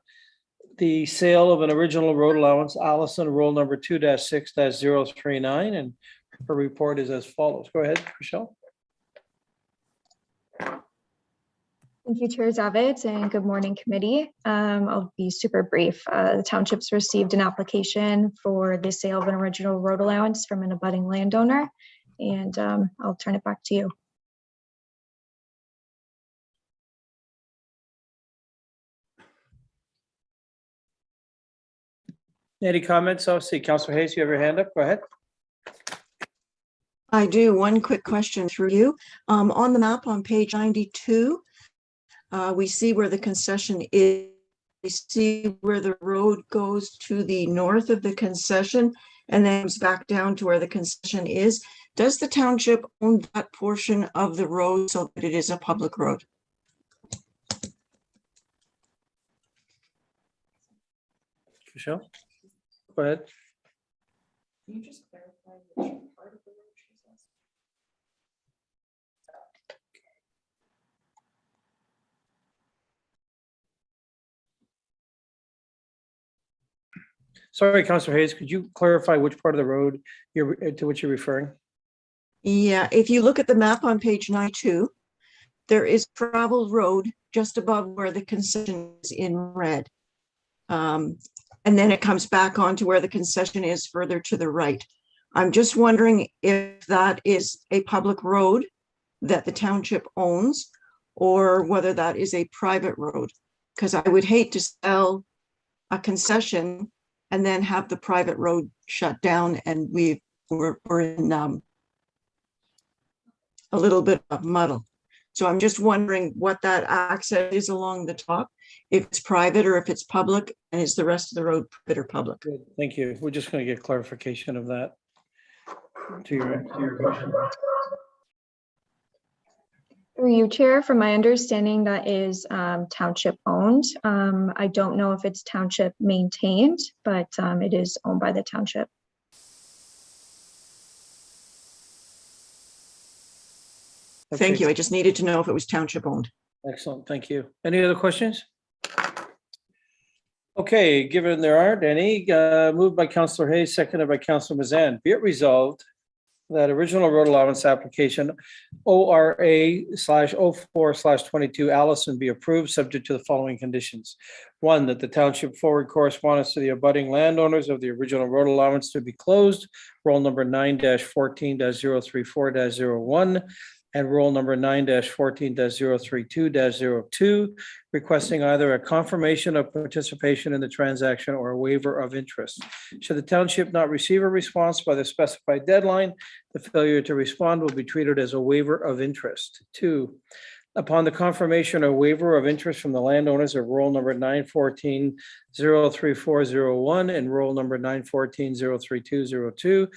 the sale of an original road allowance, Allison, roll number 2-6-039, and her report is as follows. Go ahead, Chriselle. Thank you, Chair Zavitz, and good morning, committee. I'll be super brief. The townships received an application for the sale of an original road allowance from an abutting landowner, and I'll turn it back to you. Any comments? I'll see Councillor Hayes, you have your hand up. Go ahead. I do. One quick question through you. On the map on page 92, we see where the concession is. We see where the road goes to the north of the concession and then comes back down to where the concession is. Does the township own that portion of the road so that it is a public road? Michelle, go ahead. Can you just clarify which part of the road she's asking? Sorry, Councillor Hayes, could you clarify which part of the road to which you're referring? Yeah, if you look at the map on page 92, there is travel road just above where the concession is in red. And then it comes back onto where the concession is further to the right. I'm just wondering if that is a public road that the township owns or whether that is a private road. Because I would hate to sell a concession and then have the private road shut down and we're in a little bit of muddle. So I'm just wondering what that access is along the top, if it's private or if it's public, and is the rest of the road private or public? Good, thank you. We're just going to get clarification of that to your question. Through you, Chair, from my understanding, that is township owned. I don't know if it's township maintained, but it is owned by the township. Thank you. I just needed to know if it was township owned. Excellent, thank you. Any other questions? Okay, given there aren't any, moved by Councillor Hayes, seconded by Councillor Mazan. Be it resolved that original road allowance application ORA/04/22 Allison be approved, subject to the following conditions. 1, that the township forward correspondence to the abutting landowners of the original road allowance to be closed, roll number 9-14-034-01, and roll number 9-14-032-02, requesting either a confirmation of participation in the transaction or a waiver of interest. Should the township not receive a response by the specified deadline, the failure to respond will be treated as a waiver of interest. 2, upon the confirmation or waiver of interest from the landowners of roll number 9-14-034-01 and roll number 9-14-032-02,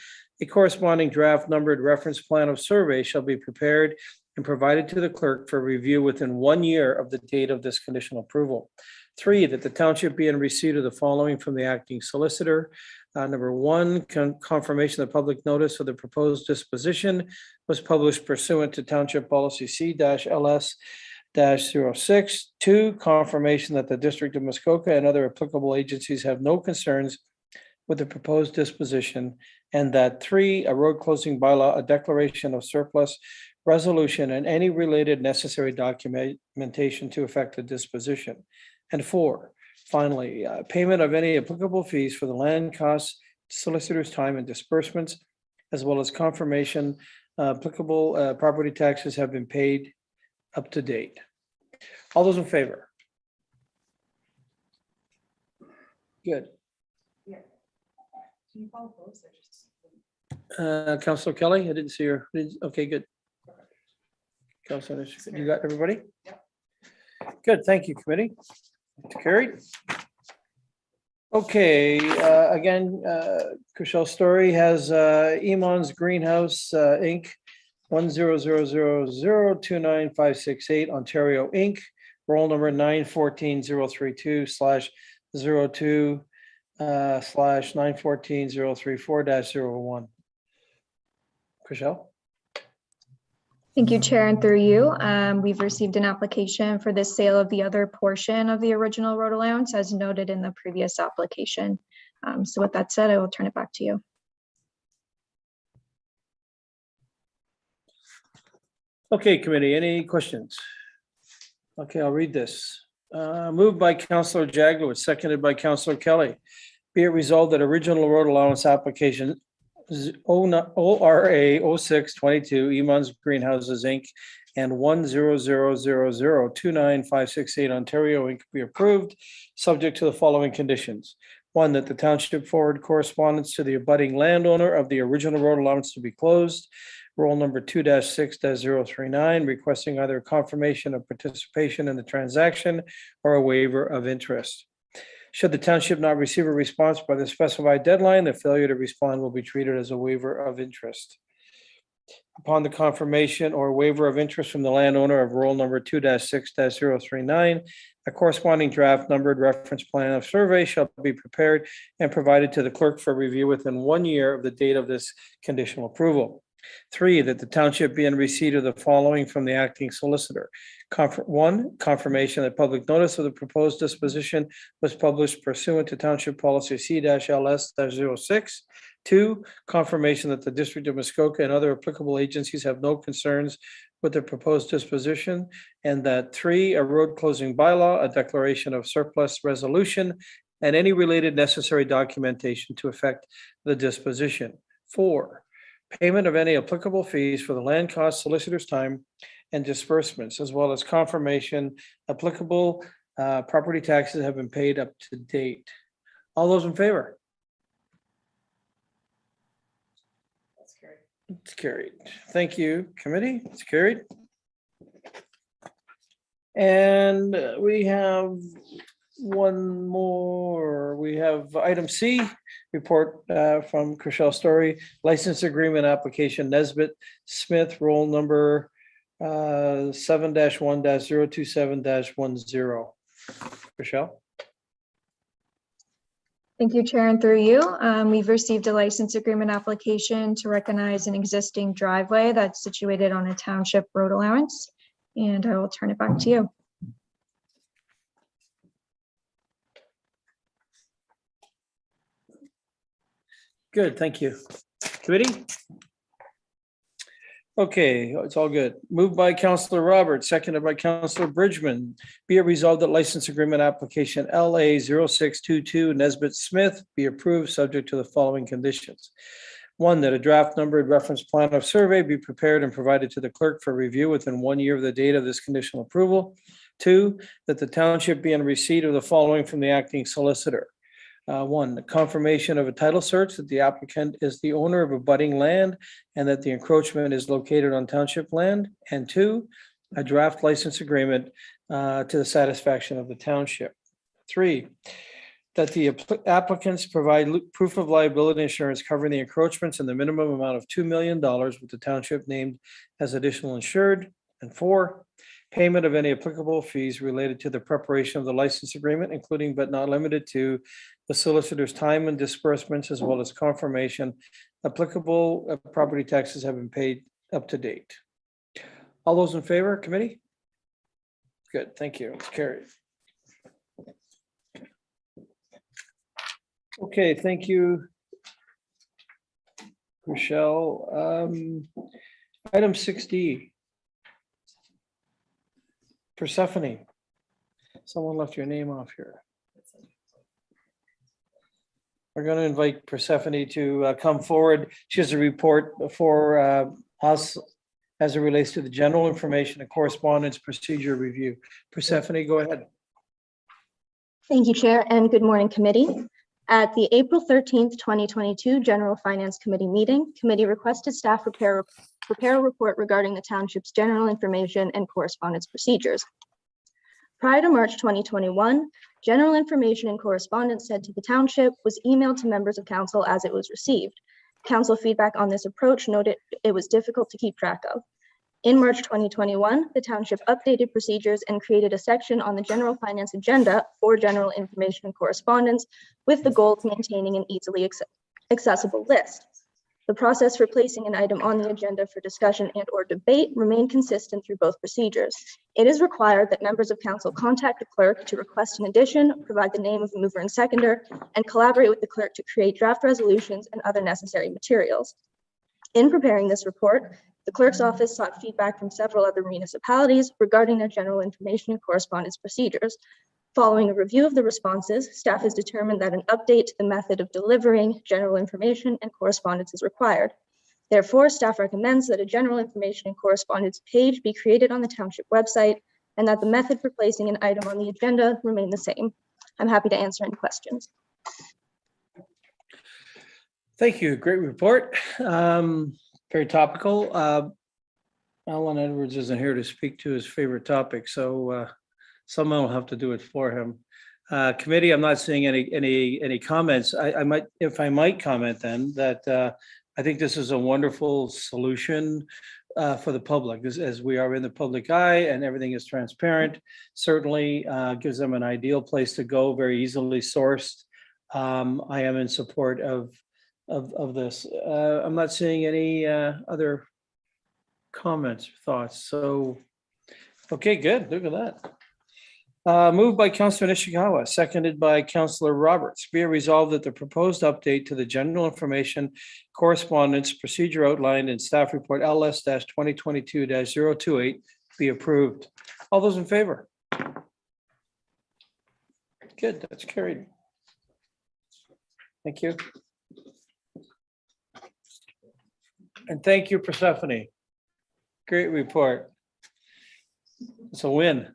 a corresponding draft numbered reference plan of survey shall be prepared and provided to the clerk for review within 1 year of the date of this conditional approval. 3, that the township be in receipt of the following from the acting solicitor. Number 1, confirmation that public notice of the proposed disposition was published pursuant to Township Policy C-LS-06. 2, confirmation that the District of Muskoka and other applicable agencies have no concerns with the proposed disposition, and that 3, a road closing bylaw, a declaration of surplus resolution, and any related necessary documentation to effect the disposition. And 4, finally, payment of any applicable fees for the land costs, solicitor's time and disbursements, as well as confirmation applicable property taxes have been paid up to date. All those in favor? Good. Councilor Kelly, I didn't see your, okay, good. Councilor, you got everybody? Good, thank you, committee. It's carried. Okay, again, Chriselle Story has Emon's Greenhouse, Inc., 10000295568, Ontario, Inc., roll number 914032/02/914034-01. Chriselle? Thank you, Chair, and through you. We've received an application for the sale of the other portion of the original road allowance as noted in the previous application. So with that said, I will turn it back to you. Okay, committee, any questions? Okay, I'll read this. Moved by Councillor Jaglowitz, seconded by Councillor Kelly. Be it resolved that original road allowance application ORA 0622 Emon's Greenhouses Inc. and 10000295568 Ontario Inc. be approved, subject to the following conditions. 1, that the township forward correspondence to the abutting landowner of the original road allowance to be closed. Roll number 2-6-039, requesting either confirmation of participation in the transaction or a waiver of interest. Should the township not receive a response by the specified deadline, the failure to respond will be treated as a waiver of interest. Upon the confirmation or waiver of interest from the landowner of roll number 2-6-039, a corresponding draft numbered reference plan of survey shall be prepared and provided to the clerk for review within 1 year of the date of this conditional approval. 3, that the township be in receipt of the following from the acting solicitor. 1, confirmation that public notice of the proposed disposition was published pursuant to Township Policy C-LS-06. 2, confirmation that the District of Muskoka and other applicable agencies have no concerns with the proposed disposition. And that 3, a road closing bylaw, a declaration of surplus resolution, and any related necessary documentation to effect the disposition. 4, payment of any applicable fees for the land cost, solicitor's time, and disbursements, as well as confirmation applicable property taxes have been paid up to date. All those in favor? It's carried. Thank you, committee. It's carried. And we have one more. We have item C, report from Chriselle Story, license agreement application Nesbitt Smith, roll number 7-1-027-10. Chriselle? Thank you, Chair, and through you. We've received a license agreement application to recognize an existing driveway that's situated on a township road allowance, and I will turn it back to you. Good, thank you. Committee? Okay, it's all good. Moved by Councillor Roberts, seconded by Councillor Bridgman. Be it resolved that license agreement application LA 0622 Nesbitt Smith be approved, subject to the following conditions. 1, that a draft numbered reference plan of survey be prepared and provided to the clerk for review within 1 year of the date of this conditional approval. 2, that the township be in receipt of the following from the acting solicitor. 1, the confirmation of a title search that the applicant is the owner of abutting land and that the encroachment is located on township land. And 2, a draft license agreement to the satisfaction of the township. 3, that the applicants provide proof of liability insurance covering the encroachments in the minimum amount of $2 million with the township named as additional insured. And 4, payment of any applicable fees related to the preparation of the license agreement, including but not limited to the solicitor's time and disbursements, as well as confirmation applicable property taxes have been paid up to date. All those in favor, committee? Good, thank you. It's carried. Okay, thank you, Michelle. Item 6D. Persephone. Someone left your name off here. We're going to invite Persephone to come forward. She has a report for us as it relates to the general information and correspondence procedure review. Persephone, go ahead. Thank you, Chair, and good morning, committee. At the April 13th, 2022 General Finance Committee meeting, committee requested staff prepare a report regarding the township's general information and correspondence procedures. Prior to March 2021, general information and correspondence sent to the township was emailed to members of council as it was received. Council feedback on this approach noted it was difficult to keep track of. In March 2021, the township updated procedures and created a section on the general finance agenda for general information and correspondence with the goal of maintaining an easily accessible list. The process for placing an item on the agenda for discussion and or debate remained consistent through both procedures. It is required that members of council contact the clerk to request an addition, provide the name of the mover and seconder, and collaborate with the clerk to create draft resolutions and other necessary materials. In preparing this report, the clerk's office sought feedback from several other municipalities regarding their general information and correspondence procedures. Following a review of the responses, staff has determined that an update to the method of delivering general information and correspondence is required. Therefore, staff recommends that a general information and correspondence page be created on the township website and that the method for placing an item on the agenda remain the same. I'm happy to answer any questions. Thank you. Great report. Very topical. Alan Edwards isn't here to speak to his favorite topic, so someone will have to do it for him. Committee, I'm not seeing any comments. I might comment then that I think this is a wonderful solution for the public, as we are in the public eye and everything is transparent. Certainly gives them an ideal place to go, very easily sourced. I am in support of this. I'm not seeing any other comments, thoughts. So, okay, good. Look at that. Moved by Councillor Nishikawa, seconded by Councillor Roberts. Be it resolved that the proposed update to the general information correspondence procedure outlined in staff report LS-2022-028 be approved. All those in favor? Good, that's carried. Thank you. And thank you, Persephone. Great report. It's a win.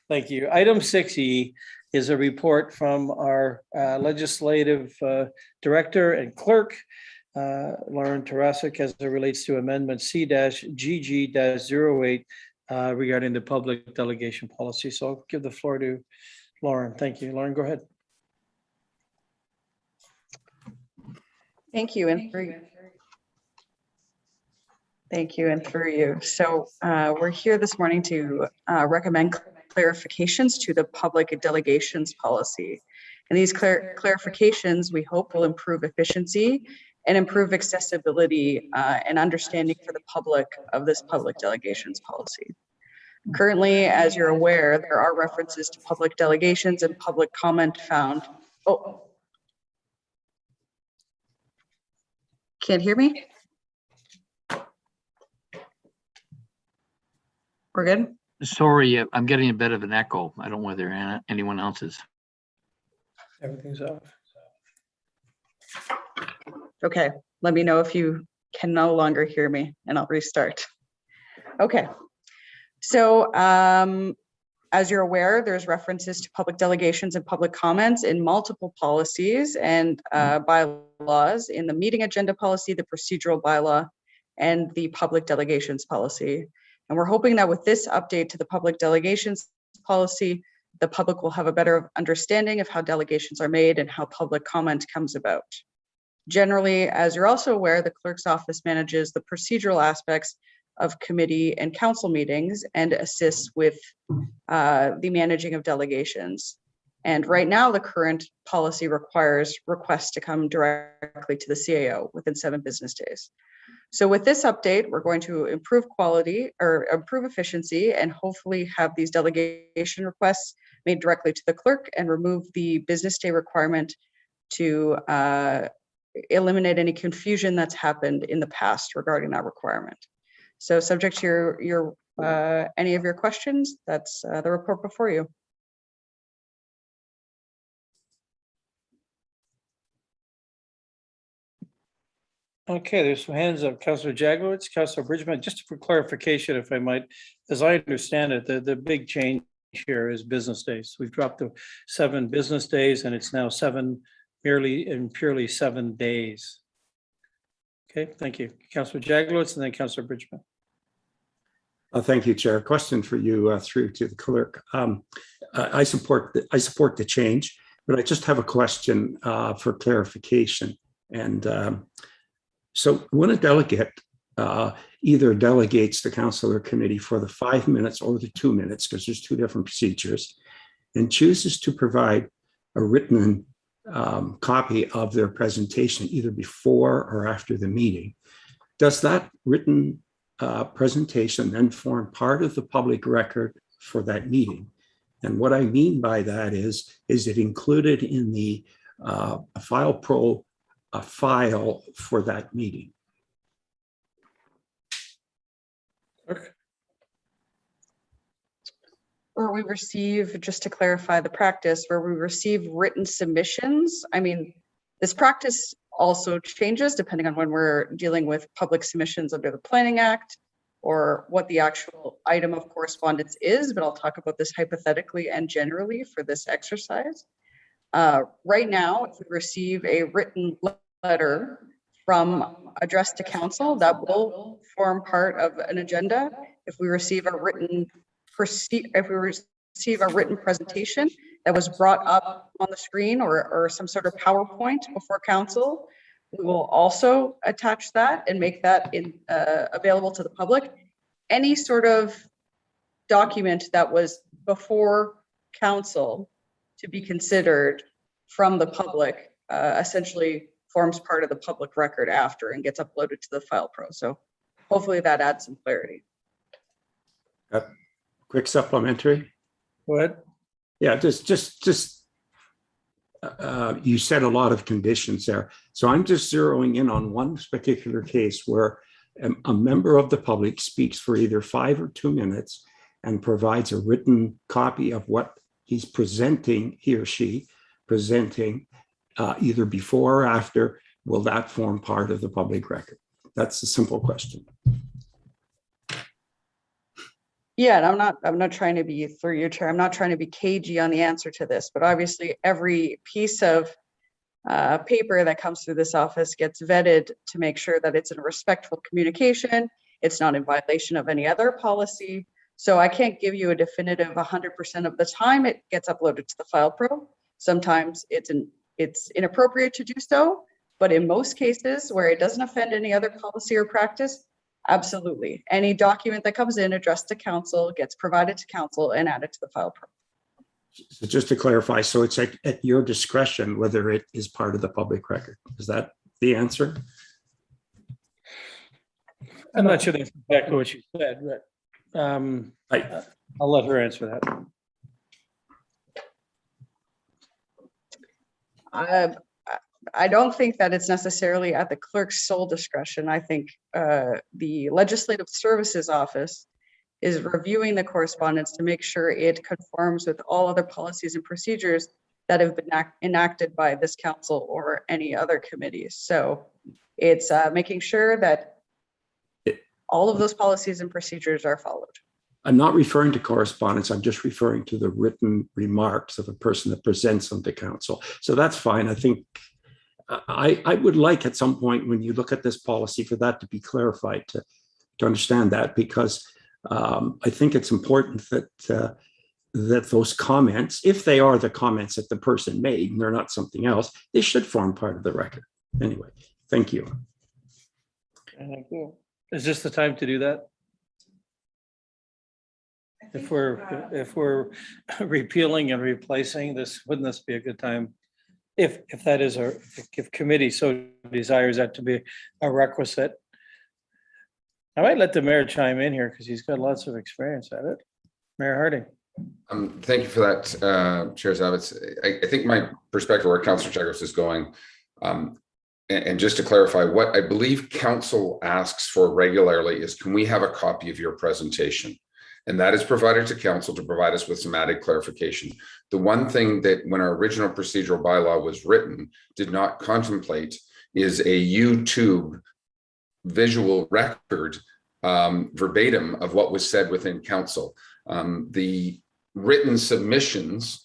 Thank you. Item 6E is a report from our legislative director and clerk, Lauren Tarasic, as it relates to amendment C-GG-08 regarding the public delegation policy. So I'll give the floor to Lauren. Thank you. Lauren, go ahead. Thank you, and through you. Thank you, and through you. So we're here this morning to recommend clarifications to the public delegations policy. And these clarifications, we hope, will improve efficiency and improve accessibility and understanding for the public of this public delegations policy. Currently, as you're aware, there are references to public delegations and public comment found. Oh, can't hear me? We're good? Sorry, I'm getting a bit of an echo. I don't know whether anyone else is. Everything's off. Okay, let me know if you can no longer hear me and I'll restart. Okay, so as you're aware, there's references to public delegations and public comments in multiple policies and bylaws in the meeting agenda policy, the procedural bylaw, and the public delegations policy. And we're hoping that with this update to the public delegations policy, the public will have a better understanding of how delegations are made and how public comment comes about. Generally, as you're also aware, the clerk's office manages the procedural aspects of committee and council meetings and assists with the managing of delegations. And right now, the current policy requires requests to come directly to the CAO within 7 business days. So with this update, we're going to improve quality or improve efficiency and hopefully have these delegation requests made directly to the clerk and remove the business day requirement to eliminate any confusion that's happened in the past regarding that requirement. So subject to your any of your questions, that's the report before you. Okay, there's some hands up. Councillor Jaglowitz, Councillor Bridgman, just for clarification, if I might, as I understand it, the big change here is business days. We've dropped to 7 business days and it's now 7 merely and purely 7 days. Okay, thank you. Councillor Jaglowitz and then Councillor Bridgman. Thank you, Chair. Question for you through to the clerk. I support the change, but I just have a question for clarification. And so when a delegate either delegates the council or committee for the 5 minutes or the 2 minutes, because there's 2 different procedures, and chooses to provide a written copy of their presentation either before or after the meeting, does that written presentation then form part of the public record for that meeting? And what I mean by that is it included in the file for that meeting? Where we receive, just to clarify the practice, where we receive written submissions, I mean, this practice also changes depending on when we're dealing with public submissions under the Planning Act or what the actual item of correspondence is, but I'll talk about this hypothetically and generally for this exercise. Right now, if we receive a written letter from addressed to council, that will form part of an agenda. If we receive a written presentation that was brought up on the screen or some sort of PowerPoint before council, we will also attach that and make that available to the public. Any sort of document that was before council to be considered from the public essentially forms part of the public record after and gets uploaded to the file pro. So hopefully that adds some clarity. Quick supplementary. Go ahead. Yeah, you said a lot of conditions there. So I'm just zeroing in on one particular case where a member of the public speaks for either 5 or 2 minutes and provides a written copy of what he's presenting, he or she presenting, either before or after. Will that form part of the public record? That's a simple question. Yeah, and I'm not trying to be, through your chair, I'm not trying to be cagey on the answer to this, but obviously every piece of paper that comes through this office gets vetted to make sure that it's in a respectful communication, it's not in violation of any other policy. So I can't give you a definitive 100% of the time it gets uploaded to the file pro. Sometimes it's inappropriate to do so, but in most cases where it doesn't offend any other policy or practice, absolutely. Any document that comes in addressed to council gets provided to council and added to the file pro. So just to clarify, so it's at your discretion whether it is part of the public record. Is that the answer? I'm not sure that's exactly what you said, but I'll let her answer that. I don't think that it's necessarily at the clerk's sole discretion. I think the Legislative Services Office is reviewing the correspondence to make sure it conforms with all other policies and procedures that have been enacted by this council or any other committees. So it's making sure that all of those policies and procedures are followed. I'm not referring to correspondence. I'm just referring to the written remarks of a person that presents them to council. So that's fine. I think I would like at some point when you look at this policy for that to be clarified, to understand that, because I think it's important that those comments, if they are the comments that the person made and they're not something else, they should form part of the record. Anyway, thank you. Thank you. Is this the time to do that? If we're repealing and replacing this, wouldn't this be a good time? If that is if committee so desires that to be a requisite. I might let the mayor chime in here because he's got lots of experience at it. Mayor Harding. Thank you for that, Chair Zavitz. I think my perspective where Councillor Chagos is going, and just to clarify, what I believe Council asks for regularly is, can we have a copy of your presentation? And that is provided to Council to provide us with some added clarification. The one thing that when our original procedural bylaw was written did not contemplate is a YouTube visual record verbatim of what was said within Council. The written submissions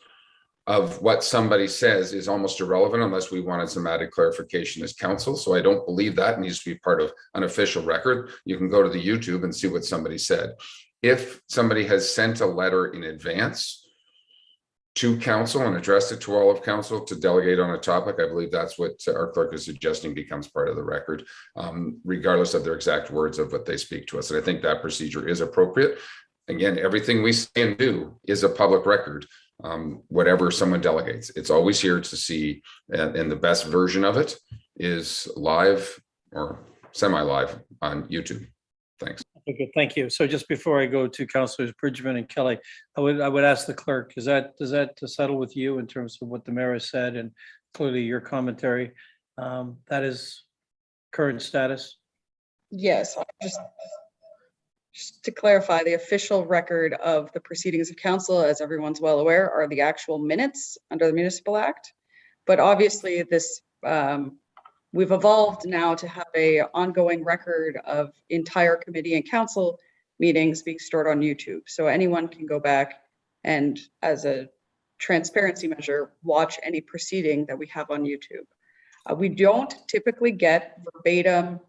of what somebody says is almost irrelevant unless we wanted some added clarification as Council. So I don't believe that needs to be part of an official record. You can go to the YouTube and see what somebody said. If somebody has sent a letter in advance to Council and addressed it to all of Council to delegate on a topic, I believe that's what our clerk is suggesting becomes part of the record, regardless of their exact words of what they speak to us. And I think that procedure is appropriate. Again, everything we say and do is a public record, whatever someone delegates. It's always here to see, and the best version of it is live or semi-live on YouTube. Thanks. Okay, thank you. So just before I go to Councilors Bridgman and Kelly, I would ask the clerk, does that settle with you in terms of what the mayor has said and clearly your commentary? That is current status? Yes, just to clarify, the official record of the proceedings of Council, as everyone's well aware, are the actual minutes under the Municipal Act. But obviously this, we've evolved now to have a ongoing record of entire committee and council meetings being stored on YouTube. So anyone can go back and, as a transparency measure, watch any proceeding that we have on YouTube. We don't typically get verbatim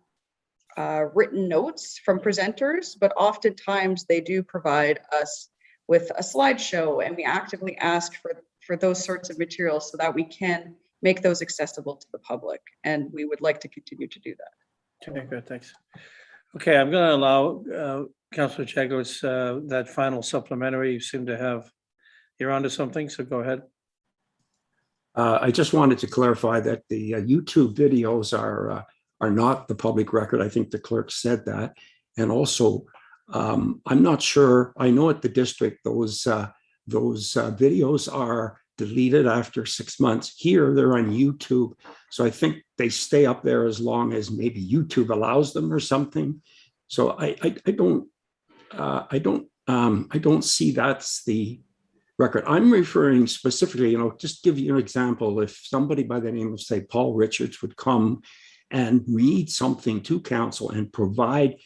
written notes from presenters, but oftentimes they do provide us with a slideshow, and we actively ask for those sorts of materials so that we can make those accessible to the public. And we would like to continue to do that. Okay, good, thanks. Okay, I'm going to allow Councilor Chagos that final supplementary. You seem to have, you're onto something, so go ahead. I just wanted to clarify that the YouTube videos are not the public record. I think the clerk said that. And also, I'm not sure, I know at the district, those videos are deleted after 6 months. Here, they're on YouTube. So I think they stay up there as long as maybe YouTube allows them or something. So I don't see that's the record. I'm referring specifically, just give you an example. If somebody by the name of, say, Paul Richards would come and read something to Council and provide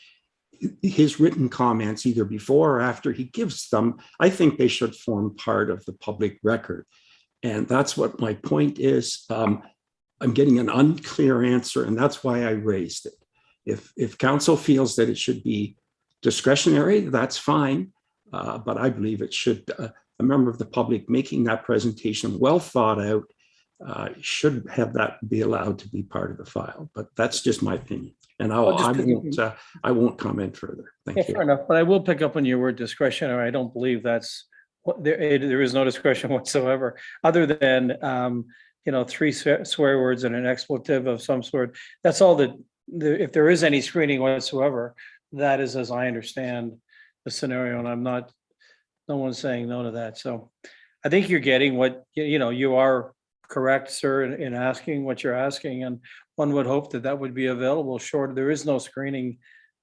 his written comments either before or after he gives them, I think they should form part of the public record. And that's what my point is. I'm getting an unclear answer, and that's why I raised it. If Council feels that it should be discretionary, that's fine. But I believe it should, a member of the public making that presentation well thought out should have that be allowed to be part of the file. But that's just my opinion. And I won't comment further. Thank you. Fair enough, but I will pick up on your word discretionary. I don't believe that's what there is no discretion whatsoever, other than 3 swear words and an expletive of some sort. That's all that. If there is any screening whatsoever, that is, as I understand the scenario, and no one's saying no to that. So I think you're getting what you are correct, sir, in asking what you're asking, and one would hope that would be available. Short, there is no screening,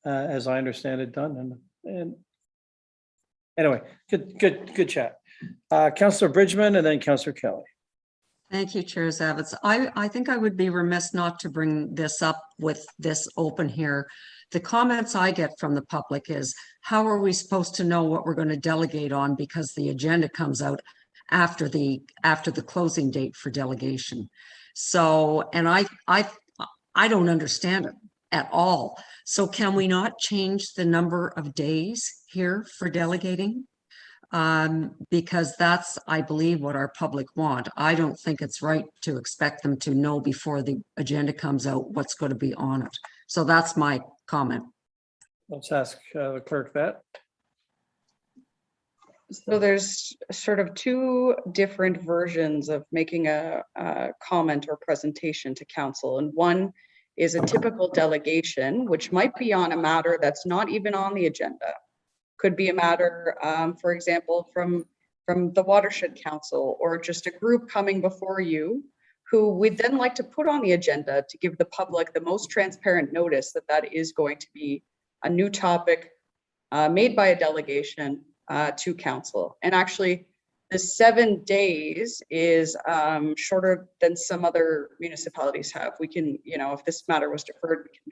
as I understand it, done. And anyway, good chat. Councillor Bridgman and then Councillor Kelly. Thank you, Chair Zavitz. I think I would be remiss not to bring this up with this open here. The comments I get from the public is, how are we supposed to know what we're going to delegate on because the agenda comes out after the closing date for delegation? So, and I don't understand it at all. So can we not change the number of days here for delegating? Because that's, I believe, what our public want. I don't think it's right to expect them to know before the agenda comes out what's going to be on it. So that's my comment. Let's ask the clerk that. So there's sort of 2 different versions of making a comment or presentation to Council. And one is a typical delegation, which might be on a matter that's not even on the agenda. Could be a matter, for example, from from the Watershed Council, or just a group coming before you, who we'd then like to put on the agenda to give the public the most transparent notice that that is going to be a new topic made by a delegation to council. And actually, the 7 days is shorter than some other municipalities have. We can, if this matter was deferred, we can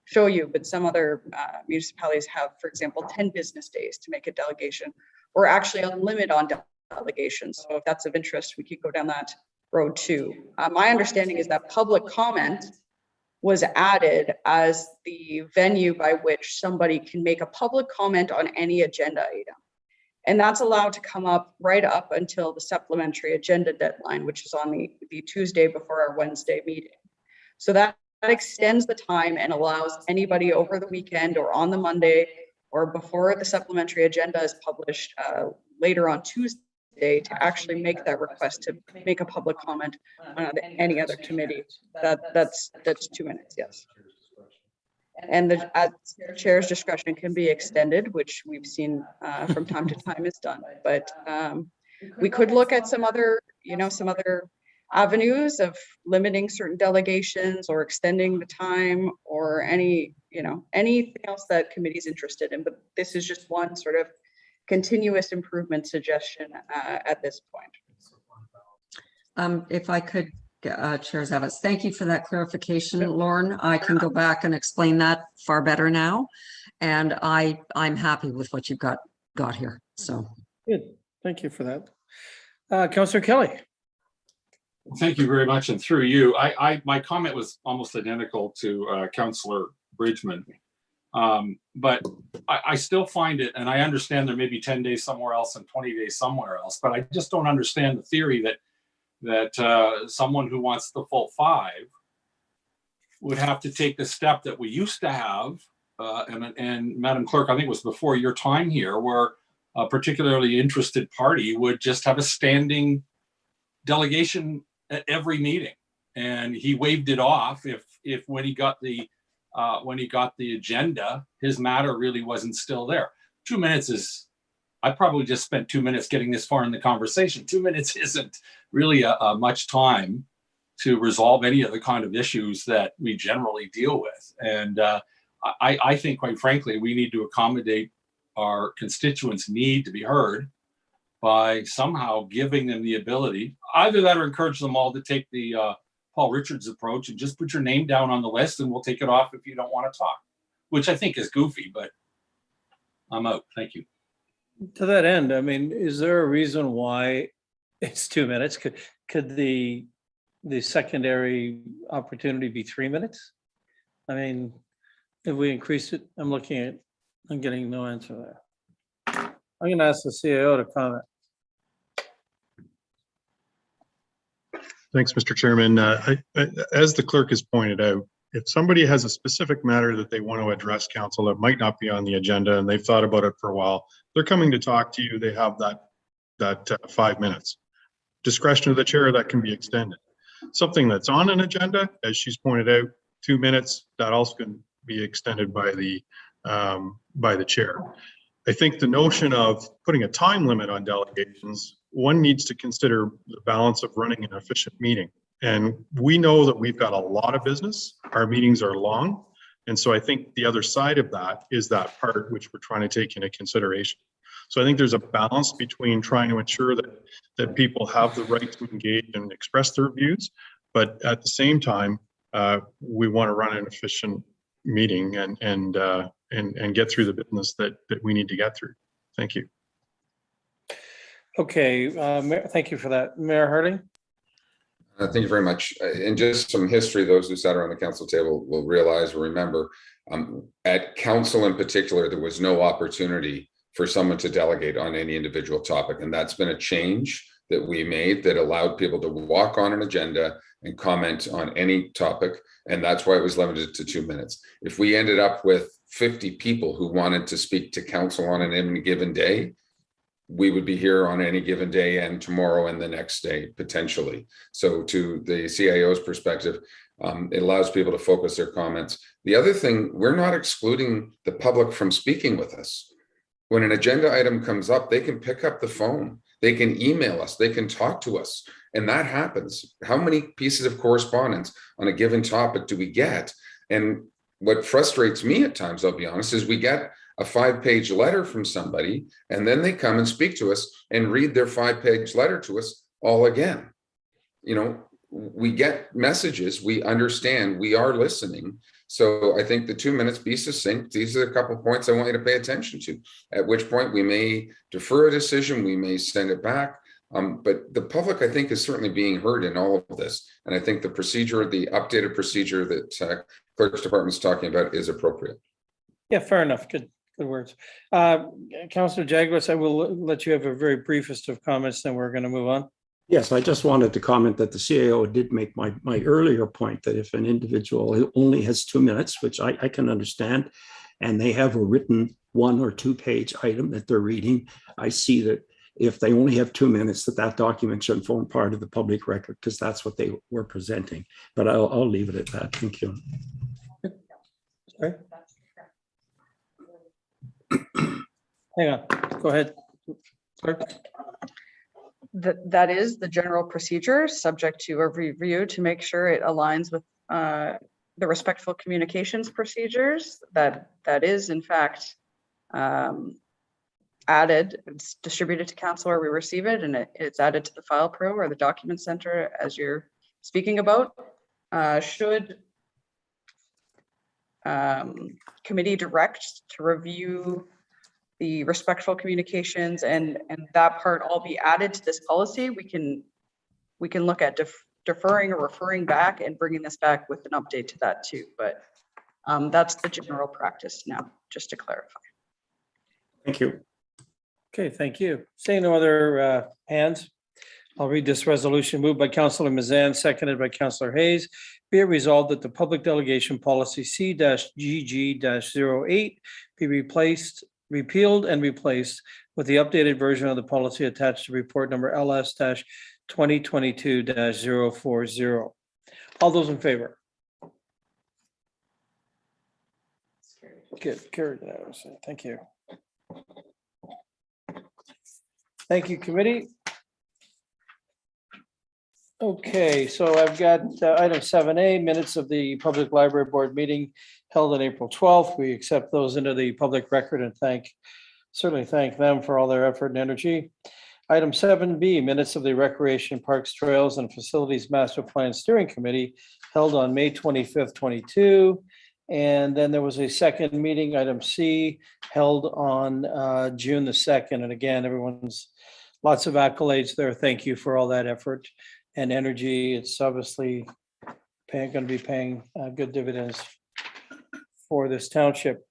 show you, but some other municipalities have, for example, 10 business days to make a delegation, or actually a limit on delegations. So if that's of interest, we could go down that road too. My understanding is that public comment was added as the venue by which somebody can make a public comment on any agenda item. And that's allowed to come up right up until the supplementary agenda deadline, which is on the Tuesday before our Wednesday meeting. So that extends the time and allows anybody over the weekend or on the Monday or before the supplementary agenda is published later on Tuesday to actually make that request to make a public comment on any other committee. That's 2 minutes, yes. And the chair's discretion can be extended, which we've seen from time to time is done. But we could look at some other avenues of limiting certain delegations or extending the time, or anything else that committee's interested in. But this is just one sort of continuous improvement suggestion at this point. If I could, Chair Zavitz, thank you for that clarification, Lauren. I can go back and explain that far better now, and I'm happy with what you've got here. So good, thank you for that, Councillor Kelly. Thank you very much, and through you, my comment was almost identical to Councillor Bridgman. But I still find it, and I understand there may be 10 days somewhere else and 20 days somewhere else, but I just don't understand the theory that someone who wants the full 5 would have to take the step that we used to have, and Madam Clerk, I think it was before your time here, where a particularly interested party would just have a standing delegation at every meeting, and he waved it off if when he got the agenda, his matter really wasn't still there. 2 minutes is, I probably just spent 2 minutes getting this far in the conversation. 2 minutes isn't really a much time to resolve any of the kind of issues that we generally deal with. And I think, quite frankly, we need to accommodate our constituents' need to be heard by somehow giving them the ability, either that or encourage them all to take the Paul Richards approach and just put your name down on the list and we'll take it off if you don't want to talk, which I think is goofy, but I'm out. Thank you. To that end, I mean, is there a reason why it's 2 minutes? Could the secondary opportunity be 3 minutes? I mean, if we increase it, I'm getting no answer there. I'm going to ask the CAO to comment. Thanks, Mr. Chairman. As the clerk has pointed out, if somebody has a specific matter that they want to address council that might not be on the agenda and they've thought about it for a while, they're coming to talk to you, they have that 5 minutes. Discretion of the chair, that can be extended. Something that's on an agenda, as she's pointed out, 2 minutes, that also can be extended by the chair. I think the notion of putting a time limit on delegations, one needs to consider the balance of running an efficient meeting. And we know that we've got a lot of business. Our meetings are long. And so I think the other side of that is that part which we're trying to take into consideration. So I think there's a balance between trying to ensure that people have the right to engage and express their views, but at the same time, we want to run an efficient meeting and get through the business that we need to get through. Thank you. Okay, thank you for that. Mayor Harding. Thank you very much. And just some history, those who sat around the council table will realize or remember, at council in particular, there was no opportunity for someone to delegate on any individual topic. And that's been a change that we made that allowed people to walk on an agenda and comment on any topic. And that's why it was limited to 2 minutes. If we ended up with 50 people who wanted to speak to council on any given day, we would be here on any given day and tomorrow and the next day, potentially. So to the CIO's perspective, it allows people to focus their comments. The other thing, we're not excluding the public from speaking with us. When an agenda item comes up, they can pick up the phone. They can email us, they can talk to us, and that happens. How many pieces of correspondence on a given topic do we get? And what frustrates me at times, I'll be honest, is we get a 5-page letter from somebody, and then they come and speak to us and read their 5-page letter to us all again. You know, we get messages, we understand, we are listening. So I think the 2 minutes, be succinct. These are a couple of points I want you to pay attention to, at which point we may defer a decision, we may send it back. But the public, I think, is certainly being heard in all of this. And I think the procedure, the updated procedure that Clerk's Department is talking about is appropriate. Yeah, fair enough. Good words. Councillor Jaguars, I will let you have a very briefest of comments, then we're going to move on. Yes, I just wanted to comment that the CAO did make my earlier point that if an individual only has 2 minutes, which I can understand, and they have a written 1 or 2 page item that they're reading, I see that if they only have 2 minutes, that document should form part of the public record, because that's what they were presenting. But I'll leave it at that. Thank you. Sorry. Hang on, go ahead. Clerk. That is the general procedure, subject to a review to make sure it aligns with the respectful communications procedures. That is in fact added. It's distributed to council where we receive it, and it's added to the file pro or the document center as you're speaking about. Should committee direct to review the respectful communications and that part all be added to this policy, we can look at deferring or referring back and bringing this back with an update to that too. But that's the general practice now, just to clarify. Thank you. Okay, thank you. Seeing no other hands, I'll read this resolution moved by Councillor Mazan, seconded by Councillor Hayes. Be it resolved that the public delegation policy C-GG-08 be repealed and replaced with the updated version of the policy attached to report number LS-2022-040. All those in favor? Good, carried unanimously. Thank you. Thank you, committee. Okay, so I've got item 7A, minutes of the Public Library Board meeting held on April 12th. We accept those into the public record and certainly thank them for all their effort and energy. Item 7B, minutes of the Recreation, Parks, Trails, and Facilities Master Plan Steering Committee held on May 25th, 22. And then there was a second meeting, item C, held on June the 2nd. And again, everyone's lots of accolades there. Thank you for all that effort and energy. It's obviously going to be paying good dividends for this township.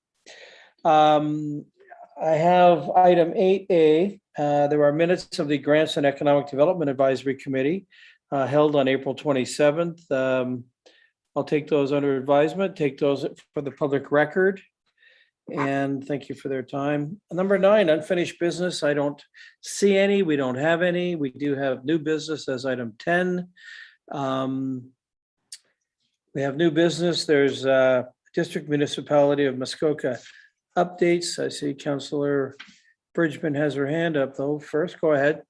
I have item 8A. There are minutes of the Grants and Economic Development Advisory Committee held on April 27th. I'll take those under advisement, take those for the public record. And thank you for their time. Number 9, unfinished business. I don't see any. We don't have any. We do have new business as item 10. We have new business. There's District Municipality of Muskoka updates. I see Councillor Bridgman has her hand up though. First, go ahead.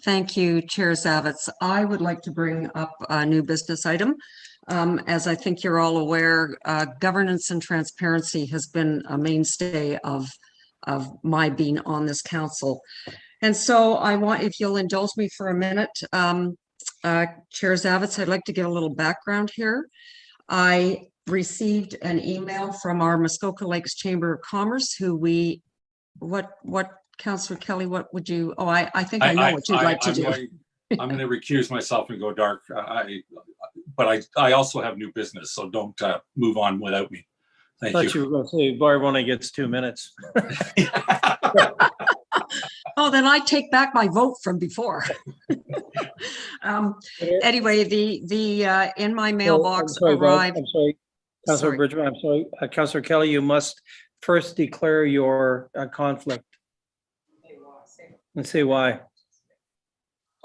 Thank you, Chair Zavitz. I would like to bring up a new business item. As I think you're all aware, governance and transparency has been a mainstay of my being on this council. And so I want, if you'll indulge me for a minute, Chair Zavitz, I'd like to give a little background here. I received an email from our Muskoka Lakes Chamber of Commerce, who what Councillor Kelly, what would you, I think I know what you'd like to do. I'm going to recuse myself and go dark. But I also have new business, so don't move on without me. Thank you. I thought you were going to say Barb only gets 2 minutes. Oh, then I take back my vote from before. Anyway, the in my mailbox arrived. I'm sorry, Councillor Bridgman. I'm sorry, Councillor Kelly. You must first declare your conflict and say why.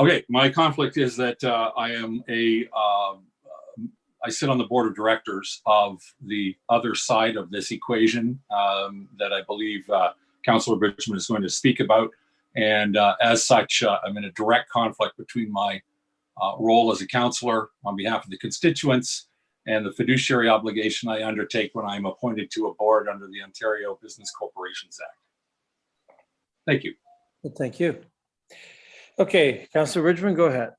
Okay, my conflict is that I sit on the board of directors of the other side of this equation that I believe Councillor Richmond is going to speak about. And as such, I'm in a direct conflict between my role as a councillor on behalf of the constituents and the fiduciary obligation I undertake when I'm appointed to a board under the Ontario Business Corporations Act. Thank you. Well, thank you. Okay, Councillor Richmond, go ahead.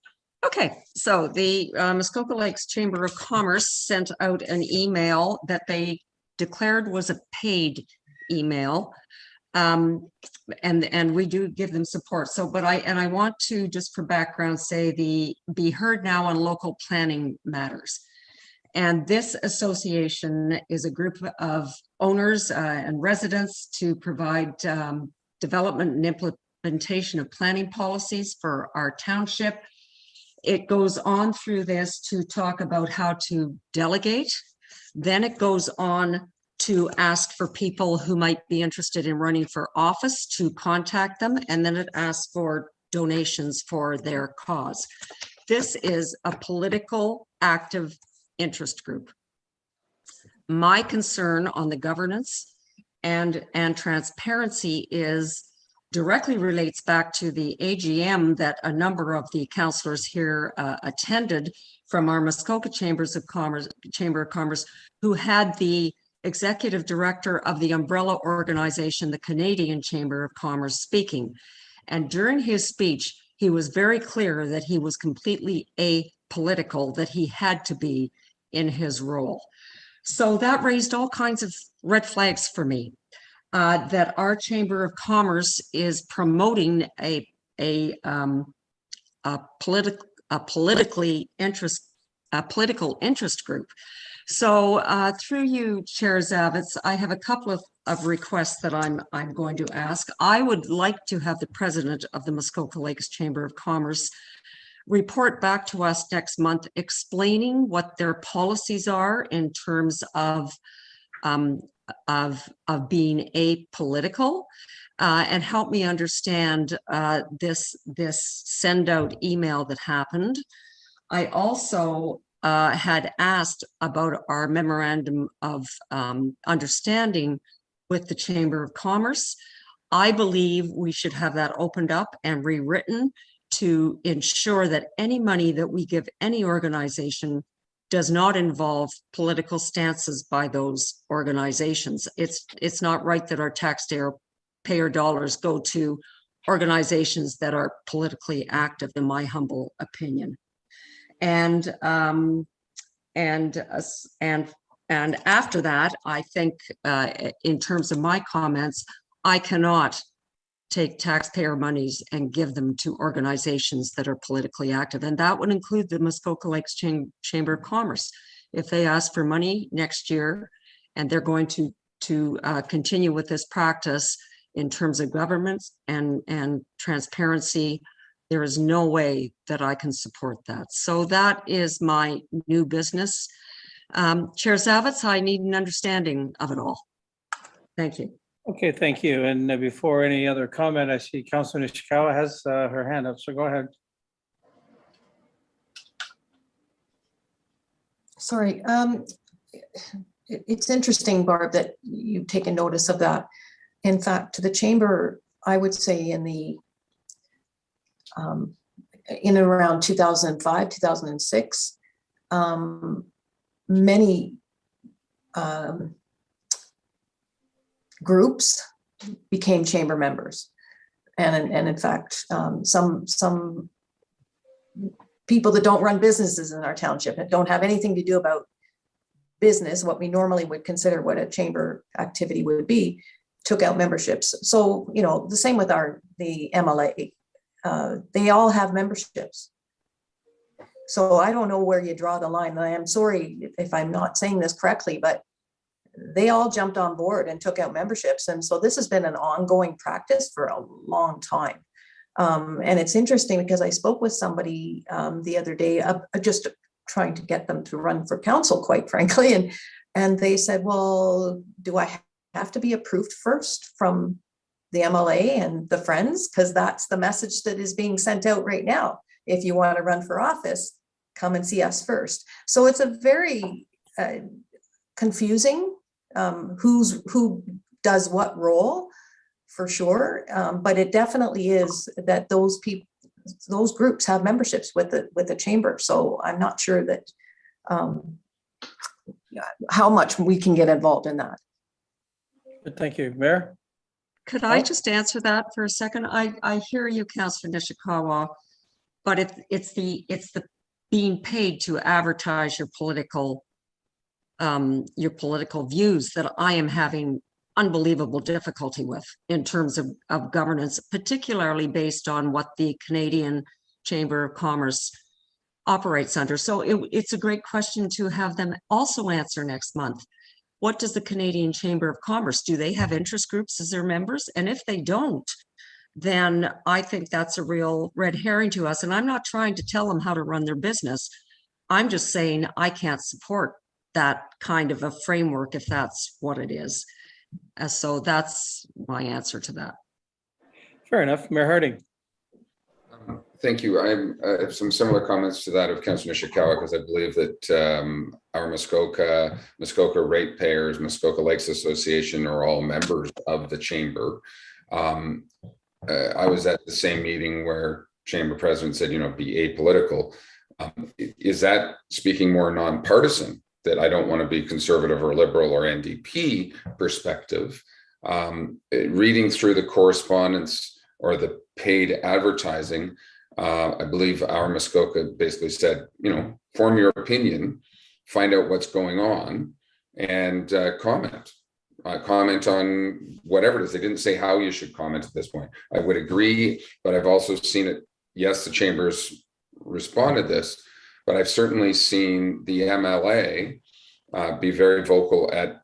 Okay, so the Muskoka Lakes Chamber of Commerce sent out an email that they declared was a paid email. And we do give them support. So, but I want to, just for background, say the Be Heard Now on Local Planning Matters. And this association is a group of owners and residents to provide development and implementation of planning policies for our township. It goes on through this to talk about how to delegate. Then it goes on to ask for people who might be interested in running for office to contact them. And then it asks for donations for their cause. This is a political active interest group. My concern on the governance and transparency is directly relates back to the AGM that a number of the councillors here attended from our Muskoka Chamber of Commerce, who had the executive director of the umbrella organization, the Canadian Chamber of Commerce, speaking. And during his speech, he was very clear that he was completely apolitical, that he had to be in his role. So that raised all kinds of red flags for me. That our Chamber of Commerce is promoting a political interest group. So through you, Chair Zavitz, I have a couple of requests that I'm going to ask. I would like to have the president of the Muskoka Lakes Chamber of Commerce report back to us next month, explaining what their policies are in terms of being apolitical, and help me understand this send out email that happened. I also had asked about our memorandum of understanding with the Chamber of Commerce. I believe we should have that opened up and rewritten to ensure that any money that we give any organization does not involve political stances by those organizations. It's not right that our taxpayer dollars go to organizations that are politically active, in my humble opinion. And after that, I think in terms of my comments, I cannot take taxpayer monies and give them to organizations that are politically active. And that would include the Muskoka Lakes Chamber of Commerce. If they ask for money next year and they're going to continue with this practice in terms of governance and transparency, there is no way that I can support that. So that is my new business. Chair Zavitz, I need an understanding of it all. Thank you. Okay, thank you. And before any other comment, I see Councilor Nishikawa has her hand up, so go ahead. Sorry, it's interesting, Barb, that you've taken notice of that. In fact, to the chamber, I would say in around 2005, 2006, many groups became chamber members. And in fact, some people that don't run businesses in our township and don't have anything to do about business, what we normally would consider what a chamber activity would be, took out memberships. So, you know, the same with the MLA, they all have memberships. So I don't know where you draw the line. I am sorry if I'm not saying this correctly, but they all jumped on board and took out memberships. And so this has been an ongoing practice for a long time. And it's interesting because I spoke with somebody the other day, just trying to get them to run for council, quite frankly. And they said, well, do I have to be approved first from the MLA and the Friends? Because that's the message that is being sent out right now. If you want to run for office, come and see us first. So it's a very confusing who does what role. for sure. But it definitely is that those people, those groups have memberships with the chamber. So I'm not sure that how much we can get involved in that. Thank you, Mayor. Could I just answer that for a second? I hear you, Councillor Nishikawa, but it's the being paid to advertise your political views that I am having unbelievable difficulty with in terms of governance, particularly based on what the Canadian Chamber of Commerce operates under. So it's a great question to have them also answer next month. What does the Canadian Chamber of Commerce do? They have interest groups as their members? And if they don't, then I think that's a real red herring to us. And I'm not trying to tell them how to run their business. I'm just saying I can't support that kind of a framework if that's what it is. So that's my answer to that. Fair enough. Mayor Harding. Thank you. I have some similar comments to that of Councillor Nishikawa, because I believe that our Muskoka ratepayers, Muskoka Lakes Association are all members of the chamber. I was at the same meeting where chamber president said, be apolitical. Is that speaking more nonpartisan, that I don't want to be conservative or liberal or NDP perspective? Reading through the correspondence or the paid advertising, I believe our Muskoka basically said, form your opinion, find out what's going on, and comment. Comment on whatever it is. They didn't say how you should comment at this point. I would agree, but I've also seen it. Yes, the chambers responded this, but I've certainly seen the MLA be very vocal at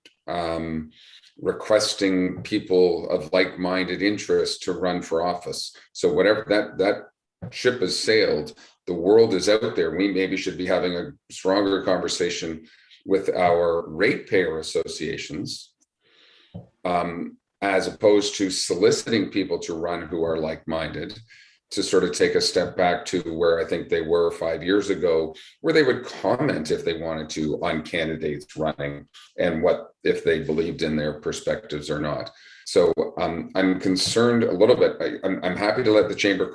requesting people of like-minded interest to run for office. So whatever that ship has sailed, the world is out there. We maybe should be having a stronger conversation with our ratepayer associations, as opposed to soliciting people to run who are like-minded, to sort of take a step back to where I think they were 5 years ago, where they would comment if they wanted to on candidates running and what if they believed in their perspectives or not. So I'm concerned a little bit. I'm happy to let the chamber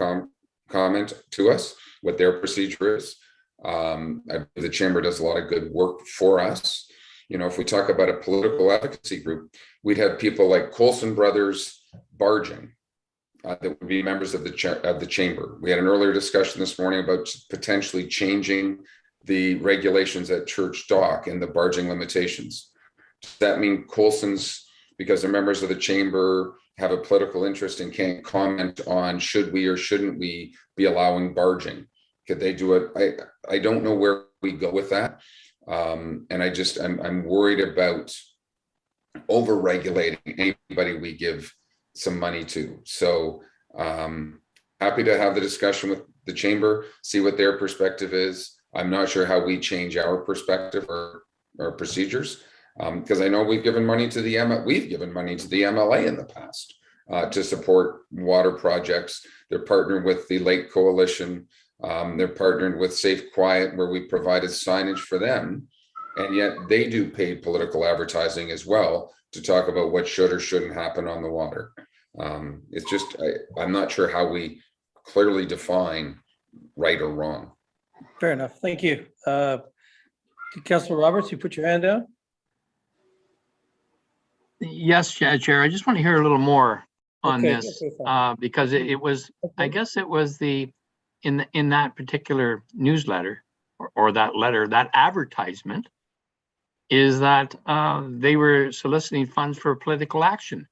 comment to us what their procedure is. The chamber does a lot of good work for us. If we talk about a political advocacy group, we'd have people like Colson Brothers Barging that would be members of the chamber. We had an earlier discussion this morning about potentially changing the regulations at Church Dock and the barging limitations. Does that mean Colson's, because they're members of the chamber, have a political interest and can't comment on should we or shouldn't we be allowing barging? Could they do it? I don't know where we go with that. And I'm worried about over-regulating anybody we give some money to. So happy to have the discussion with the chamber, see what their perspective is. I'm not sure how we change our perspective or procedures, because I know we've given money to the MLA in the past to support water projects. They're partnered with the Lake Coalition. They're partnered with Safe Quiet, where we provided signage for them, and yet they do paid political advertising as well to talk about what should or shouldn't happen on the water. It's just, I'm not sure how we clearly define right or wrong. Fair enough. Thank you. Councillor Roberts, you put your hand down? Yes, Chair. I just want to hear a little more on Okay, this okay, because it was, I guess it was in that particular newsletter or that letter, that advertisement is that they were soliciting funds for political action.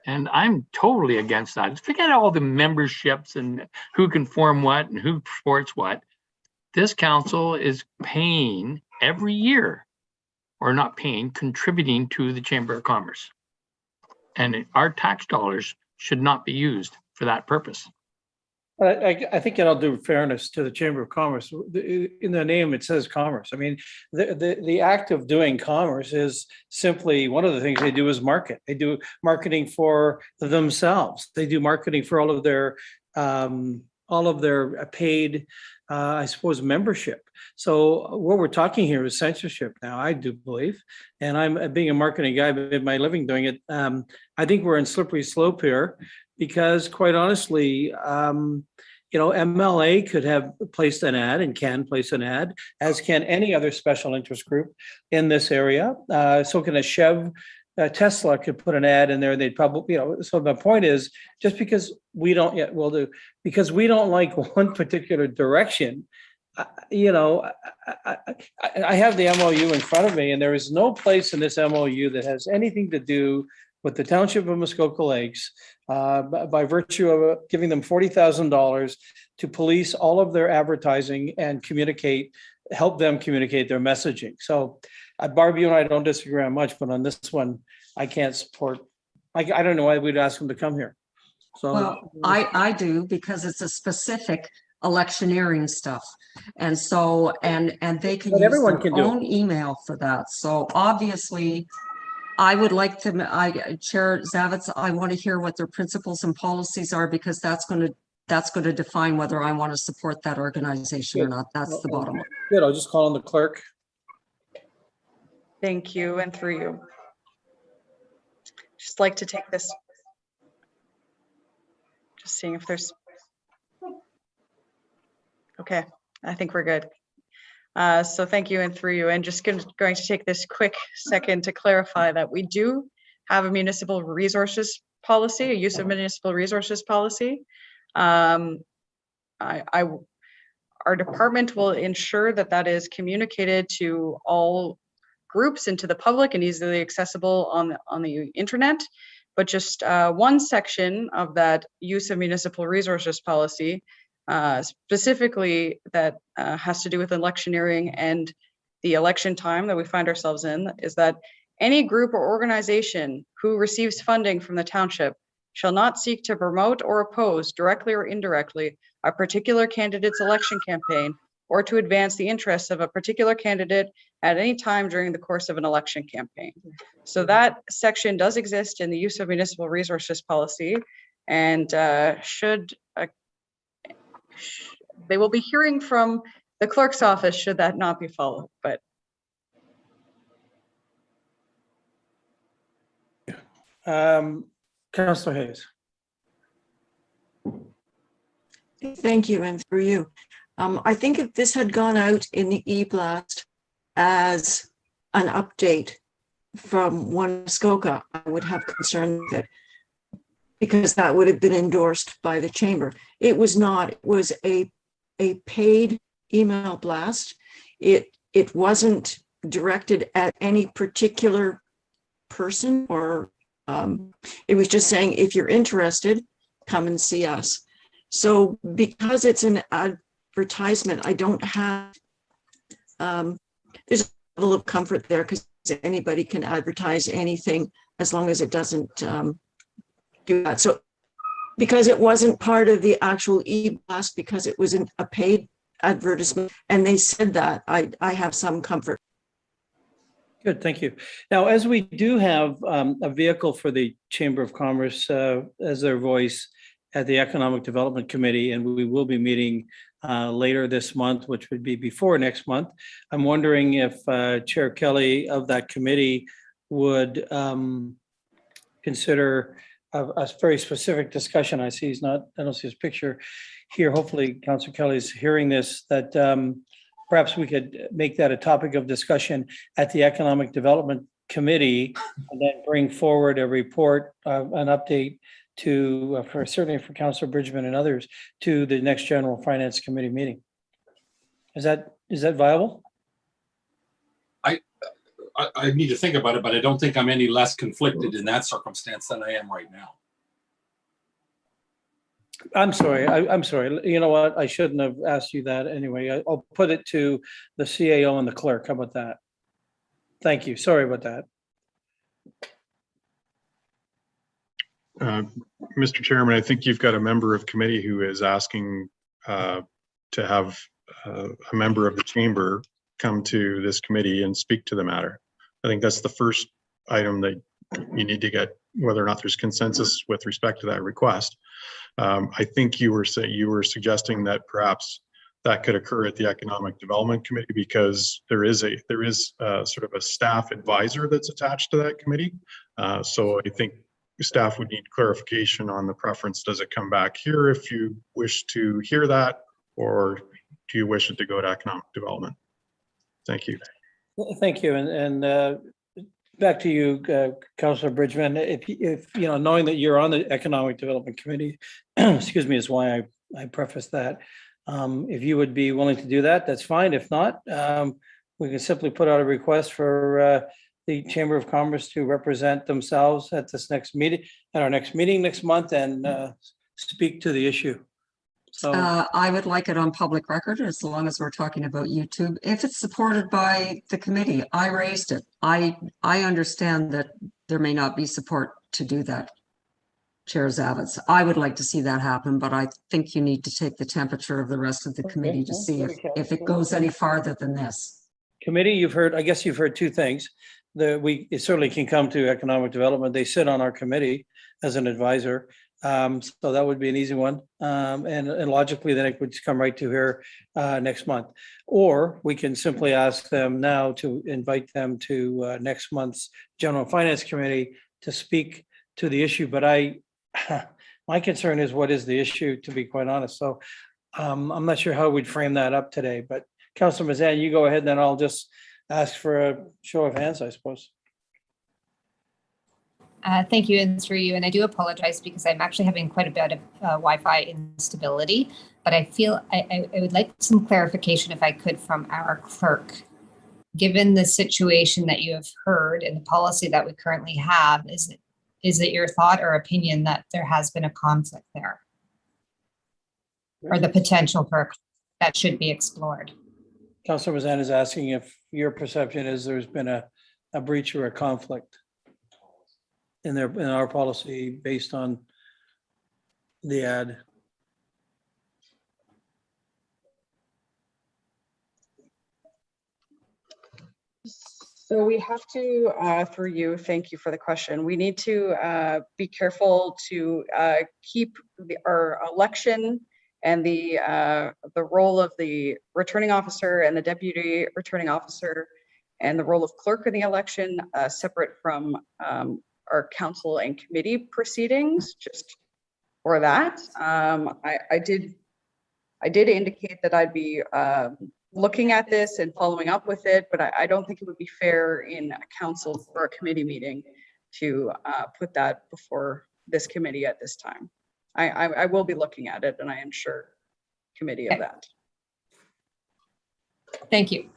And I'm totally against that. Forget all the memberships and who can form what and who supports what. This council is paying every year, or not paying, contributing to the Chamber of Commerce. And our tax dollars should not be used for that purpose. I think I'll do fairness to the Chamber of Commerce. In the name, it says commerce. I mean, the act of doing commerce is simply one of the things they do is market. They do marketing for themselves. They do marketing for all of all of their paid, I suppose, membership. So what we're talking here is censorship now, I do believe. And I'm being a marketing guy, but made my living doing it. I think we're in slippery slope here because quite honestly, MLA could have placed an ad and can place an ad, as can any other special interest group in this area. So can a Tesla could put an ad in there. They'd probably, so my point is, just because we don't yet will do, because we don't like one particular direction, I have the MOU in front of me, and there is no place in this MOU that has anything to do with the Township of Muskoka Lakes by virtue of giving them $40,000 to police all of their advertising and help them communicate their messaging. So Barb, you and I don't disagree on much, but on this one, I can't support. I don't know why we'd ask them to come here. So well, I do, because it's a specific electioneering stuff. And so, and they can use everyone their can do own email for that. So obviously, I would like to, Chair Zavitz, I want to hear what their principles and policies are, because that's going to define whether I want to support that organization or not. That's the bottom line. Good, I'll just call on the clerk. Thank you, and through you. Just like to take this. Just seeing if there's. Okay, I think we're good. So thank you, and through you. And just going to take this quick second to clarify that we do have a municipal resources policy, a use of municipal resources policy. Our department will ensure that that is communicated to all groups and to the public and easily accessible on the internet. But just one section of that use of municipal resources policy, specifically that has to do with electioneering and the election time that we find ourselves in, is that any group or organization who receives funding from the township shall not seek to promote or oppose directly or indirectly a particular candidate's election campaign or to advance the interests of a particular candidate at any time during the course of an election campaign. So that section does exist in the use of municipal resources policy, and they will be hearing from the clerk's office should that not be followed. But Councillor Hayes. Thank you, and through you. I think if this had gone out in the e-blast as an update from Muskoka, I would have concern with it, because that would have been endorsed by the chamber. It was not. It was a paid email blast. It wasn't directed at any particular person, or it was just saying, if you're interested, come and see us. So because it's an advertisement, I don't have, there's a level of comfort there, because anybody can advertise anything as long as it doesn't do that. So because it wasn't part of the actual e-blast, because it was a paid advertisement, and they said that, I have some comfort. Good, thank you. Now, as we do have a vehicle for the Chamber of Commerce as their voice at the Economic Development Committee, and we will be meeting later this month, which would be before next month. I'm wondering if Chair Kelly of that committee would consider a very specific discussion. I see I don't see his picture here. Hopefully Councillor Kelly is hearing this, that perhaps we could make that a topic of discussion at the Economic Development Committee, and then bring forward a report, an update to, certainly for Councillor Bridgman and others, to the next General Finance Committee meeting. Is that viable? I need to think about it, but I don't think I'm any less conflicted in that circumstance than I am right now. I'm sorry. I'm sorry. You know what? I shouldn't have asked you that anyway. I'll put it to the CAO and the clerk. How about that? Thank you. Sorry about that. Mr. Chairman, I think you've got a member of committee who is asking to have a member of the chamber come to this committee and speak to the matter. I think that's the first item that you need to get whether or not there's consensus with respect to that request. I think you were suggesting that perhaps that could occur at the Economic Development Committee, because there is sort of a staff advisor that's attached to that committee. So I think staff would need clarification on the preference. Does it come back here if you wish to hear that, or do you wish it to go to Economic Development? Thank you. Thank you. And back to you, Councillor Bridgman. If you know, knowing that you're on the Economic Development Committee, excuse me, is why I preface that. If you would be willing to do that, that's fine. If not, we can simply put out a request for the Chamber of Commerce to represent themselves at this next meeting, at our next meeting next month, and speak to the issue. So I would like it on public record, as long as we're talking about YouTube. If it's supported by the committee, I raised it. I understand that there may not be support to do that, Chair Zavitz. I would like to see that happen, but I think you need to take the temperature of the rest of the committee to see if it goes any farther than this. Committee, you've heard, I guess you've heard two things. It certainly can come to Economic Development. They sit on our committee as an advisor. So that would be an easy one. And logically, then it would come right to here next month. Or we can simply ask them now to invite them to next month's General Finance Committee to speak to the issue. But my concern is, what is the issue, to be quite honest. So I'm not sure how we'd frame that up today, but Councilor Mazan, you go ahead, then I'll just ask for a show of hands, I suppose. Thank you, and through you. And I do apologize because I'm actually having quite a bit of Wi-Fi instability, but I feel I would like some clarification, if I could, from our clerk. Given the situation that you have heard and the policy that we currently have, is it your thought or opinion that there has been a conflict there? Or the potential for that should be explored? Councilor Mazan is asking if your perception is there's been a breach or a conflict in our policy based on the ad. So we have to, through you, thank you for the question. We need to be careful to keep our election and the role of the returning officer and the deputy returning officer and the role of clerk in the election separate from our council and committee proceedings, just for that. I did indicate that I'd be looking at this and following up with it, but I don't think it would be fair in a council or a committee meeting to put that before this committee at this time. I will be looking at it, and I ensure committee of that. Thank you.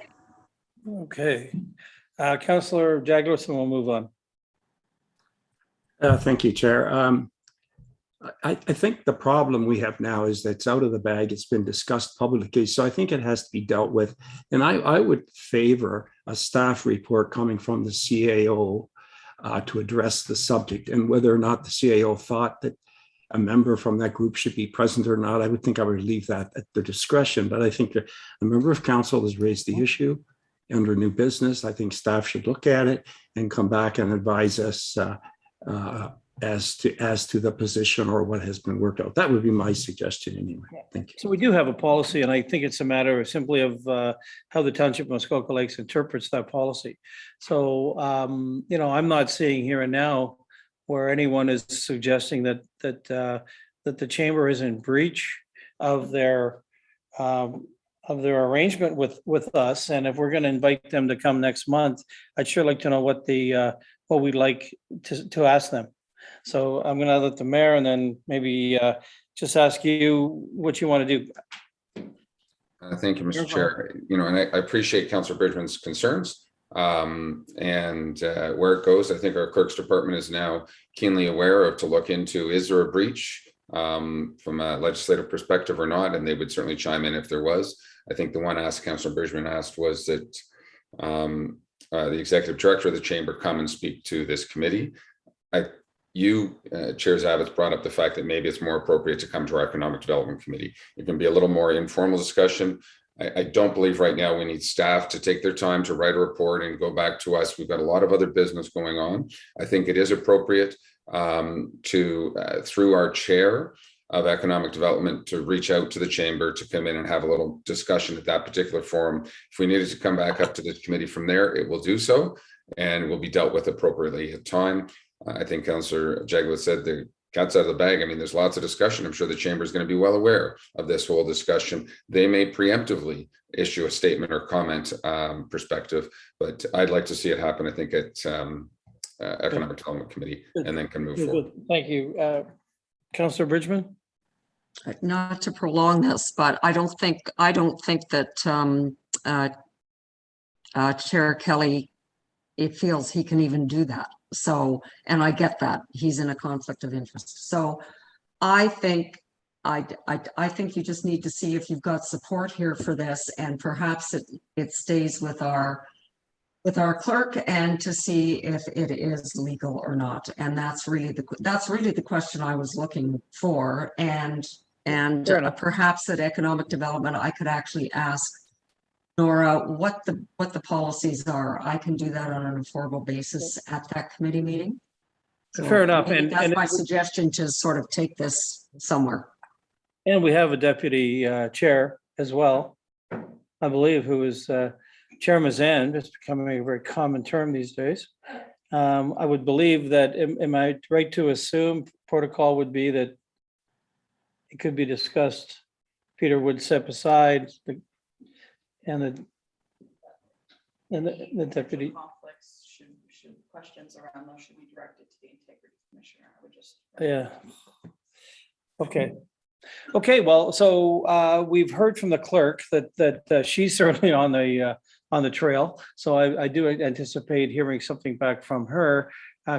Okay. Councillor Jaglos, and we'll move on. Thank you, Chair. I think the problem we have now is that it's out of the bag. It's been discussed publicly, so I think it has to be dealt with. And I would favor a staff report coming from the CAO to address the subject, and whether or not the CAO thought that a member from that group should be present or not, I would think I would leave that at their discretion. But I think that a member of council has raised the issue under new business. I think staff should look at it and come back and advise us as to the position or what has been worked out. That would be my suggestion anyway. Thank you. So we do have a policy, and I think it's a matter of simply of how the Township of Muskoka Lakes interprets that policy. So, you know, I'm not seeing here and now where anyone is suggesting that the chamber is in breach of their arrangement with us. And if we're going to invite them to come next month, I'd sure like to know what we'd like to ask them. So I'm going to let the mayor and then maybe just ask you what you want to do. Thank you, Mr. Chair. You know, and I appreciate Councillor Bridgman's concerns. And where it goes, I think our clerk's department is now keenly aware of to look into, is there a breach from a legislative perspective or not? And they would certainly chime in if there was. I think the one ask Councillor Bridgman asked was that the executive director of the chamber come and speak to this committee. Chair Zavitz brought up the fact that maybe it's more appropriate to come to our Economic Development Committee. It can be a little more informal discussion. I don't believe right now we need staff to take their time to write a report and go back to us. We've got a lot of other business going on. I think it is appropriate through our chair of economic development, to reach out to the chamber to come in and have a little discussion at that particular forum. If we needed to come back up to the committee from there, it will do so and will be dealt with appropriately at time. I think Councillor Jagla said the cat's out of the bag. I mean, there's lots of discussion. I'm sure the chamber is going to be well aware of this whole discussion. They may preemptively issue a statement or comment perspective, but I'd like to see it happen, I think, at Economic Development Committee, and then can move forward. Thank you. Councillor Bridgman? Not to prolong this, but I don't think that Chair Kelly, it feels he can even do that. So, and I get that he's in a conflict of interest. So I think you just need to see if you've got support here for this, and perhaps it stays with our clerk, and to see if it is legal or not. And that's really the question I was looking for. And perhaps at economic development, I could actually ask Nora what the policies are. I can do that on an informal basis at that committee meeting. So fair enough. And that's my suggestion, to sort of take this somewhere. And we have a deputy chair as well, I believe, who is Chair Mazan. It's becoming a very common term these days. I would believe that, am I right to assume protocol would be that it could be discussed, Peter would step aside, the deputy. Conflicts, should questions around those should be directed to the integrity commissioner. I would just. Yeah. Okay. Well, so we've heard from the clerk that she's certainly on the trail. So I do anticipate hearing something back from her.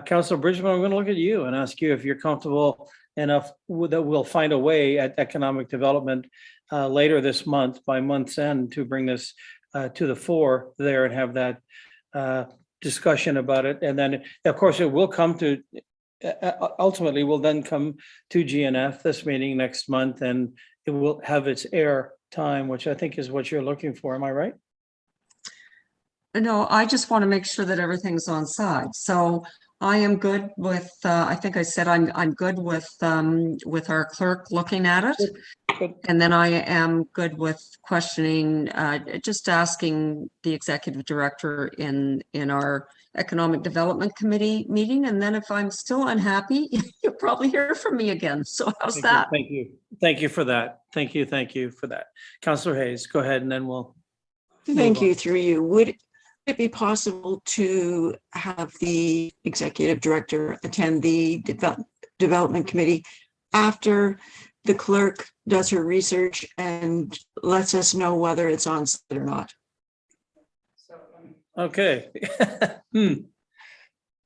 Councillor Bridgman, I'm going to look at you and ask you if you're comfortable enough that we'll find a way at economic development later this month, by month's end, to bring this to the fore there and have that discussion about it. And then, of course, it will come to, ultimately will then come to GNF this meeting next month, and it will have its air time, which I think is what you're looking for. Am I right? No, I just want to make sure that everything's on side. So I am good with, I think I said I'm good with our clerk looking at it. Good. And then I am good with questioning, just asking the executive director in our economic development committee meeting. And then if I'm still unhappy, you'll probably hear from me again. So how's that? Thank you. Thank you for that. Thank you for that. Councillor Hayes, go ahead, and then we'll. Thank you. Through you. Would it be possible to have the executive director attend the development committee after the clerk does her research and lets us know whether it's on site or not? Okay. Go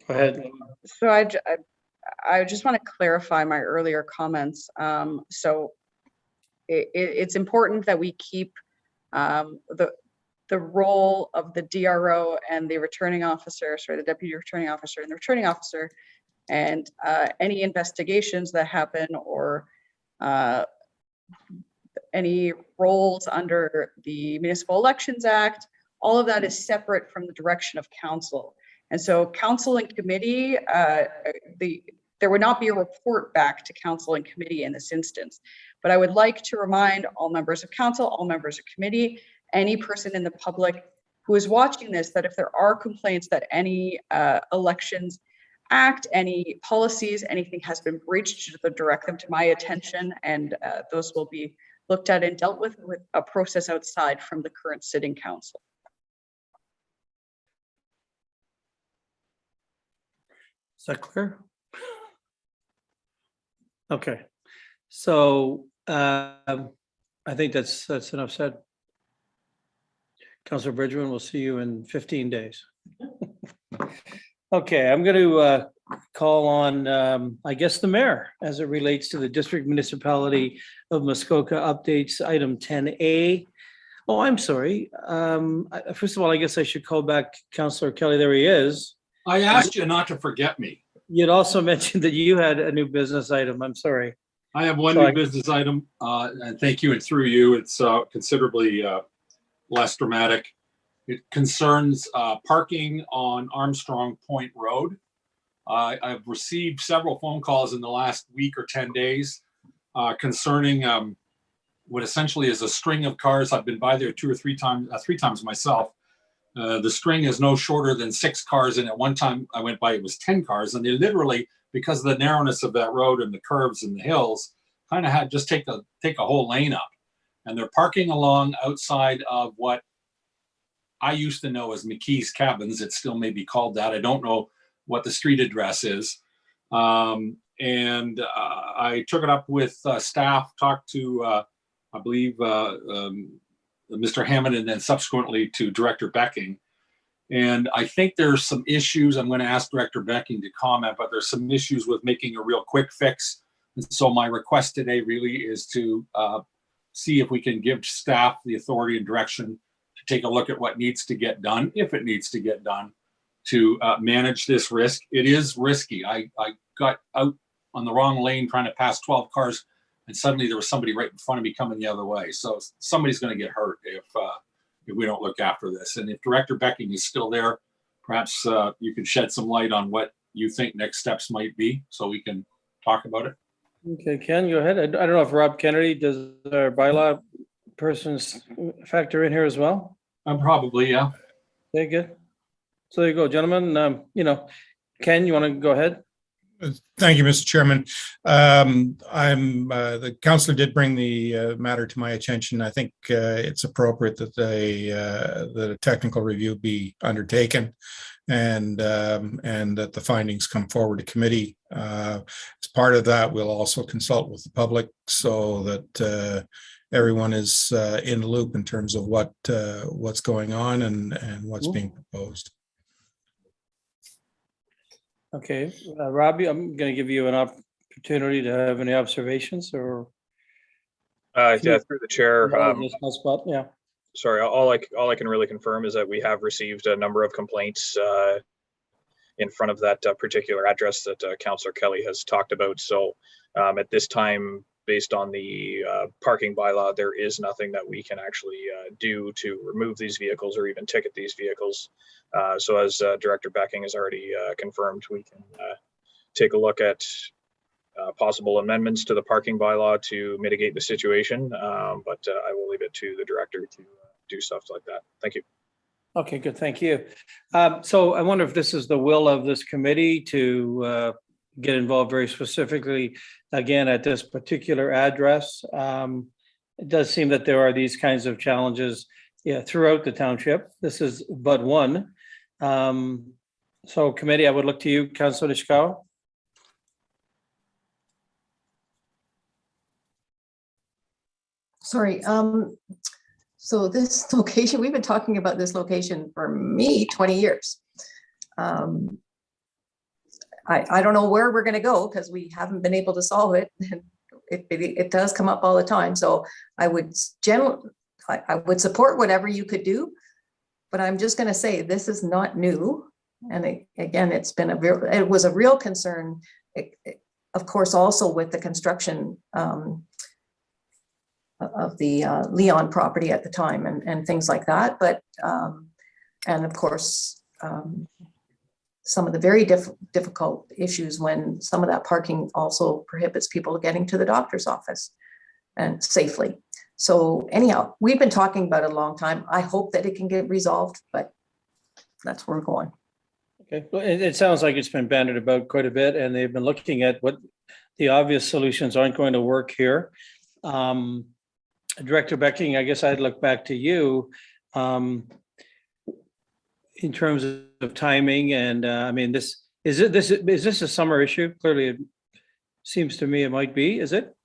ahead. So I just want to clarify my earlier comments. So it's important that we keep the role of the DRO and the returning officer, the deputy returning officer and the returning officer, and any investigations that happen or any roles under the Municipal Elections Act, all of that is separate from the direction of council. And so council and committee, there would not be a report back to council and committee in this instance. But I would like to remind all members of council, all members of committee, any person in the public who is watching this, that if there are complaints that any elections act, any policies, anything has been breached, to direct them to my attention, and those will be looked at and dealt with a process outside from the current sitting council. Is that clear? Okay. So I think that's enough said. Councillor Bridgman, we'll see you in 15 days. Okay, I'm going to call on, I guess, the mayor as it relates to the district municipality of Muskoka updates, item 10A. Oh, I'm sorry. First of all, I guess I should call back Councillor Kelly. There he is. I asked you not to forget me. You'd also mentioned that you had a new business item. I'm sorry. I have one new business item, and thank you, and through you, it's considerably less dramatic. It concerns parking on Armstrong Point Road. I've received several phone calls in the last week or 10 days concerning what essentially is a string of cars. I've been by there three times myself. The string is no shorter than 6 cars, and at one time I went by, it was 10 cars, and they literally, because of the narrowness of that road and the curves and the hills, kind of had just take a whole lane up. And they're parking along outside of what I used to know as McKee's Cabins. It still may be called that. I don't know what the street address is. I took it up with staff, talked to, I believe, Mr. Hammond, and then subsequently to Director Becking. And I think there's some issues. I'm going to ask Director Becking to comment, but there's some issues with making a real quick fix. And so my request today really is to see if we can give staff the authority and direction to take a look at what needs to get done, if it needs to get done, to manage this risk. It is risky. I got out on the wrong lane trying to pass 12 cars, and suddenly there was somebody right in front of me coming the other way. So somebody's going to get hurt if we don't look after this. And if Director Becking is still there, perhaps you can shed some light on what you think next steps might be so we can talk about it. Okay, Ken, go ahead. I don't know if Rob Kennedy, does our bylaw persons factor in here as well? Probably, yeah. Okay, good. So there you go, gentlemen. Ken, you want to go ahead? Thank you, Mr. Chairman. The councillor did bring the matter to my attention. I think it's appropriate that that a technical review be undertaken, and that the findings come forward to committee. As part of that, we'll also consult with the public so that everyone is in the loop in terms of what's going on and what's being proposed. Okay, Robbie, I'm going to give you an opportunity to have any observations or. Yeah, through the chair. Yeah. Sorry, all I can really confirm is that we have received a number of complaints in front of that particular address that Councillor Kelly has talked about. So at this time, based on the parking bylaw, there is nothing that we can actually do to remove these vehicles or even ticket these vehicles. So as Director Becking has already confirmed, we can take a look at possible amendments to the parking bylaw to mitigate the situation. But I will leave it to the director to do stuff like that. Thank you. Okay, good. Thank you. So I wonder if this is the will of this committee to get involved very specifically, again, at this particular address. It does seem that there are these kinds of challenges throughout the township. This is but one. So committee, I would look to you, Councillor Nishikawa. Sorry, so this location, we've been talking about this location for me 20 years. I don't know where we're going to go because we haven't been able to solve it. It does come up all the time. So I would support whatever you could do, but I'm just going to say this is not new. And again, it was a real concern, of course, also with the construction of the Leon property at the time and things like that. But and of course, some of the very difficult issues when some of that parking also prohibits people getting to the doctor's office and safely. So anyhow, we've been talking about it a long time. I hope that it can get resolved, but that's where we're going. Okay, well, it sounds like it's been bandied about quite a bit, and they've been looking at what the obvious solutions aren't going to work here. Director Becking, I guess I'd look back to you in terms of timing, and I mean, is this a summer issue? Clearly, it seems to me it might be. Is it?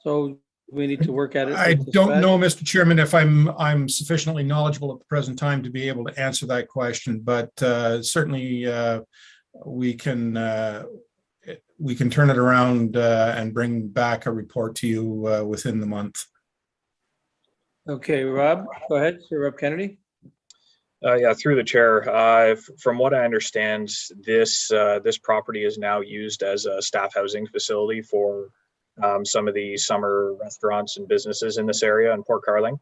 So we need to work at it. I don't know, Mr. Chairman, if I'm sufficiently knowledgeable at the present time to be able to answer that question, but certainly we can turn it around and bring back a report to you within the month. Okay, Rob, go ahead. Sir Rob Kennedy. Yeah, through the chair. From what I understand, this property is now used as a staff housing facility for some of the summer restaurants and businesses in this area in Port Carling.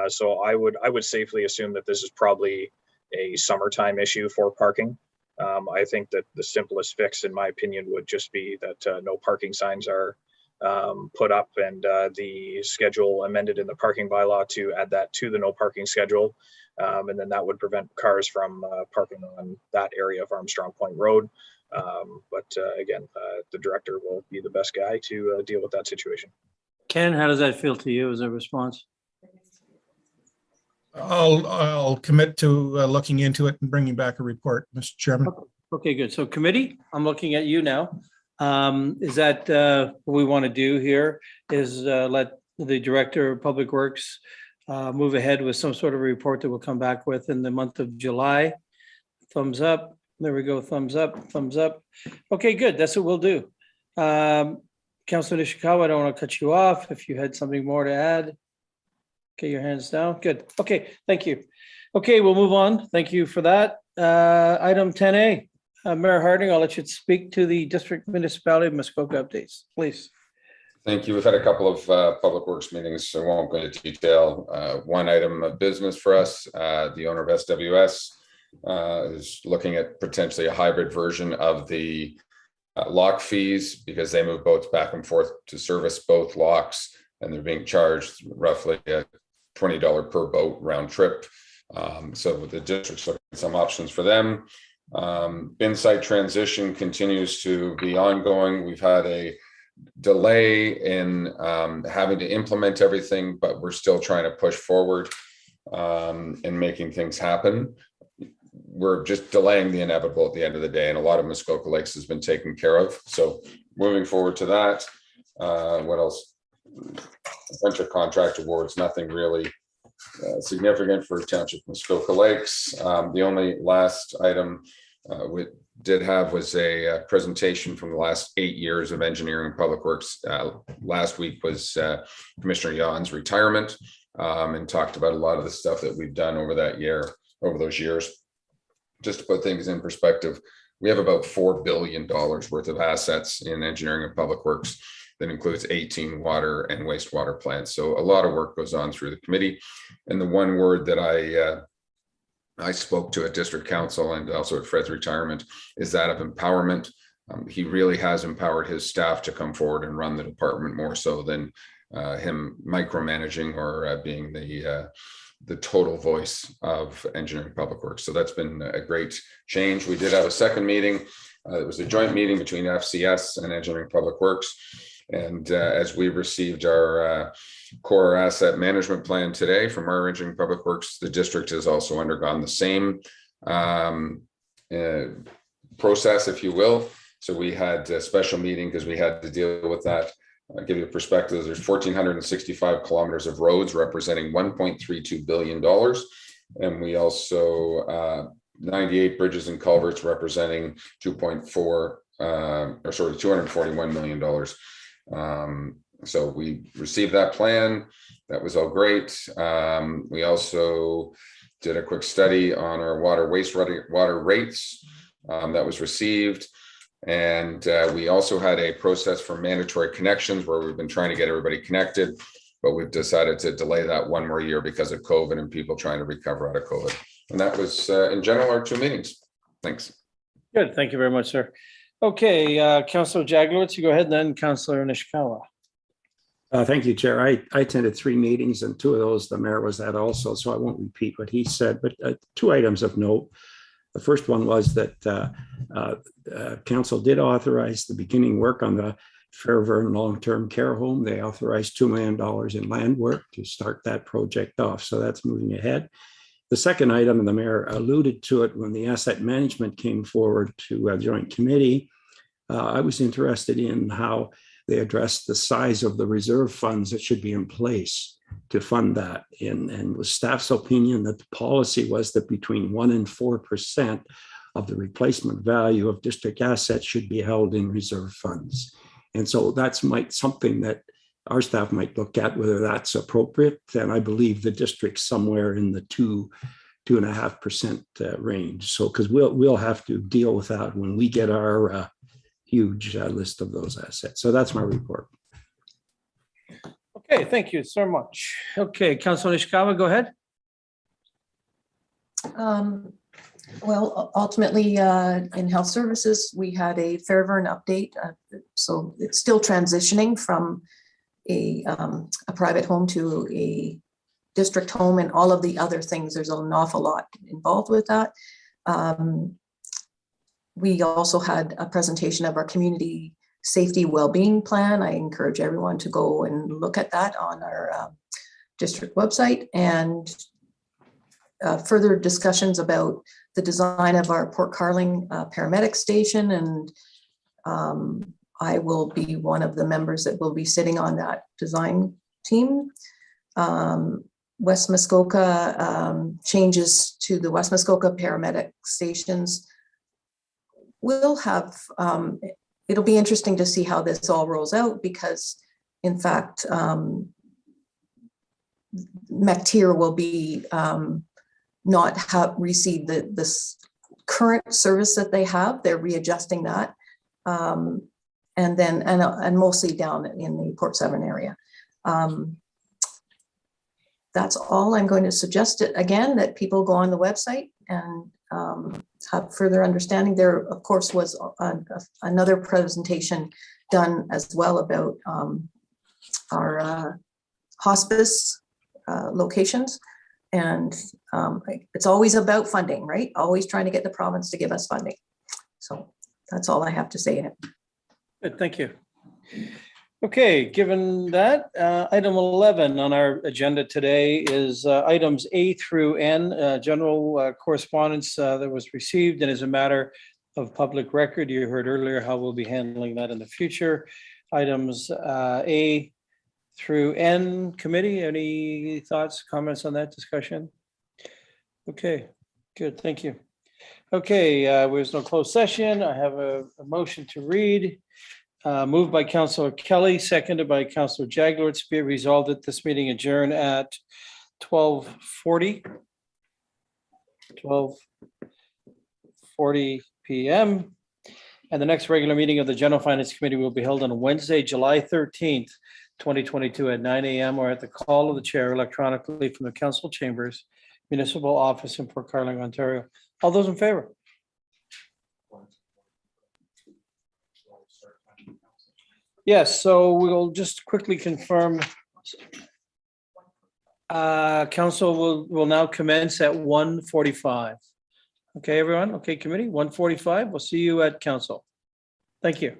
So I would safely assume that this is probably a summertime issue for parking. I think that the simplest fix, in my opinion, would just be that no parking signs are put up, and the schedule amended in the parking bylaw to add that to the no parking schedule. And then that would prevent cars from parking on that area of Armstrong Point Road. But again, the director will be the best guy to deal with that situation. Ken, how does that feel to you as a response? I'll commit to looking into it and bringing back a report, Mr. Chairman. Okay, good. So committee, I'm looking at you now. Is that what we want to do here is let the Director of Public Works move ahead with some sort of report that we'll come back with in the month of July. Thumbs up. There we go. Thumbs up. Thumbs up. Okay, good. That's what we'll do. Councilor Nishikawa, I don't want to cut you off. If you had something more to add. Okay, your hands down. Good. Okay, thank you. Okay, we'll move on. Thank you for that. Item 10A. Mayor Harding, I'll let you speak to the District Municipality of Muskoka updates, please. Thank you. We've had a couple of public works meetings, so I won't go into detail. One item of business for us, the owner of SWS is looking at potentially a hybrid version of the lock fees, because they move boats back and forth to service both locks, and they're being charged roughly $20 per boat round trip. So the district's looking at some options for them. Bin site transition continues to be ongoing. We've had a delay in having to implement everything, but we're still trying to push forward and making things happen. We're just delaying the inevitable at the end of the day, and a lot of Muskoka Lakes has been taken care of. So moving forward to that. What else? A bunch of contract awards, nothing really significant for Township Muskoka Lakes. The only last item we did have was a presentation from the last 8 years of engineering and public works. Last week was Commissioner Jan's retirement, and talked about a lot of the stuff that we've done over those years. Just to put things in perspective, we have about $4 billion worth of assets in engineering and public works. That includes 18 water and wastewater plants. So a lot of work goes on through the committee. And the one word that I spoke to at district council and also at Fred's retirement is that of empowerment. He really has empowered his staff to come forward and run the department more so than him micromanaging or being the total voice of engineering public works. So that's been a great change. We did have a second meeting. It was a joint meeting between FCS and engineering public works. And as we received our core asset management plan today from our engineering public works, the district has also undergone the same process, if you will. So we had a special meeting because we had to deal with that. I'll give you a perspective. There's 1,465 kilometers of roads representing $1.32 billion. And we also 98 bridges and culverts representing $241 million. So we received that plan. That was all great. We also did a quick study on our water rates that was received. And we also had a process for mandatory connections where we've been trying to get everybody connected, but we've decided to delay that one more year because of COVID and people trying to recover out of COVID. And that was in general our 2 meetings. Thanks. Good. Thank you very much, sir. Okay, Councilor Jaglowitz, you go ahead, then Councilor Nishikawa. Thank you, Chair. I attended 3 meetings, and 2 of those the mayor was at also, so I won't repeat what he said, but 2 items of note. The first one was that council did authorize the beginning work on the Fairvern long-term care home. They authorized $2 million in land work to start that project off, so that's moving ahead. The second item, and the mayor alluded to it when the asset management came forward to a joint committee, I was interested in how they addressed the size of the reserve funds that should be in place to fund that. And was staff's opinion that the policy was that between 1% and 4% of the replacement value of district assets should be held in reserve funds. And so that's something that our staff might look at whether that's appropriate. And I believe the district's somewhere in the 2.5% range. So because we'll have to deal with that when we get our huge list of those assets. So that's my report. Okay, thank you so much. Okay, Councilor Nishikawa, go ahead. Well, ultimately, in health services, we had a Fairburn update. So it's still transitioning from a private home to a district home and all of the other things. There's an awful lot involved with that. We also had a presentation of our community safety well-being plan. I encourage everyone to go and look at that on our district website, and further discussions about the design of our Port Carling paramedic station. And I will be one of the members that will be sitting on that design team. West Muskoka, changes to the West Muskoka paramedic stations. We'll have, it'll be interesting to see how this all rolls out, because in fact, McTier will be not have received this current service that they have. They're readjusting that. And then, and mostly down in the Port Severn area. That's all I'm going to suggest. It again, that people go on the website and have further understanding. There, of course, was another presentation done as well about our hospice locations. And it's always about funding, right? Always trying to get the province to give us funding. So that's all I have to say. Good, thank you. Okay, given that, item 11 on our agenda today is items A through N, general correspondence that was received and is a matter of public record. You heard earlier how we'll be handling that in the future. Items A through N, committee, any thoughts, comments on that discussion? Okay, good, thank you. Okay, there's no closed session. I have a motion to read. Moved by Councillor Kelly, seconded by Councillor Jaglor. It's be resolved that this meeting adjourn at 12:40 p.m. And the next regular meeting of the General Finance Committee will be held on Wednesday, July 13th, 2022 at 9 a.m. or at the call of the chair electronically from the council chambers, municipal office in Port Carling, Ontario. All those in favor? Yes, so we'll just quickly confirm. Council will now commence at 1:45. Okay, everyone? Okay, committee, 1:45. We'll see you at council. Thank you.